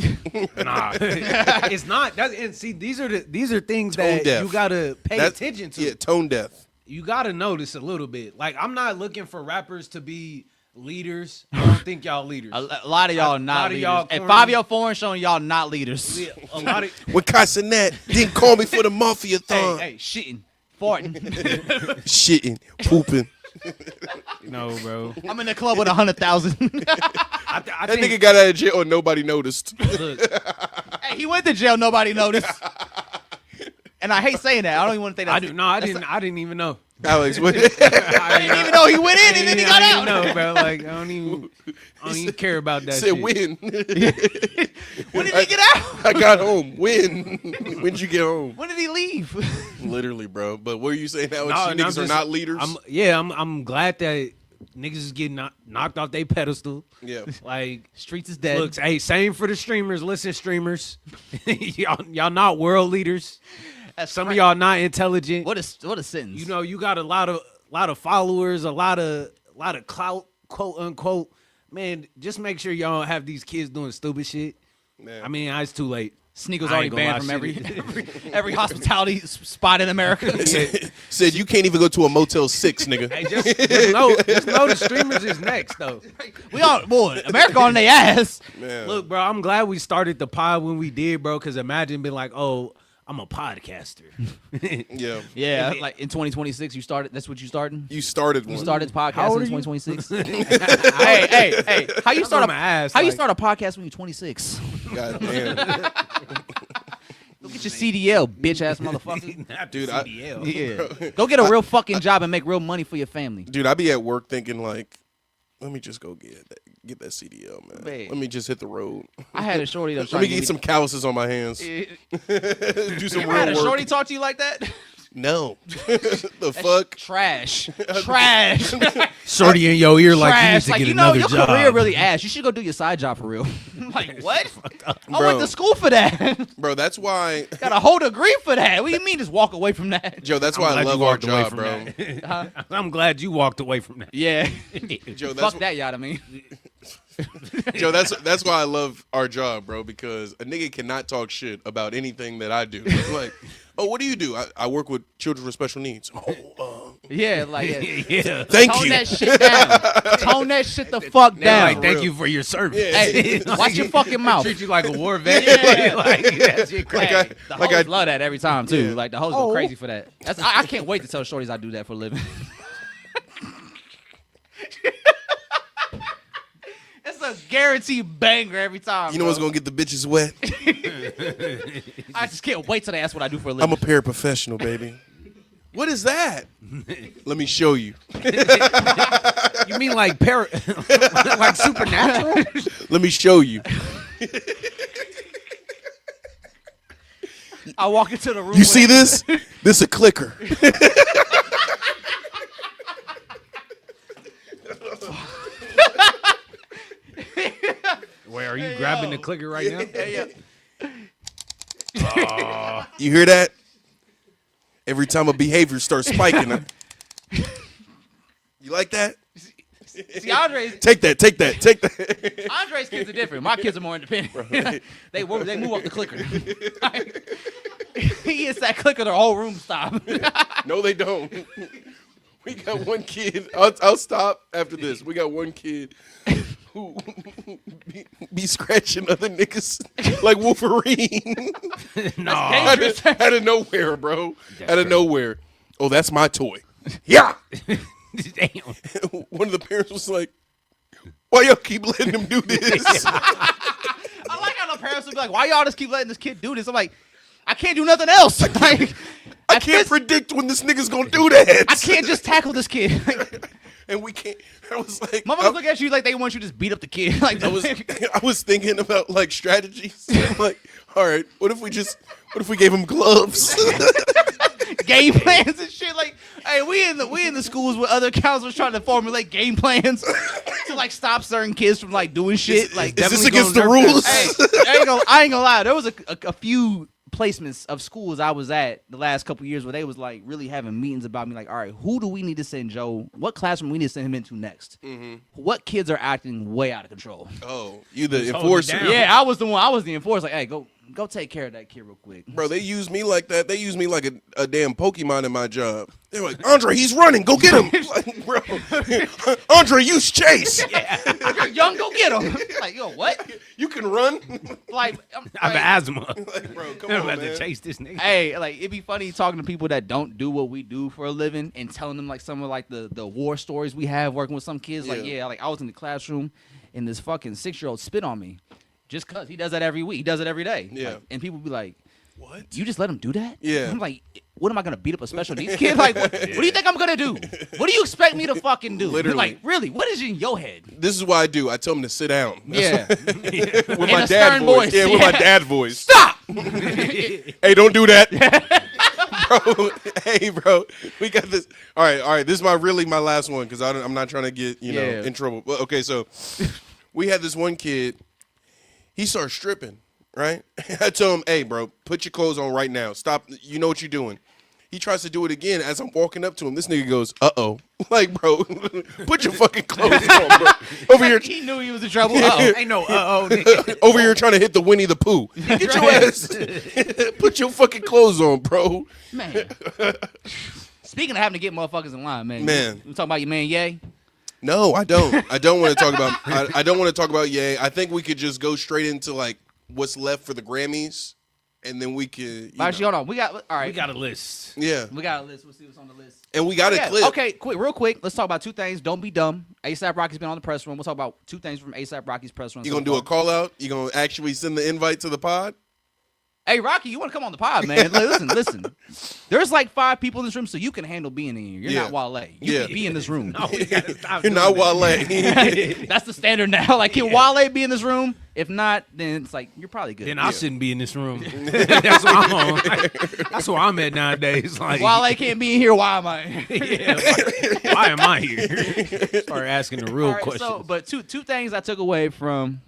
Speaker 3: Nah, it's not. And see, these are things
Speaker 4: Tone
Speaker 3: that
Speaker 4: deaf.
Speaker 3: you gotta pay attention to.
Speaker 4: Yeah, tone deaf.
Speaker 3: You gotta notice a little bit. Like, I'm not looking for rappers to be leaders. I don't think y'all leaders.
Speaker 2: a lot of y'all not leaders.
Speaker 3: y'all
Speaker 2: And
Speaker 3: corny.
Speaker 2: 5 Year Foreign showing y'all not leaders.
Speaker 3: Yeah, a lot of
Speaker 4: When Casanet didn't call me for the mafia thon.
Speaker 2: Hey, shitting, farting.
Speaker 4: Shitting, pooping.
Speaker 3: no, bro.
Speaker 2: I'm in the club with 100,000.
Speaker 3: I
Speaker 4: That
Speaker 3: think,
Speaker 4: nigga got out of jail and nobody noticed.
Speaker 3: look,
Speaker 2: Hey, he went to jail. Nobody noticed. And I hate saying that. I don't even want to think that.
Speaker 3: I didn't even know.
Speaker 4: Alex, what?
Speaker 2: I didn't even know he went in and then he got out.
Speaker 3: No, bro. Like, I don't even care about that
Speaker 4: Said
Speaker 3: shit.
Speaker 4: when?
Speaker 2: When did he get out?
Speaker 4: I got home. When? When'd you get home?
Speaker 2: When did he leave?
Speaker 4: Literally, bro. But what are you saying, Alex?
Speaker 3: No,
Speaker 4: You
Speaker 3: and I'm
Speaker 4: niggas are
Speaker 3: just-
Speaker 4: not leaders?
Speaker 3: I'm glad that niggas is getting knocked off their pedestal.
Speaker 4: Yeah.
Speaker 3: Like,
Speaker 2: Streets is dead.
Speaker 3: look, hey, same for the streamers. Listen, streamers, y'all not world leaders. Some of y'all not intelligent.
Speaker 2: What a sentence.
Speaker 3: You know, you got a lot of followers, a lot of clout, quote unquote. Man, just make sure y'all don't have these kids doing stupid shit.
Speaker 4: Man.
Speaker 3: I mean, it's too late.
Speaker 2: Sneaker's
Speaker 3: I
Speaker 2: already
Speaker 3: ain't gonna
Speaker 2: banned
Speaker 3: lie,
Speaker 2: from
Speaker 3: shit.
Speaker 2: every hospitality spot in America.
Speaker 4: Said you can't even go to a Motel 6, nigga.
Speaker 3: Hey, just know the streamers is next though.
Speaker 2: We all, boy, America on their ass.
Speaker 4: Man.
Speaker 3: Look, bro, I'm glad we started the pod when we did, bro. Because imagine being like, oh, I'm a podcaster.
Speaker 4: Yeah.
Speaker 2: Yeah, like in 2026, you started. That's what you starting.
Speaker 4: You started one.
Speaker 2: You started
Speaker 3: How
Speaker 2: podcasting
Speaker 3: old
Speaker 2: in
Speaker 3: are you?
Speaker 2: 2026. hey, how you start
Speaker 3: I'ma ask,
Speaker 2: how you
Speaker 3: like-
Speaker 2: start a podcast when you're 26?
Speaker 4: God damn.
Speaker 2: Go get your CDL, bitch ass motherfucker.
Speaker 3: Not
Speaker 4: Dude,
Speaker 3: the CDL.
Speaker 2: Yeah, go get a real fucking job and make real money for your family.
Speaker 4: Dude, I be at work thinking like, let me just go get that CDL, man.
Speaker 2: Man.
Speaker 4: Let me just hit the road.
Speaker 2: I had a shorty that was
Speaker 4: Let
Speaker 2: trying
Speaker 4: me
Speaker 2: to
Speaker 4: get some calluses on my hands.
Speaker 2: You
Speaker 4: Do some
Speaker 2: ever had a
Speaker 4: real work.
Speaker 2: shorty talk to you like that?
Speaker 4: No. The fuck?
Speaker 2: Trash.
Speaker 3: Shorty in your ear like you need
Speaker 2: Trash.
Speaker 3: to
Speaker 2: Like,
Speaker 3: get
Speaker 2: you know,
Speaker 3: another
Speaker 2: your
Speaker 3: job.
Speaker 2: career really ass. You should go do your side job for real. Like, what? I
Speaker 4: Bro.
Speaker 2: went to school for that.
Speaker 4: Bro, that's why,
Speaker 2: Got a whole degree for that. What do you mean just walk away from that?
Speaker 4: Joe, that's
Speaker 3: I'm
Speaker 4: why I
Speaker 3: glad you
Speaker 4: love our
Speaker 3: walked away
Speaker 4: job,
Speaker 3: from
Speaker 4: bro.
Speaker 3: that. I'm glad you walked away from that.
Speaker 2: Yeah.
Speaker 4: Joe, that's
Speaker 2: Fuck that, y'all. I mean,
Speaker 4: Joe, that's why I love our job, bro, because a nigga cannot talk shit about anything that I do. Like, oh, what do you do? I work with children with special needs. Oh,
Speaker 2: yeah, like,
Speaker 3: Yeah.
Speaker 4: thank
Speaker 2: tone
Speaker 4: you.
Speaker 2: that shit down. Tone that shit the fuck
Speaker 3: They're
Speaker 2: down.
Speaker 3: like, thank you for your service.
Speaker 4: Yeah.
Speaker 2: Hey, watch your fucking mouth.
Speaker 3: Treat you like a war vet.
Speaker 2: Yeah.
Speaker 3: Like, that's your
Speaker 2: Hey,
Speaker 3: crack.
Speaker 2: the
Speaker 4: like
Speaker 2: hoes
Speaker 4: I-
Speaker 2: love that every time too.
Speaker 4: Yeah.
Speaker 2: Like the hoes go crazy for that. I can't wait to tell shorties I do that for a living. It's a guaranteed banger every time.
Speaker 4: You know what's gonna get the bitches wet?
Speaker 2: I just can't wait till they ask what I do for a living.
Speaker 4: I'm a paraprofessional, baby. What is that? Let me show you.
Speaker 3: You mean like like supernatural?
Speaker 4: Let me show you.
Speaker 2: I walk into the room.
Speaker 4: You see this? This a clicker.
Speaker 3: Wait, are you grabbing the clicker right now?
Speaker 2: Yeah.
Speaker 4: You hear that? Every time a behavior starts spiking. You like that?
Speaker 2: See, Andre's
Speaker 4: Take that.
Speaker 2: kids are different. My kids are more independent. they move up the clicker. He hits that clicker, the whole room stop.
Speaker 4: No, they don't. We got one kid. I'll stop after this. We got one kid who be scratching other niggas like Wolverine.
Speaker 3: No.
Speaker 4: out of nowhere, bro. Out of nowhere. Oh, that's my toy. Yeah.
Speaker 3: Damn.
Speaker 4: One of the parents was like, "Why y'all keep letting him do this?"
Speaker 2: I like how the parents would be like, "Why y'all just keep letting this kid do this?" I'm like, I can't do nothing else. Like,
Speaker 4: I can't predict when this nigga's gonna do that.
Speaker 2: I can't just tackle this kid.
Speaker 4: and we can't. I was like,
Speaker 2: Motherfuckers look at you like they want you to just beat up the kid. Like
Speaker 4: I was thinking about like strategies. I'm like, all right, what if we gave him gloves?
Speaker 2: game plans and shit. Like, hey, we in the schools where other counselors trying to formulate game plans to like stop certain kids from like doing shit. Like,
Speaker 4: is this against the rules?
Speaker 2: Hey, I ain't gonna lie. There was a few placements of schools I was at the last couple years where they was like really having meetings about me. Like, all right, who do we need to send Joe? What classroom we need to send him into next? Mm-hmm. What kids are acting way out of control?
Speaker 4: Oh, you the enforcer?
Speaker 2: Yeah, I was the one. I was the enforcer. Like, hey, go take care of that kid real quick.
Speaker 4: Bro, they use me like that. They use me like a damn Pokemon in my job. They're like, Andre, he's running. Go get him. Like, bro, Andre, use chase.
Speaker 2: Yeah. You're young, go get him. Like, yo, what?
Speaker 4: You can run?
Speaker 2: Like,
Speaker 3: I have asthma.
Speaker 4: Like, bro, come
Speaker 3: I'm
Speaker 4: on,
Speaker 3: about
Speaker 4: man.
Speaker 3: to chase this nigga.
Speaker 2: Hey, like, it'd be funny talking to people that don't do what we do for a living and telling them like some of like the war stories we have working with some kids. Like, yeah, like I was in the classroom and this fucking 6-year-old spit on me. Just cause he does that every week. He does it every day.
Speaker 4: Yeah.
Speaker 2: Like, and people be like,
Speaker 4: what?
Speaker 2: You just let him do that?
Speaker 4: Yeah.
Speaker 2: I'm like, what am I gonna beat up a special needs kid? Like, what do you think I'm gonna do? What do you expect me to fucking do?
Speaker 4: Literally.
Speaker 2: Like, really? What is in your head?
Speaker 4: This is what I do. I tell him to sit down.
Speaker 2: Yeah.
Speaker 4: With
Speaker 2: In
Speaker 4: my
Speaker 2: a
Speaker 4: dad
Speaker 2: stern
Speaker 4: voice.
Speaker 2: voice.
Speaker 4: Yeah, with my
Speaker 2: Yeah.
Speaker 4: dad voice.
Speaker 2: Stop!
Speaker 4: Hey, don't do that. Bro, hey, bro. We got this. All right. This is my last one because I'm not trying to get, in trouble. Well, okay, so we had this one kid. He starts stripping, right? I tell him, hey, bro, put your clothes on right now. Stop. You know what you're doing. He tries to do it again as I'm walking up to him. This nigga goes, uh-oh. Like, bro, put your fucking clothes on, bro. Over here.
Speaker 2: He knew he was in trouble. Uh-oh.
Speaker 3: Ain't no nigga.
Speaker 4: Over here trying to hit the Winnie the Pooh. Get your ass. Put your fucking clothes on, bro.
Speaker 2: Man. Speaking of having to get motherfuckers in line, man.
Speaker 4: Man.
Speaker 2: You talking about your man Ye?
Speaker 4: No, I don't. I don't want to talk about. I don't want to talk about Ye. I think we could just go straight into like what's left for the Grammys, and then we could.
Speaker 2: Actually, hold on. We got all right.
Speaker 3: We got a list.
Speaker 4: Yeah,
Speaker 2: We got a list. We'll see what's on the list.
Speaker 4: and we got a clip.
Speaker 2: Okay, real quick. Let's talk about two things. Don't be dumb. ASAP Rocky's been on the press run. We'll talk about two things from ASAP Rocky's press run.
Speaker 4: You gonna do a call out? You gonna actually send the invite to the pod?
Speaker 2: Hey, Rocky, you want to come on the pod, man? Like, listen. There's like 5 people in this room, so you can handle being in here. You're
Speaker 4: Yeah.
Speaker 2: not Wale. You can be in this room.
Speaker 3: No, we gotta stop
Speaker 4: You're
Speaker 3: doing
Speaker 4: not
Speaker 3: that.
Speaker 4: Wale.
Speaker 2: That's the standard now. Like, can Wale be in this room? If not, then it's like you're probably good.
Speaker 3: Then I shouldn't be in this room. That's what I'm on. That's where I'm at nowadays. Like,
Speaker 2: Wale can't be in here. Why am I?
Speaker 3: yeah, like, why am I here? Start asking the real
Speaker 2: All right,
Speaker 3: questions.
Speaker 2: so, but two things I took away from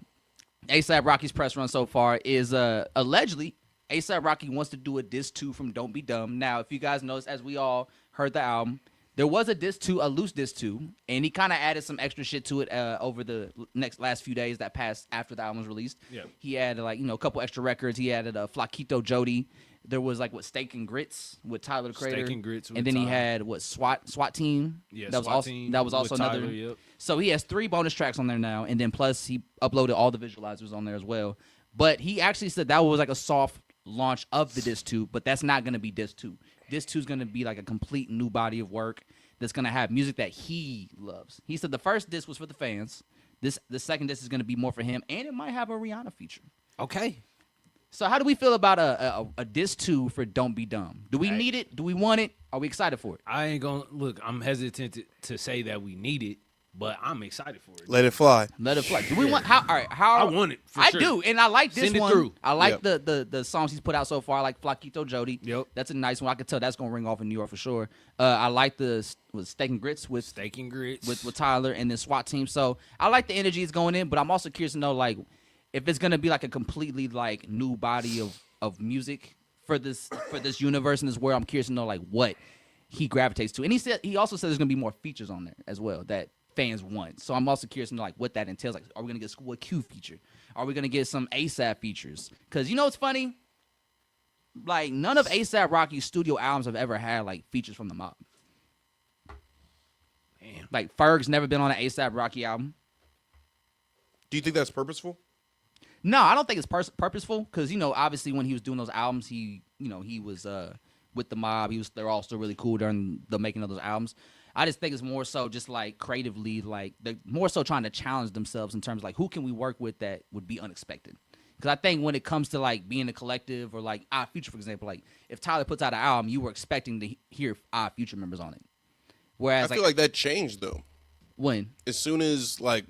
Speaker 2: ASAP Rocky's press run so far is allegedly ASAP Rocky wants to do a diss 2 from Don't Be Dumb. Now, if you guys noticed, as we all heard the album, there was a diss 2, a loose diss 2, and he kind of added some extra shit to it over the last few days that passed after the album was released.
Speaker 3: Yeah.
Speaker 2: He added a couple extra records. He added Flaquito Jody. There was Steak and Grits with Tyler the Creator.
Speaker 3: Steak and Grits with
Speaker 2: and then he
Speaker 3: Tyler.
Speaker 2: had SWAT Team.
Speaker 3: Yeah,
Speaker 2: that was
Speaker 3: SWAT
Speaker 2: also
Speaker 3: Team
Speaker 2: that was also
Speaker 3: with
Speaker 2: another.
Speaker 3: Tyler, yep.
Speaker 2: So he has 3 bonus tracks on there now, and then plus he uploaded all the visualizers on there as well. But he actually said that was like a soft launch of the Diss 2, but that's not going to be Diss 2. Diss 2 is going to be like a complete new body of work that's going to have music that he loves. He said the first disc was for the fans. The second disc is going to be more for him, and it might have a Rihanna feature.
Speaker 3: Okay.
Speaker 2: So how do we feel about a Diss 2 for Don't Be Dumb? Do we need it? Do we want it? Are we excited for it?
Speaker 3: I ain't gonna look. I'm hesitant to say that we need it, but I'm excited for it.
Speaker 4: Let it fly.
Speaker 2: Let it fly. Do we want how? All right, how?
Speaker 3: I want it. For
Speaker 2: I
Speaker 3: sure.
Speaker 2: do, and I like this
Speaker 3: Send it
Speaker 2: one.
Speaker 3: through.
Speaker 2: I like
Speaker 4: Yep.
Speaker 2: the songs he's put out so far. I like Flaquito Jody.
Speaker 3: Yep.
Speaker 2: That's a nice one. I could tell that's gonna ring off in New York for sure. I like the Steak and Grits with
Speaker 3: Steak and Grits
Speaker 2: with Tyler and then SWAT Team. So I like the energy it's going in, but I'm also curious to know like if it's gonna be like a completely like new body of music for this universe and this world. I'm curious to know like what he gravitates to, and he also said there's gonna be more features on there as well that fans want. So I'm also curious to know like what that entails. Like, are we gonna get a School Q feature? Are we gonna get some ASAP features? Because you know what's funny? Like none of ASAP Rocky's studio albums have ever had like features from the mob.
Speaker 3: Man.
Speaker 2: Like Ferg's never been on an ASAP Rocky album.
Speaker 4: Do you think that's purposeful?
Speaker 2: No, I don't think it's purposeful because obviously when he was doing those albums, he was with the mob. They're all still really cool during the making of those albums. I just think it's more so just like creatively, like they're more so trying to challenge themselves in terms of like who can we work with that would be unexpected. Because I think when it comes to like being a collective or like Odd Future, for example, like if Tyler puts out an album, you were expecting to hear Odd Future members on it. Whereas
Speaker 4: I feel like that changed though.
Speaker 2: When?
Speaker 4: As soon as like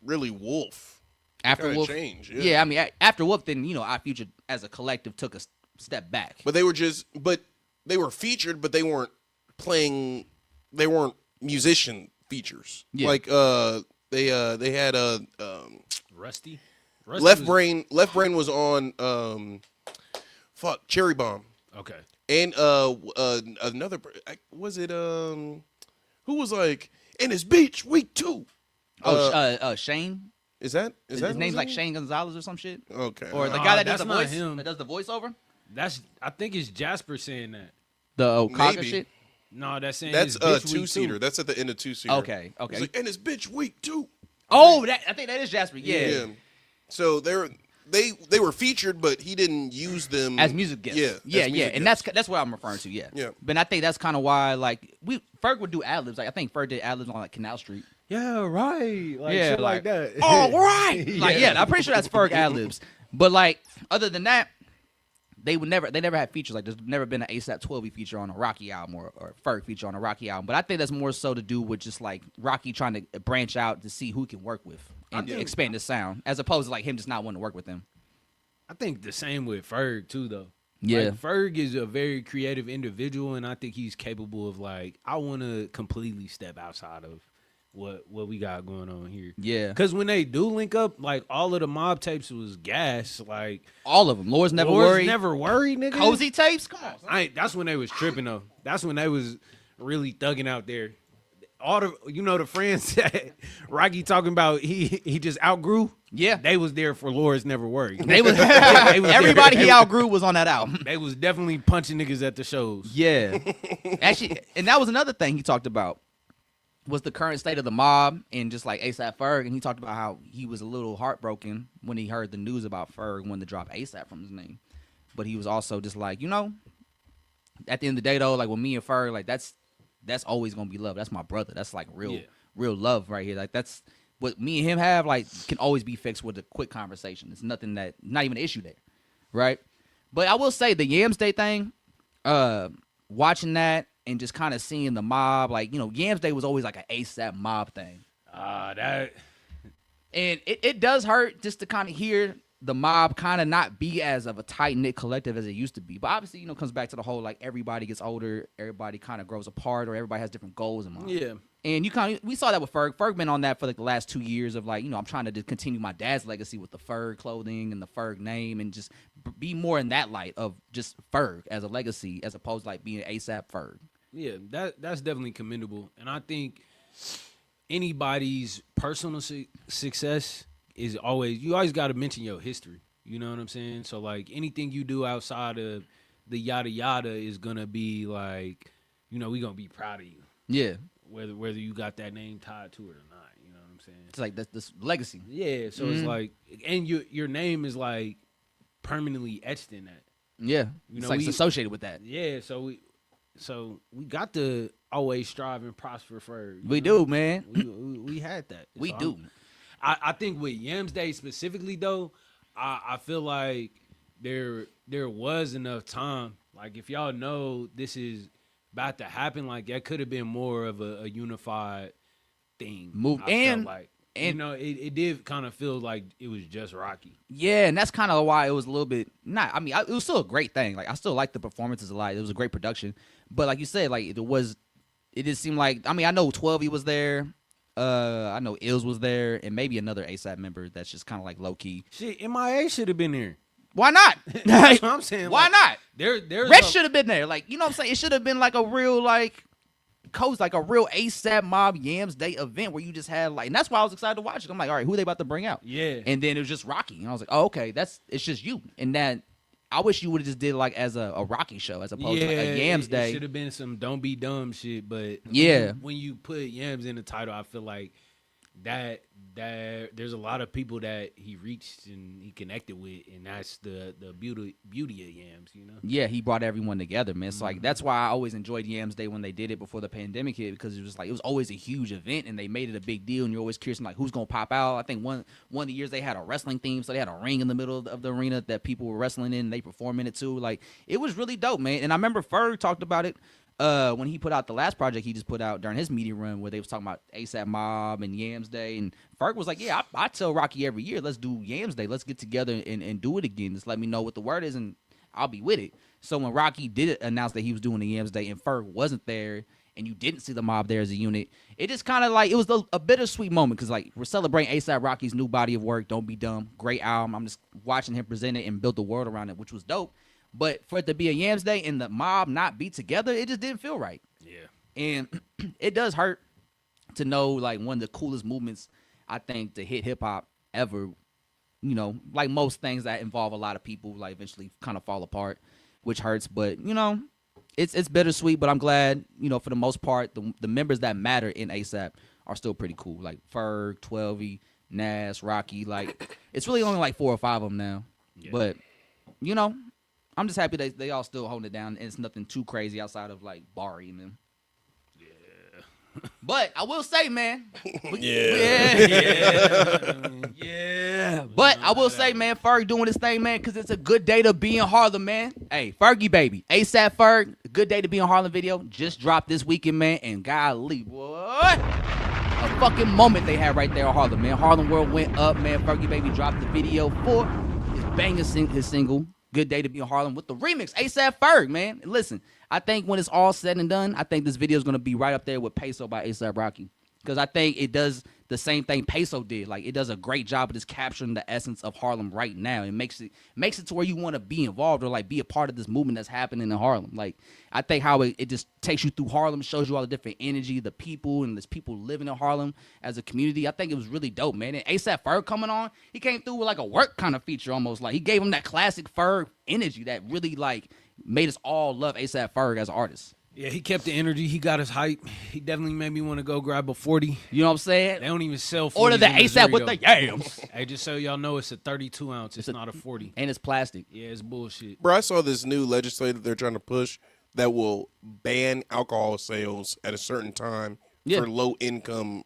Speaker 4: really Wolf.
Speaker 2: After
Speaker 4: Kinda
Speaker 2: Wolf?
Speaker 4: changed,
Speaker 2: Yeah.
Speaker 4: yeah.
Speaker 2: I mean, after Wolf, then, Our Future as a collective took a step back.
Speaker 4: But they were featured, but they weren't playing. They weren't musician features.
Speaker 2: Yeah.
Speaker 4: Like they had
Speaker 3: Rusty
Speaker 4: Left
Speaker 3: was-
Speaker 4: Brain. Left Brain was on Cherry Bomb.
Speaker 3: Okay.
Speaker 4: And another was it who was like in his beach week 2?
Speaker 2: Shane.
Speaker 4: Is that
Speaker 2: His
Speaker 4: his
Speaker 2: name's like
Speaker 4: name?
Speaker 2: Shane Gonzalez or some shit.
Speaker 4: Okay.
Speaker 2: Or the guy that does
Speaker 3: that's
Speaker 2: the
Speaker 3: not
Speaker 2: voice.
Speaker 3: him.
Speaker 2: That does the voiceover.
Speaker 3: I think it's Jasper saying that.
Speaker 2: The Okaka
Speaker 4: Maybe.
Speaker 2: shit.
Speaker 3: No, that's saying
Speaker 4: That's
Speaker 3: his bitch week
Speaker 4: 2-seater.
Speaker 3: too.
Speaker 4: That's at the end of 2-seater.
Speaker 2: Okay.
Speaker 4: It's like, and his bitch week 2.
Speaker 2: Oh, I think that is Jasper. Yeah.
Speaker 4: So they were featured, but he didn't use them
Speaker 2: As music guests.
Speaker 4: Yeah.
Speaker 2: Yeah,
Speaker 4: as
Speaker 2: yeah.
Speaker 4: music
Speaker 2: And
Speaker 4: guests.
Speaker 2: that's what I'm referring to. Yeah.
Speaker 4: Yeah.
Speaker 2: But I think that's kind of why Ferg would do ad libs. Like I think Ferg did ad libs on like Canal Street.
Speaker 3: Yeah, right. Like
Speaker 2: Yeah,
Speaker 3: shit
Speaker 2: like,
Speaker 3: like that.
Speaker 2: All right. Like I'm pretty sure that's Ferg ad libs. But like other than that, they never had features. Like there's never been an ASAP 12 feature on a Rocky album or Ferg feature on a Rocky album. But I think that's more so to do with just like Rocky trying to branch out to see who he can work with and expand his sound, as opposed to like him just not wanting to work with them.
Speaker 3: I think the same with Ferg too, though.
Speaker 2: Yeah.
Speaker 3: Like, Ferg is a very creative individual, and I think he's capable of like, I want to completely step outside of what we got going on here.
Speaker 2: Yeah.
Speaker 3: Because when they do link up, like all of the mob tapes was gas. Like
Speaker 2: All of them. Lord's Never
Speaker 3: Lord's
Speaker 2: Worried.
Speaker 3: Never Worry, nigga.
Speaker 2: Cozy tapes. Come on.
Speaker 3: That's when they was tripping though. That's when they was really thugging out there. All the friends that Rocky talking about he just outgrew.
Speaker 2: Yeah.
Speaker 3: They was there for Lord's Never Worry.
Speaker 2: They was
Speaker 3: They was
Speaker 2: everybody
Speaker 3: there.
Speaker 2: he outgrew was on that album.
Speaker 3: They was definitely punching niggas at the shows.
Speaker 2: Yeah. Actually, and that was another thing he talked about was the current state of the mob and just like ASAP Ferg. And he talked about how he was a little heartbroken when he heard the news about Ferg wanting to drop ASAP from his name. But he was also just like, at the end of the day though, like with me and Ferg, like that's always gonna be love. That's my brother. That's like real love right here. Like that's what me and him have, like can always be fixed with a quick conversation. It's nothing not even an issue there. Right? But I will say the Yams Day thing, watching that and just kind of seeing the mob, like, Yams Day was always like an ASAP mob thing.
Speaker 3: That
Speaker 2: And it does hurt just to kind of hear the mob kind of not be as of a tight-knit collective as it used to be. But obviously, it comes back to the whole, like, everybody gets older, everybody kind of grows apart, or everybody has different goals in mind.
Speaker 3: yeah.
Speaker 2: And we saw that with Ferg. Ferg been on that for like the last 2 years of like, I'm trying to just continue my dad's legacy with the Ferg clothing and the Ferg name and just be more in that light of just Ferg as a legacy as opposed to like being ASAP Ferg.
Speaker 3: Yeah, that's definitely commendable. And I think anybody's personal success is you always got to mention your history. You know what I'm saying? So like anything you do outside of the yada yada is gonna be like, we gonna be proud of you.
Speaker 2: Yeah.
Speaker 3: Whether you got that name tied to it or not. You know what I'm saying?
Speaker 2: It's like this legacy.
Speaker 3: Yeah. So it's like, and your name is like permanently etched in that.
Speaker 2: Yeah.
Speaker 3: It's
Speaker 2: It's associated with that.
Speaker 3: Yeah. So we got to always strive and prosper for.
Speaker 2: We do, man.
Speaker 3: We had that.
Speaker 2: We
Speaker 3: So
Speaker 2: do.
Speaker 3: I think with Yams Day specifically though, I feel like there was enough time. Like if y'all know this is about to happen, like that could have been more of a unified thing.
Speaker 2: Move
Speaker 3: I felt
Speaker 2: and
Speaker 3: like,
Speaker 2: and
Speaker 3: it did kind of feel like it was just Rocky.
Speaker 2: yeah, and that's kind of why it was a little bit it was still a great thing. Like I still like the performances a lot. It was a great production, but like you said, like it just seemed like I know 12 was there. I know Ills was there, and maybe another ASAP member that's just kind of like low key.
Speaker 3: Shit, MIA should have been there.
Speaker 2: Why not?
Speaker 3: That's what I'm saying.
Speaker 2: Why
Speaker 3: like,
Speaker 2: not?
Speaker 3: There's
Speaker 2: Red should have been there. Like, you know what I'm saying? It should have been like a real like a real ASAP Mob Yams Day event where you just had and that's why I was excited to watch it. I'm like, all right, who are they about to bring out?
Speaker 3: Yeah.
Speaker 2: And then it was just Rocky. And I was like, oh, okay, it's just you. And that I wish you would have just did like as a Rocky show as opposed to like a Yams Day.
Speaker 3: It should have been some don't be dumb shit, but
Speaker 2: Yeah.
Speaker 3: when you put Yams in the title, I feel like that there's a lot of people that he reached and he connected with, and that's the beauty of Yams,
Speaker 2: Yeah, he brought everyone together, man. So like that's why I always enjoyed Yams Day when they did it before the pandemic hit, because it was always a huge event and they made it a big deal, and you're always curious like who's gonna pop out. I think one of the years they had a wrestling theme, so they had a ring in the middle of the arena that people were wrestling in and they perform in it too. Like it was really dope, man. And I remember Ferg talked about it when he put out the last project he just put out during his media run where they was talking about ASAP Mob and Yams Day, and Ferg was like, yeah, I tell Rocky every year, let's do Yams Day, let's get together and do it again. Just let me know what the word is and I'll be with it. So when Rocky did announce that he was doing the Yams Day and Ferg wasn't there and you didn't see the Mob there as a unit, it just kind of like, it was a bittersweet moment because like we're celebrating ASAP Rocky's new body of work, Don't Be Dumb, great album. I'm just watching him present it and build the world around it, which was dope. But for it to be a Yams Day and the Mob not be together, it just didn't feel right.
Speaker 3: Yeah.
Speaker 2: And it does hurt to know, like, one of the coolest movements, I think, to hit hip-hop ever, you know, like most things that involve a lot of people, like, eventually kind of fall apart, which hurts. But, you know, it's bittersweet, but I'm glad, you know, for the most part, the members that matter in ASAP are still pretty cool. Like, Ferg, 12E, Nas, Rocky. Like, it's really only like 4 or 5 of them now. Yeah. But, you know, I'm just happy they all still holding it down, and it's nothing too crazy outside of like Barry and them. Yeah. But I will say, man. Yeah. But I will say, man, Ferg doing this thing, man, because it's a good day to be in Harlem, man. Hey, Fergie baby, ASAP Ferg, a good day to be in Harlem video just dropped this weekend, man. And golly, what a fucking moment they had right there in Harlem, man. Harlem World went up, man. Fergie baby dropped the video for his banger his single. Good Day to Be in Harlem with the remix, ASAP Ferg, man. And listen, I think when it's all said and done, I think this video is going to be right up there with Peso by ASAP Rocky. Because I think it does the same thing Peso did. Like, it does a great job of just capturing the essence of Harlem right now. It makes it to where you want to be involved or, like, be a part of this movement that's happening in Harlem. Like, I think how it just takes you through Harlem, shows you all the different energy, the people, and there's people living in Harlem as a community. I think it was really dope, man. And ASAP Ferg coming on, he came through with, like, a work kind of feature almost. Like, he gave him that classic Ferg energy that really, like, made us all love ASAP Ferg as an artist.
Speaker 3: Yeah, he kept the energy. He got his hype. He definitely made me want to go grab a 40.
Speaker 2: You know what I'm saying?
Speaker 3: They don't even sell 40s.
Speaker 2: Order the ASAP with the yams.
Speaker 3: Hey, just so y'all know, it's a 32 ounce. It's not a 40.
Speaker 2: And it's plastic.
Speaker 3: Yeah, it's bullshit.
Speaker 4: Bro, I saw this new legislative they're trying to push that will ban alcohol sales at a certain time for low-income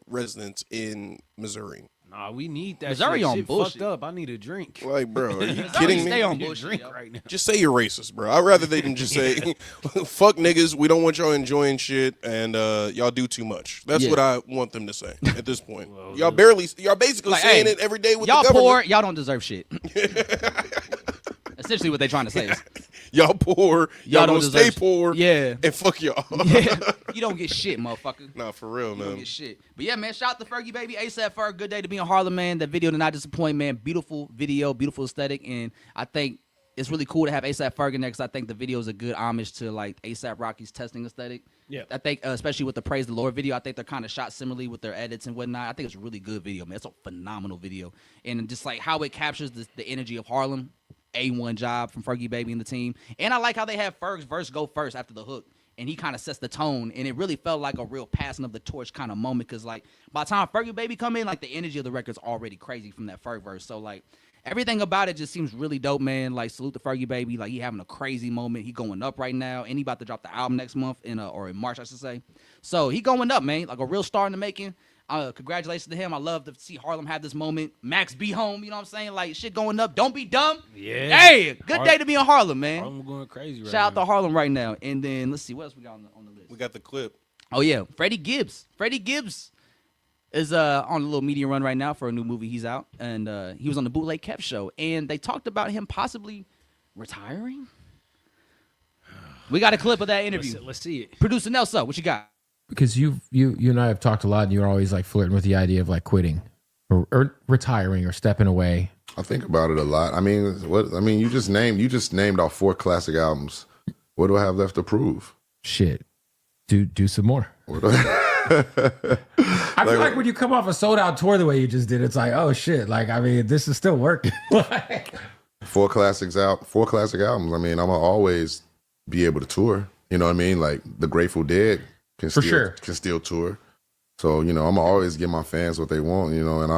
Speaker 4: residents in Missouri.
Speaker 3: Nah, we need that.
Speaker 2: Missouri on bullshit.
Speaker 3: Fucked up. I need a drink.
Speaker 4: Like, bro, are you kidding me?
Speaker 2: Stay on bullshit
Speaker 3: right now.
Speaker 4: Just say you're racist, bro. I'd rather they than just say, fuck niggas, we don't want y'all enjoying shit, and y'all do too much. That's what I want them to say at this point. Well, y'all basically like, saying it every day with
Speaker 2: y'all
Speaker 4: the government.
Speaker 2: Poor, y'all don't deserve shit. Essentially what they're trying to say is,
Speaker 4: y'all poor, y'all don't stay poor, and fuck y'all.
Speaker 2: You don't get shit, motherfucker.
Speaker 4: Nah, for real, man.
Speaker 2: You don't get shit. But yeah, man, shout out to Fergie baby, ASAP Ferg, good day to be in Harlem, man. That video did not disappoint, man. Beautiful video, beautiful aesthetic, and I think it's really cool to have ASAP Ferg in there because I think the video is a good homage to like ASAP Rocky's testing aesthetic. Yeah, I think especially with the Praise the Lord video, I think they're kind of shot similarly with their edits and whatnot. I think it's a really good video, man. It's a phenomenal video, and just like how it captures the energy of Harlem. A1 job from Fergie baby and the team, and I like how they have Ferg's verse go first after the hook, and he kind of sets the tone, and it really felt like a real passing of the torch kind of moment because like by the time Fergie baby come in, like the energy of the record's already crazy from that Ferg verse. So like everything about it just seems really dope, man. Like salute to Fergie baby, like he having a crazy moment. He going up right now, and he about to drop the album next month or in March, I should say. So he going up, man, like a real star in the making. Congratulations to him. I love to see Harlem have this moment. Max be home, you know what I'm saying? Like, shit going up. Don't be dumb.
Speaker 3: Yeah.
Speaker 2: Hey, good day to be in Harlem, man.
Speaker 3: Harlem going crazy right now.
Speaker 2: Shout out to Harlem right now. And then, let's see, what else we got on the list?
Speaker 4: We got the clip.
Speaker 2: Oh, yeah. Freddie Gibbs. Freddie Gibbs is on a little media run right now for a new movie he's out. And he was on the Bootleg Kev show. And they talked about him possibly retiring. We got a clip of that interview.
Speaker 3: Let's see it.
Speaker 2: Producer Nelson, what you got?
Speaker 6: Because you and I have talked a lot, and you're always like flirting with the idea of like quitting or retiring or stepping away.
Speaker 7: I think about it a lot. I mean, you just named off 4 classic albums. What do I have left to prove?
Speaker 6: Shit, do some more. I feel like when you come off a sold out tour the way you just did, it's like, oh shit, like I mean, this is still working.
Speaker 7: 4 classic albums. I mean, I'm gonna always be able to tour. You know what I mean? Like the Grateful Dead. Can still tour. So, you know, I'm gonna always give my fans what they want, you know, and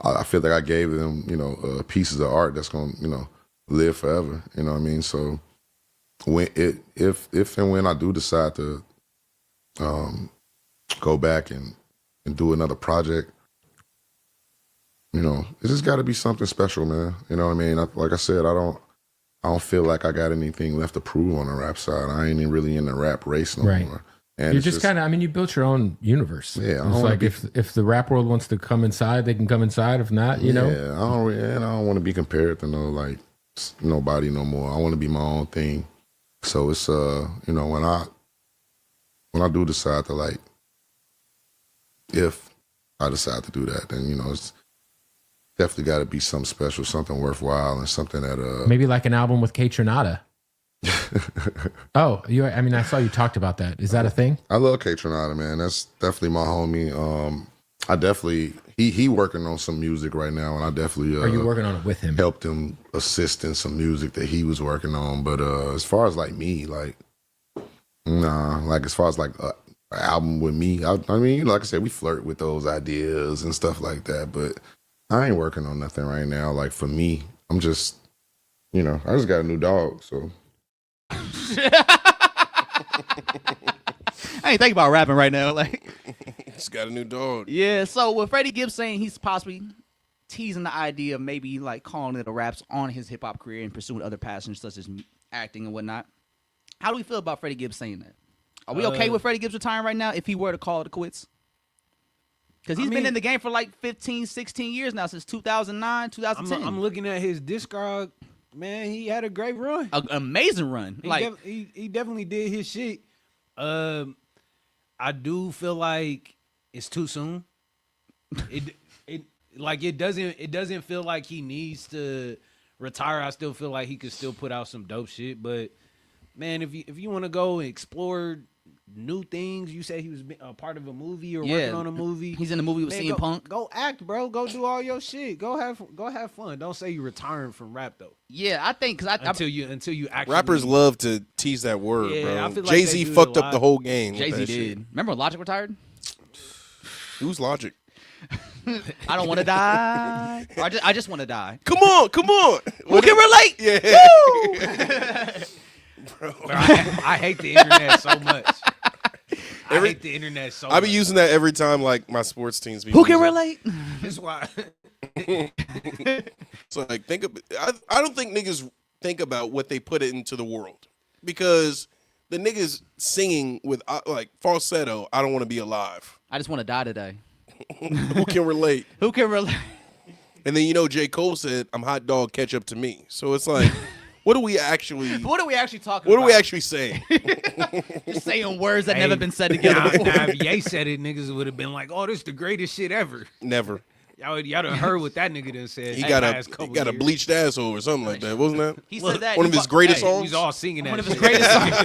Speaker 7: I feel like I gave them, you know, pieces of art that's gonna, you know, live forever. You know what I mean? So if and when I do decide to go back and do another project, you know, it's just gotta be something special, man. You know what I mean? Like I said, I I don't feel like I got anything left to prove on the rap side. I ain't even really in the rap race no more. And
Speaker 6: you're just kind of, I mean, you built your own universe.
Speaker 7: Yeah.
Speaker 6: It's like if the rap world wants to come inside, they can come inside. If not, you know.
Speaker 7: Yeah, I don't want to be compared to nobody no more. I want to be my own thing. So it's you know, when I do decide to like, if I decide to do that, then you know it's definitely got to be something special, something worthwhile, and something that
Speaker 6: maybe like an album with K Tronada. Oh, I mean, I saw you talked about that. Is that a thing?
Speaker 7: I love K Tronada, man. That's definitely my homie. I definitely he working on some music right now, and I definitely
Speaker 6: are you working on it with him?
Speaker 7: Helped him assist in some music that he was working on. But as far as like me, like nah, like as far as like an album with me, I mean, like I said, we flirt with those ideas and stuff like that, but I ain't working on nothing right now. Like for me, I'm just, you know, I just got a new dog, so.
Speaker 2: I ain't thinking about rapping right now. Like,
Speaker 4: Just got a new dog.
Speaker 2: yeah. So with Freddie Gibbs saying he's possibly teasing the idea of maybe like calling it a raps on his hip hop career and pursuing other passions such as acting and whatnot. How do we feel about Freddie Gibbs saying that? Are we okay with Freddie Gibbs retiring right now if he were to call it quits? Because he's been in the game for like 15, 16 years now, since 2009, 2010.
Speaker 3: I'm looking at his discog. Man, he had a great run.
Speaker 2: An amazing run.
Speaker 3: He definitely did his shit. I do feel like it's too soon. It doesn't feel like he needs to retire. I still feel like he could still put out some dope shit. But man, if you want to go and explore new things, you say he was a part of a movie or working on a movie.
Speaker 2: He's in a movie with CM Punk.
Speaker 3: Go act, bro. Go do all your shit. Go have fun. Don't say you retiring from rap though.
Speaker 2: Yeah, I think because
Speaker 3: until you actually
Speaker 4: rappers love to tease that word,
Speaker 3: Yeah,
Speaker 4: bro.
Speaker 3: I feel like
Speaker 4: Jay-Z
Speaker 3: they do
Speaker 4: fucked
Speaker 3: it a
Speaker 4: up the
Speaker 3: lot.
Speaker 4: whole game.
Speaker 2: Jay-Z did. Remember when Logic retired?
Speaker 4: Who's Logic?
Speaker 2: I don't want to die. Or I just want to die.
Speaker 4: Come on.
Speaker 2: Who can relate?
Speaker 4: Yeah.
Speaker 2: Woo!
Speaker 3: Bro, I hate the internet so much. I hate the internet so much.
Speaker 4: I be using that every time, like my sports teams. Be
Speaker 2: Who can
Speaker 4: using it.
Speaker 2: relate?
Speaker 3: That's why.
Speaker 4: So like, I don't think niggas think about what they put into the world, because the niggas singing with like falsetto. I don't want to be alive.
Speaker 2: I just want to die today.
Speaker 4: Who can relate?
Speaker 2: Who can relate?
Speaker 4: And then J. Cole said, "I'm hot dog, catch up to me." So it's like, what are we actually
Speaker 2: talking about?
Speaker 4: What are we actually saying?
Speaker 2: You're saying words that never been said together before.
Speaker 3: Now, if Ye said it, niggas would have been like, "Oh, this is the greatest shit ever."
Speaker 4: Never.
Speaker 3: Y'all done heard what that nigga done said.
Speaker 4: He got a bleached asshole or something like that, wasn't that?
Speaker 2: He said that.
Speaker 4: One of his greatest
Speaker 3: He
Speaker 4: songs.
Speaker 3: was all singing that.
Speaker 2: One of his
Speaker 3: shit.
Speaker 2: greatest songs.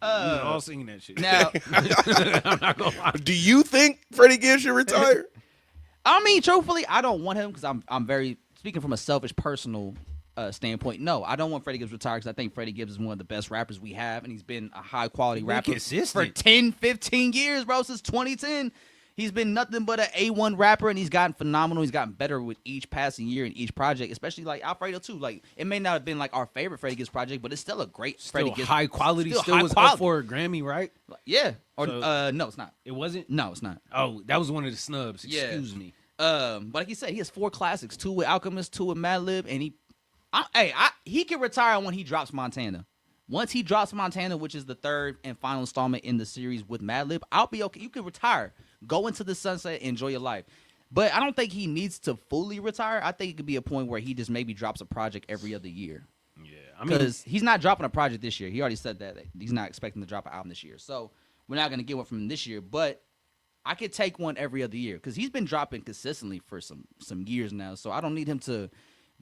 Speaker 3: We was all singing that shit.
Speaker 2: Now,
Speaker 3: I'm not gonna lie.
Speaker 4: Do you think Freddie Gibbs should retire?
Speaker 2: I mean, truthfully, I don't want him because I'm very speaking from a selfish, personal standpoint. No, I don't want Freddie Gibbs retired because I think Freddie Gibbs is one of the best rappers we have, and he's been a high quality rapper for 10, 15 years, bro. Since 2010, he's been nothing but an A1 rapper, and he's gotten phenomenal. He's gotten better with each passing year and each project, especially like Alfredo too. Like, it may not have been like our favorite Freddie Gibbs project, but it's still a great Freddie Gibbs.
Speaker 3: High quality. Still
Speaker 2: high
Speaker 3: was
Speaker 2: quality.
Speaker 3: up for a Grammy, right?
Speaker 2: Yeah. Or
Speaker 3: So-
Speaker 2: no, it's not.
Speaker 3: It wasn't.
Speaker 2: No, it's not.
Speaker 3: Oh, that was one of the snubs.
Speaker 2: Yeah.
Speaker 3: Excuse me.
Speaker 2: But like you said, he has 4 classics: 2 with Alchemist, 2 with Madlib, and he can retire when he drops Montana. Once he drops Montana, which is the 3rd and final installment in the series with Madlib, I'll be okay. You can retire, go into the sunset, enjoy your life. But I don't think he needs to fully retire. I think it could be a point where he just maybe drops a project every other year.
Speaker 3: Yeah, I mean,
Speaker 2: Because he's not dropping a project this year. He already said that he's not expecting to drop an album this year. So we're not going to get one from him this year. But I could take one every other year because he's been dropping consistently for some years now. So I don't need him to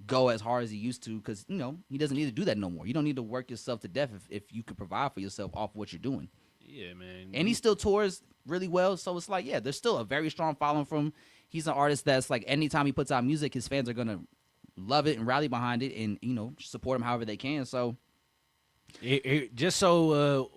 Speaker 2: go as hard as he used to because, he doesn't need to do that no more. You don't need to work yourself to death if you could provide for yourself off what you're doing.
Speaker 3: yeah, man.
Speaker 2: And he still tours really well. So it's like, yeah, there's still a very strong following from him. He's an artist that's like anytime he puts out music, his fans are going to love it and rally behind it and, support him however they can. So
Speaker 3: just so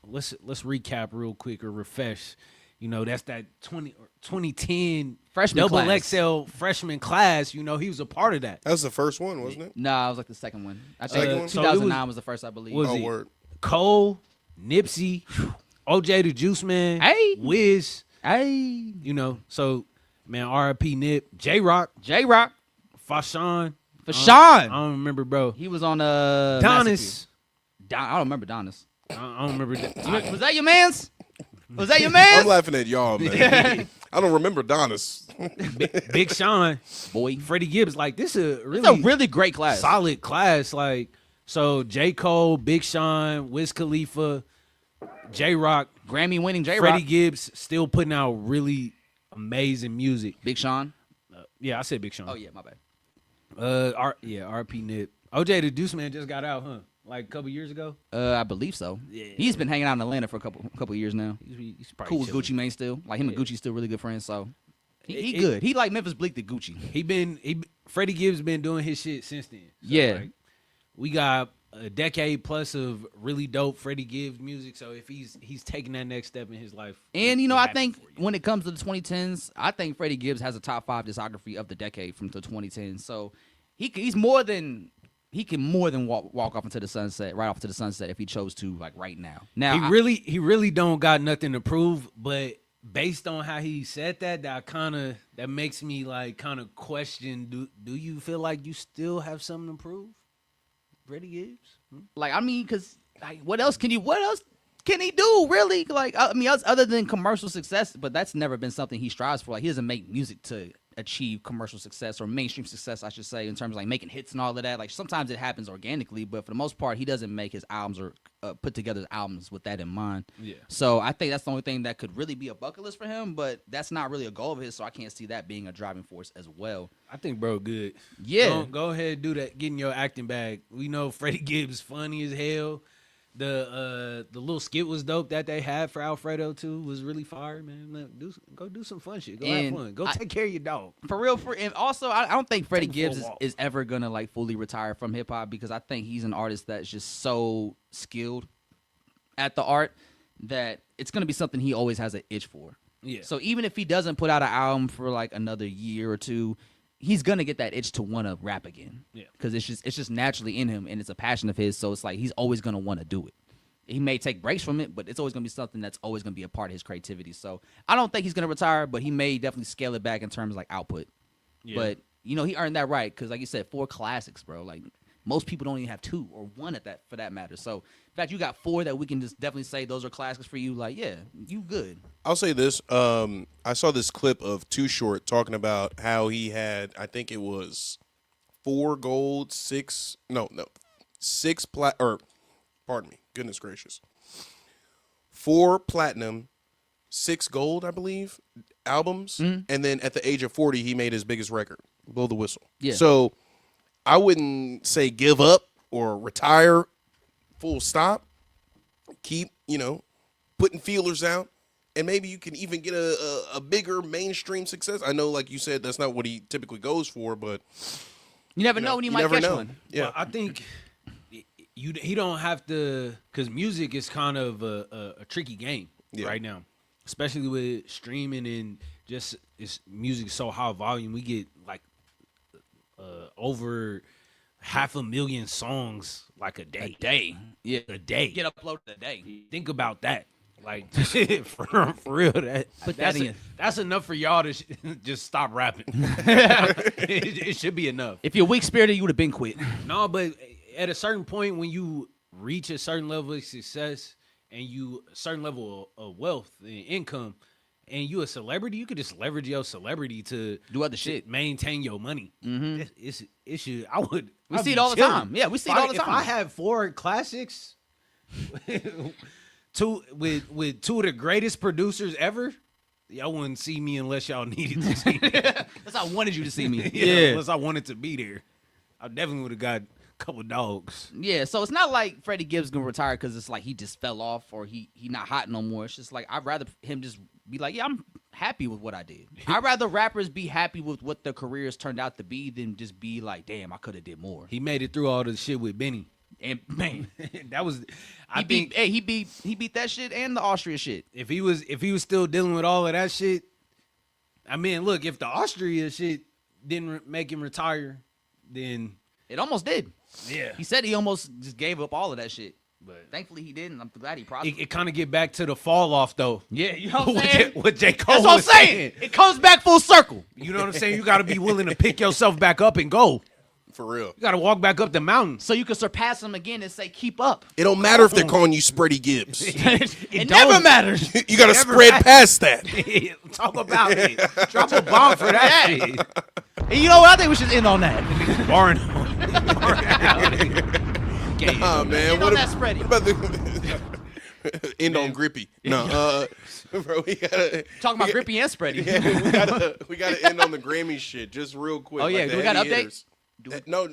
Speaker 3: let's recap real quick or refresh. That's that 2010
Speaker 2: Freshman
Speaker 3: double
Speaker 2: class.
Speaker 3: XL freshman class. He was a part of that.
Speaker 4: That was the first one, wasn't it?
Speaker 2: Nah, it was like the second one. I think
Speaker 4: Second one?
Speaker 2: 2009 was the first, I believe.
Speaker 3: Was
Speaker 4: Oh,
Speaker 3: it
Speaker 4: word.
Speaker 3: Cole, Nipsey, OJ the Juice Man,
Speaker 2: Hey.
Speaker 3: Wiz.
Speaker 2: Hey,
Speaker 3: So man, R.I.P. Nip, J-Rock,
Speaker 2: J-Rock,
Speaker 3: Fashawn.
Speaker 2: For
Speaker 3: I
Speaker 2: Sean.
Speaker 3: don't remember, bro.
Speaker 2: He was on
Speaker 3: Donis.
Speaker 2: I don't remember Donis.
Speaker 3: I don't remember. That.
Speaker 2: Was that your man's? Was that your man's?
Speaker 4: I'm laughing at y'all, man. I don't remember Donis.
Speaker 3: Big Sean,
Speaker 2: Boy.
Speaker 3: Freddie Gibbs. Like this is
Speaker 2: It's a really great class.
Speaker 3: solid class. Like so, J. Cole, Big Sean, Wiz Khalifa, J. Rock,
Speaker 2: Grammy winning J.
Speaker 3: Freddie
Speaker 2: Rock.
Speaker 3: Gibbs, still putting out really amazing music.
Speaker 2: Big Sean.
Speaker 3: Yeah, I said Big Sean.
Speaker 2: Oh yeah, my bad.
Speaker 3: RP Nip. OJ the Deuce Man just got out, huh? Like a couple years ago.
Speaker 2: I believe so.
Speaker 3: Yeah.
Speaker 2: He's been hanging out in Atlanta for a couple years now.
Speaker 3: He's probably
Speaker 2: Cool with
Speaker 3: chilling.
Speaker 2: Gucci Mane still. Like him and Gucci still really good friends. So he
Speaker 3: It-
Speaker 2: good. He like Memphis Bleak to Gucci.
Speaker 3: Freddie Gibbs been doing his shit since then. So,
Speaker 2: Yeah.
Speaker 3: like, we got a decade plus of really dope Freddie Gibbs music. So if he's taking that next step in his life,
Speaker 2: And
Speaker 3: we're
Speaker 2: I
Speaker 3: happy
Speaker 2: think
Speaker 3: for you.
Speaker 2: when it comes to the 2010s, I think Freddie Gibbs has a top 5 discography of the decade from the 2010s. So he's more than he can more than walk off into the sunset, right off into the sunset if he chose to, like right now. Now
Speaker 3: he really don't got nothing to prove, but based on how he said that makes me like kind of question: Do you feel like you still have something to prove, Freddie Gibbs?
Speaker 2: like I mean, because like, what else can he do really? Like I mean, other than commercial success, but that's never been something he strives for. Like he doesn't make music to achieve commercial success or mainstream success, I should say, in terms of like making hits and all of that. Like sometimes it happens organically, but for the most part, he doesn't make his albums or put together his albums with that in mind.
Speaker 3: Yeah.
Speaker 2: So I think that's the only thing that could really be a bucket list for him, but that's not really a goal of his. So I can't see that being a driving force as well.
Speaker 3: I think bro good.
Speaker 2: Yeah.
Speaker 3: Go ahead and do that. Get in your acting bag. We know Freddie Gibbs funny as hell. The little skit was dope that they had for Alfredo too was really fire, man. Go do some fun shit. Go have
Speaker 2: And
Speaker 3: fun. Go take care of your dog.
Speaker 2: For real, and also I don't think Freddie
Speaker 3: Take him for a
Speaker 2: Gibbs
Speaker 3: walk.
Speaker 2: is ever gonna like fully retire from hip hop because I think he's an artist that's just so skilled at the art that it's gonna be something he always has an itch for.
Speaker 3: Yeah.
Speaker 2: So even if he doesn't put out an album for like another year or two, he's gonna get that itch to want to rap again.
Speaker 3: Yeah.
Speaker 2: Because it's just naturally in him and it's a passion of his. So it's like he's always gonna want to do it. He may take breaks from it, but it's always gonna be something that's always gonna be a part of his creativity. So I don't think he's gonna retire, but he may definitely scale it back in terms of like output.
Speaker 3: Yeah.
Speaker 2: But he earned that right because, like you said, 4 classics, bro. Like most people don't even have 2 or 1 at that for that matter. So in fact, you got 4 that we can just definitely say those are classics for you. Like, yeah, you good.
Speaker 4: I'll say this. I saw this clip of Too Short talking about how he had, I think it was 4 gold, 6 pardon me, goodness gracious. 4 platinum, 6 gold, I believe, albums. And then at the age of 40, he made his biggest record, Blow the Whistle.
Speaker 2: Yeah.
Speaker 4: So I wouldn't say give up or retire, full stop. Keep, putting feelers out. And maybe you can even get a bigger mainstream success. I know, like you said, that's not what he typically goes for, but
Speaker 2: You never know when you might
Speaker 4: never
Speaker 2: catch
Speaker 4: know.
Speaker 2: one.
Speaker 4: Yeah.
Speaker 3: Well, I think he don't have to, because music is kind of a tricky game right now, especially with streaming and just music is so high volume. We get like over 500,000 songs like a day.
Speaker 2: Yeah.
Speaker 3: A day.
Speaker 2: Get uploaded a day.
Speaker 3: Think about that. Like for real, that's enough for y'all to just stop rapping. it should be enough.
Speaker 2: If you're weak spirited, you would have been quit.
Speaker 3: No, but at a certain point, when you reach a certain level of success and a certain level of wealth and income, and you a celebrity, you could just leverage your celebrity to
Speaker 2: Do other shit.
Speaker 3: maintain your money.
Speaker 2: Mm-hmm.
Speaker 3: It should.
Speaker 2: We
Speaker 3: I'd
Speaker 2: see
Speaker 3: be
Speaker 2: it all the
Speaker 3: chilling.
Speaker 2: time. Yeah, we see it all the
Speaker 3: If
Speaker 2: time.
Speaker 3: I had 4 classics, with 2 of the greatest producers ever, y'all wouldn't see me unless y'all needed to see me.
Speaker 2: That's how I wanted you to see me.
Speaker 3: Unless I wanted to be there, I definitely would have got a couple dogs.
Speaker 2: Yeah, so it's not like Freddie Gibbs gonna retire because it's like he just fell off or he not hot no more. It's just like I'd rather him just be like, yeah, I'm happy with what I did. I'd rather rappers be happy with what their careers turned out to be than just be like, damn, I could have did more.
Speaker 3: He made it through all the shit with Benny.
Speaker 2: And man,
Speaker 3: That was,
Speaker 2: he beat that shit and the Austria shit.
Speaker 3: if he was still dealing with all of that shit. I mean, look, if the Austria shit didn't make him retire, then
Speaker 2: It almost did.
Speaker 3: yeah,
Speaker 2: He said he almost just gave up all of that shit.
Speaker 3: but
Speaker 2: Thankfully he didn't. I'm glad he prospered.
Speaker 3: it kind of get back to the fall off though.
Speaker 2: Yeah, you know what I'm saying?
Speaker 3: What J. Cole
Speaker 2: That's what I'm
Speaker 3: was
Speaker 2: saying. It comes back full circle.
Speaker 3: You know what I'm saying? You got to be willing to pick yourself back up and go.
Speaker 4: For real.
Speaker 3: You got to walk back up the mountain.
Speaker 2: So you can surpass them again and say, keep up.
Speaker 4: It don't matter if they're calling you Spready Gibbs.
Speaker 2: It never matters.
Speaker 4: You got to spread past that.
Speaker 3: Talk about it. Drop a bomb for that shit.
Speaker 2: And you know what? I think we should end on that.
Speaker 3: Barn.
Speaker 4: Nah, man.
Speaker 2: End on that Spready.
Speaker 4: What about the end on Grippy? No, bro, we gotta
Speaker 2: Talking about Grippy and Spready.
Speaker 4: yeah, we gotta end on the Grammy shit just real quick.
Speaker 2: Oh, yeah,
Speaker 4: the
Speaker 2: we got an
Speaker 4: heavy
Speaker 2: update?
Speaker 4: hitters. No,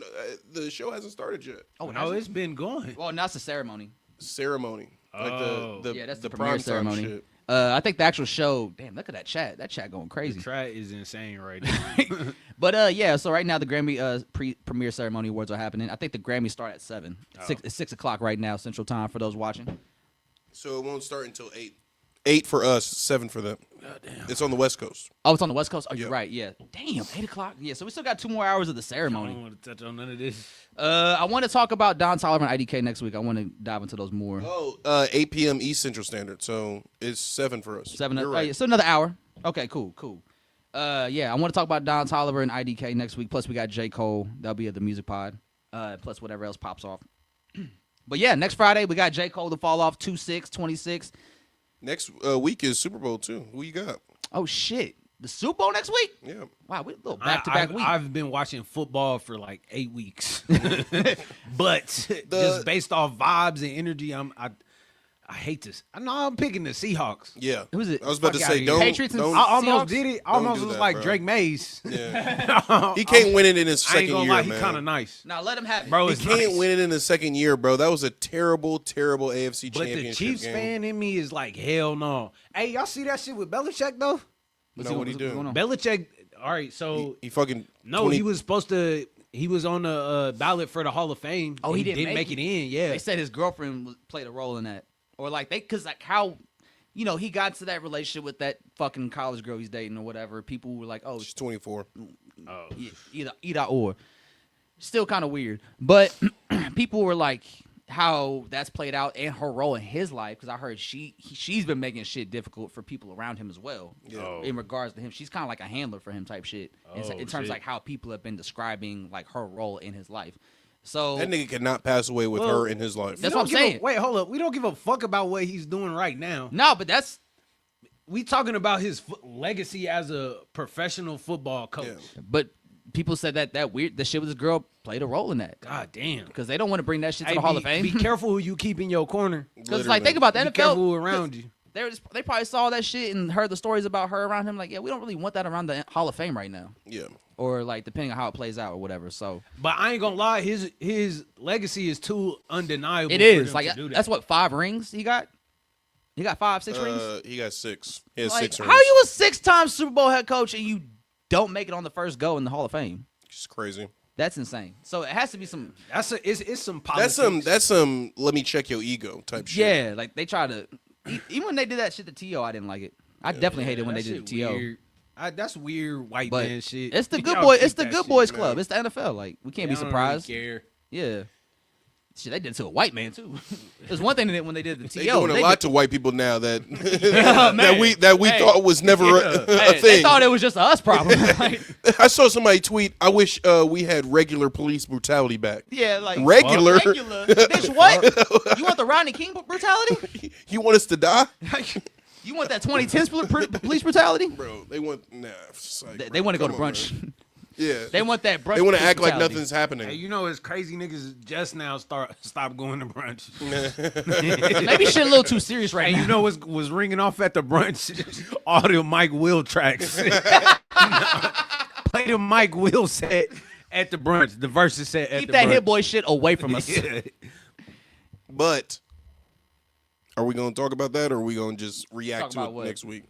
Speaker 4: the show hasn't started yet.
Speaker 2: Oh,
Speaker 3: No, it's been going.
Speaker 2: well, now it's a ceremony.
Speaker 4: Ceremony, like
Speaker 3: Oh.
Speaker 4: the
Speaker 2: Yeah, that's
Speaker 4: the
Speaker 2: the premiere
Speaker 4: prime time
Speaker 2: ceremony.
Speaker 4: shit.
Speaker 2: I think the actual show. Damn, look at that chat. That chat going
Speaker 3: The
Speaker 2: crazy.
Speaker 3: track is insane right now.
Speaker 2: But yeah, so right now the Grammy premiere ceremony awards are happening. I think the Grammys start at 7.
Speaker 3: Oh.
Speaker 2: It's 6 o'clock right now, Central Time for those watching.
Speaker 4: So it won't start until 8. 8 for us, 7 for them. It's on the West Coast.
Speaker 2: Oh, it's on the West Coast. Oh, you're
Speaker 4: Yep.
Speaker 2: right. Yeah. Damn, 8 o'clock. Yeah, so we still got 2 more hours of the
Speaker 3: I
Speaker 2: ceremony.
Speaker 3: don't want to touch on none of this.
Speaker 2: I want to talk about Don Toliver and IDK next week. I want to dive into those more.
Speaker 4: Oh, 8 p.m. East Central Standard. So it's 7 for us.
Speaker 2: 7.
Speaker 4: You're
Speaker 2: Oh,
Speaker 4: right.
Speaker 2: yeah, so another hour. Okay, cool. Yeah, I want to talk about Don Toliver and IDK next week. Plus, we got J. Cole. That'll be at the Music Pod. Plus, whatever else pops off. But yeah, next Friday, we got J. Cole to fall off 2/6/26.
Speaker 4: Next week is Super Bowl too. Who you got?
Speaker 2: Oh, shit. The Super Bowl next week?
Speaker 4: Yeah.
Speaker 2: Wow, we a little back-to-back week.
Speaker 3: I've been watching football for like 8 weeks, but just based off vibes and energy, I hate this. I know I'm picking the Seahawks.
Speaker 4: Yeah.
Speaker 2: Who is it?
Speaker 4: I was about to
Speaker 3: Fuck
Speaker 4: say,
Speaker 3: outta here.
Speaker 4: don't.
Speaker 2: Patriots and
Speaker 4: don't
Speaker 3: I almost
Speaker 2: Seahawks?
Speaker 3: did it. I
Speaker 4: Don't
Speaker 3: almost
Speaker 4: do
Speaker 3: was
Speaker 4: that,
Speaker 3: like
Speaker 4: bro.
Speaker 3: Drake Mays.
Speaker 4: yeah. He can't win it in his
Speaker 3: I
Speaker 4: second
Speaker 3: ain't gonna
Speaker 4: year,
Speaker 3: lie,
Speaker 4: man.
Speaker 3: he's kind of nice,
Speaker 2: Now, let him have it.
Speaker 3: bro.
Speaker 4: He
Speaker 3: It's
Speaker 4: can't
Speaker 3: nice.
Speaker 4: win it in the second year, bro. That was a terrible, terrible AFC
Speaker 3: But
Speaker 4: championship
Speaker 3: the Chiefs
Speaker 4: game.
Speaker 3: fan in me is like, hell no. Hey, y'all see that shit with Belichick though?
Speaker 4: No, what he
Speaker 2: what's
Speaker 4: doing?
Speaker 2: going on?
Speaker 3: Belichick. All right, so
Speaker 4: He fucking
Speaker 3: no,
Speaker 4: 20
Speaker 3: he was supposed to. He was on the ballot for the Hall of Fame.
Speaker 2: Oh,
Speaker 3: and
Speaker 2: he didn't
Speaker 3: make
Speaker 2: make
Speaker 3: it in. Yeah,
Speaker 2: They said his girlfriend played a role in that. Or like because like how, he got to that relationship with that fucking college girl he's dating or whatever. People were like, oh,
Speaker 4: She's 24.
Speaker 2: either or. Still kind of weird. But people were like, how that's played out and her role in his life, because I heard she's been making shit difficult for people around him as well.
Speaker 4: Yeah.
Speaker 2: In regards to him, she's kind of like a handler for him type shit. In terms of
Speaker 3: shit.
Speaker 2: like how people have been describing like her role in his life. So
Speaker 4: That nigga cannot pass away with
Speaker 3: Well,
Speaker 4: her in his life.
Speaker 2: That's
Speaker 3: We
Speaker 2: what I'm
Speaker 3: don't give a-
Speaker 2: saying.
Speaker 3: Wait, hold up. We don't give a fuck about what he's doing right now.
Speaker 2: no, but that's
Speaker 3: We talking about his legacy as a professional football coach.
Speaker 4: Yeah.
Speaker 2: but people said that shit with this girl played a role in that
Speaker 3: God damn.
Speaker 2: because they don't want to bring that shit to
Speaker 3: Hey,
Speaker 2: the Hall of Fame.
Speaker 3: Be careful who you keep in your corner.
Speaker 2: Because like think about the
Speaker 3: Be
Speaker 2: NFL.
Speaker 3: careful who around you.
Speaker 2: They probably saw that shit and heard the stories about her around him. Like, yeah, we don't really want that around the Hall of Fame right now,
Speaker 4: Yeah.
Speaker 2: or like depending on how it plays out or whatever. So
Speaker 3: But I ain't gonna lie, his legacy is too undeniable.
Speaker 2: it
Speaker 3: for
Speaker 2: is
Speaker 3: them
Speaker 2: like
Speaker 3: to do that.
Speaker 2: that's what 5 rings he got. He got 5, 6 rings.
Speaker 4: He got 6. He has
Speaker 2: Like,
Speaker 4: 6
Speaker 2: how
Speaker 4: rings.
Speaker 2: are you a 6-time Super Bowl head coach and you don't make it on the first go in the Hall of Fame?
Speaker 4: It's crazy.
Speaker 2: That's insane. So it has to be some.
Speaker 3: It's some politics.
Speaker 4: That's some let me check your ego type shit.
Speaker 2: Yeah, like they try to. Even when they did that shit to T.O., I didn't like it. I definitely hated when they
Speaker 3: That
Speaker 2: did it to
Speaker 3: shit
Speaker 2: T.O.
Speaker 3: weird. That's weird white
Speaker 2: But
Speaker 3: man shit.
Speaker 2: it's the good
Speaker 3: Y'all
Speaker 2: boy.
Speaker 3: keep
Speaker 2: It's the
Speaker 3: that
Speaker 2: good
Speaker 3: shit,
Speaker 2: boys
Speaker 3: man.
Speaker 2: club. It's the NFL. Like we can't be
Speaker 3: They don't
Speaker 2: surprised.
Speaker 3: really care.
Speaker 2: Yeah. Shit, they did it to a white man too. There's one thing that when they did the
Speaker 4: They
Speaker 2: T.O.
Speaker 4: doing a lot to white people now that
Speaker 2: man.
Speaker 4: that we
Speaker 2: Hey.
Speaker 4: thought was never a
Speaker 2: Hey,
Speaker 4: thing.
Speaker 2: they thought it was just a us problem. Like,
Speaker 4: I saw somebody tweet, I wish we had regular police brutality back.
Speaker 2: yeah, like
Speaker 4: Regular?
Speaker 2: regular. Bitch, what? You want the Rodney King brutality?
Speaker 4: You want us to die?
Speaker 2: You want that 2010 police brutality?
Speaker 4: Bro, they want it's like,
Speaker 2: They want to go to
Speaker 4: come on,
Speaker 2: brunch.
Speaker 4: man. Yeah.
Speaker 2: They want that brunch.
Speaker 4: They want to
Speaker 2: police
Speaker 4: act like
Speaker 2: brutality.
Speaker 4: nothing's happening.
Speaker 3: Hey, you know, it's crazy niggas just now stop going to brunch.
Speaker 2: Maybe shit a little too serious right
Speaker 3: Hey,
Speaker 2: now.
Speaker 3: you know what was ringing off at the brunch? All the Mike Will tracks. Play the Mike Will set at the brunch. The verses set at
Speaker 2: Keep
Speaker 3: the
Speaker 2: that
Speaker 3: brunch.
Speaker 2: hit boy shit away from us.
Speaker 3: Yeah.
Speaker 4: But are we going to talk about that or are we going to just react
Speaker 2: Talk
Speaker 4: to
Speaker 2: about
Speaker 4: it
Speaker 2: what?
Speaker 4: next week?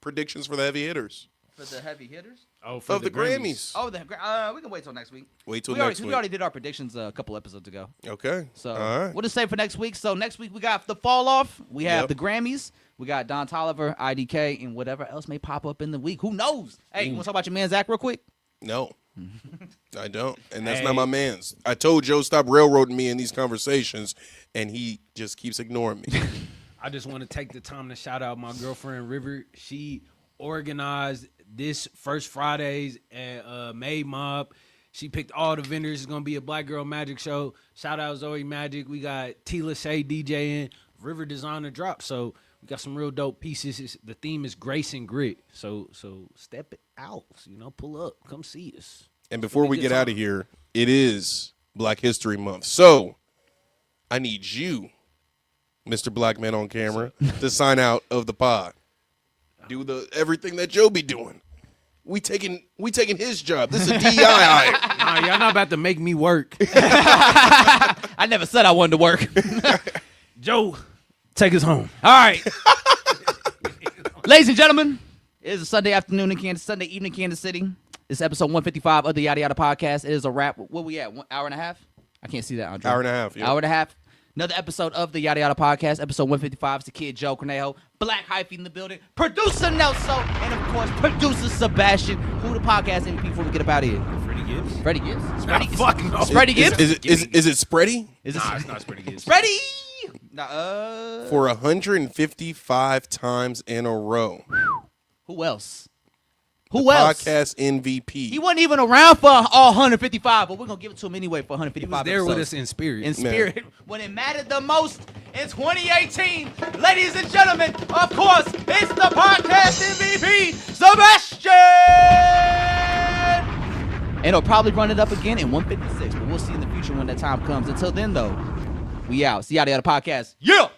Speaker 4: Predictions for the heavy hitters
Speaker 2: For the heavy hitters?
Speaker 3: Oh,
Speaker 4: of the Grammys.
Speaker 2: Oh, we can wait till next week.
Speaker 4: Wait till
Speaker 2: We
Speaker 4: next week.
Speaker 2: already did our predictions a couple episodes ago.
Speaker 4: Okay.
Speaker 2: So
Speaker 4: all right.
Speaker 2: we'll just say for next week. So next week we got the fall off. We have
Speaker 4: Yep.
Speaker 2: the Grammys. We got Don Toliver, IDK, and whatever else may pop up in the week. Who knows? Hey, you want to talk about your man Zach real quick?
Speaker 4: No, I don't. And that's
Speaker 3: Hey.
Speaker 4: not my man's. I told Joe stop railroading me in these conversations, and he just keeps ignoring me.
Speaker 3: I just want to take the time to shout out my girlfriend River. She organized this first Fridays at May Mob. She picked all the vendors. It's gonna be a Black Girl Magic show. Shout out Zoe Magic. We got T. Lachey DJing. River Designer drop. So we got some real dope pieces. The theme is grace and grit. So step it out. Pull up. Come see us.
Speaker 4: And before we get out of here, it is Black History Month. So I need you, Mr. Black Man on Camera, to sign out of the pod. Do everything that Joe be doing. We taking his job. This is a DEI hire.
Speaker 3: Nah, y'all not about to make me work.
Speaker 2: I never said I wanted to work.
Speaker 3: Joe, take us home.
Speaker 2: All right. Ladies and gentlemen, it is a Sunday afternoon in Kansas, Sunday evening in Kansas City. It's episode 155 of the Yada Yada Podcast. It is a wrap. What we at? 1 hour and a half? I can't see that, Andre.
Speaker 4: Hour and a half, yeah.
Speaker 2: Hour and a half. Another episode of the Yada Yada Podcast, episode 155. It's the kid Joe Cornejo, Black Hyphy in the building, producer Nelso, and of course, producer Sebastian. Who the podcast MVP before we get up out of here?
Speaker 3: Freddie Gibbs.
Speaker 2: Freddie Gibbs?
Speaker 3: Fucking
Speaker 2: It's Freddie Gibbs?
Speaker 4: Is it Spready?
Speaker 3: Nah, it's not Freddie Gibbs.
Speaker 2: Freddie!
Speaker 4: For 155 times in a row.
Speaker 2: Who else? Who else?
Speaker 4: Podcast MVP.
Speaker 2: He wasn't even around for all 155, but we're going to give it to him anyway for 155
Speaker 3: He was there with
Speaker 2: episodes.
Speaker 3: us in spirit.
Speaker 2: In spirit, when it mattered the most in 2018. Ladies and gentlemen, of course, it's the podcast MVP, Sebastian! And he'll probably run it up again in 156, but we'll see in the future when that time comes. Until then, though, we out. See y'all the other podcast. Yeah!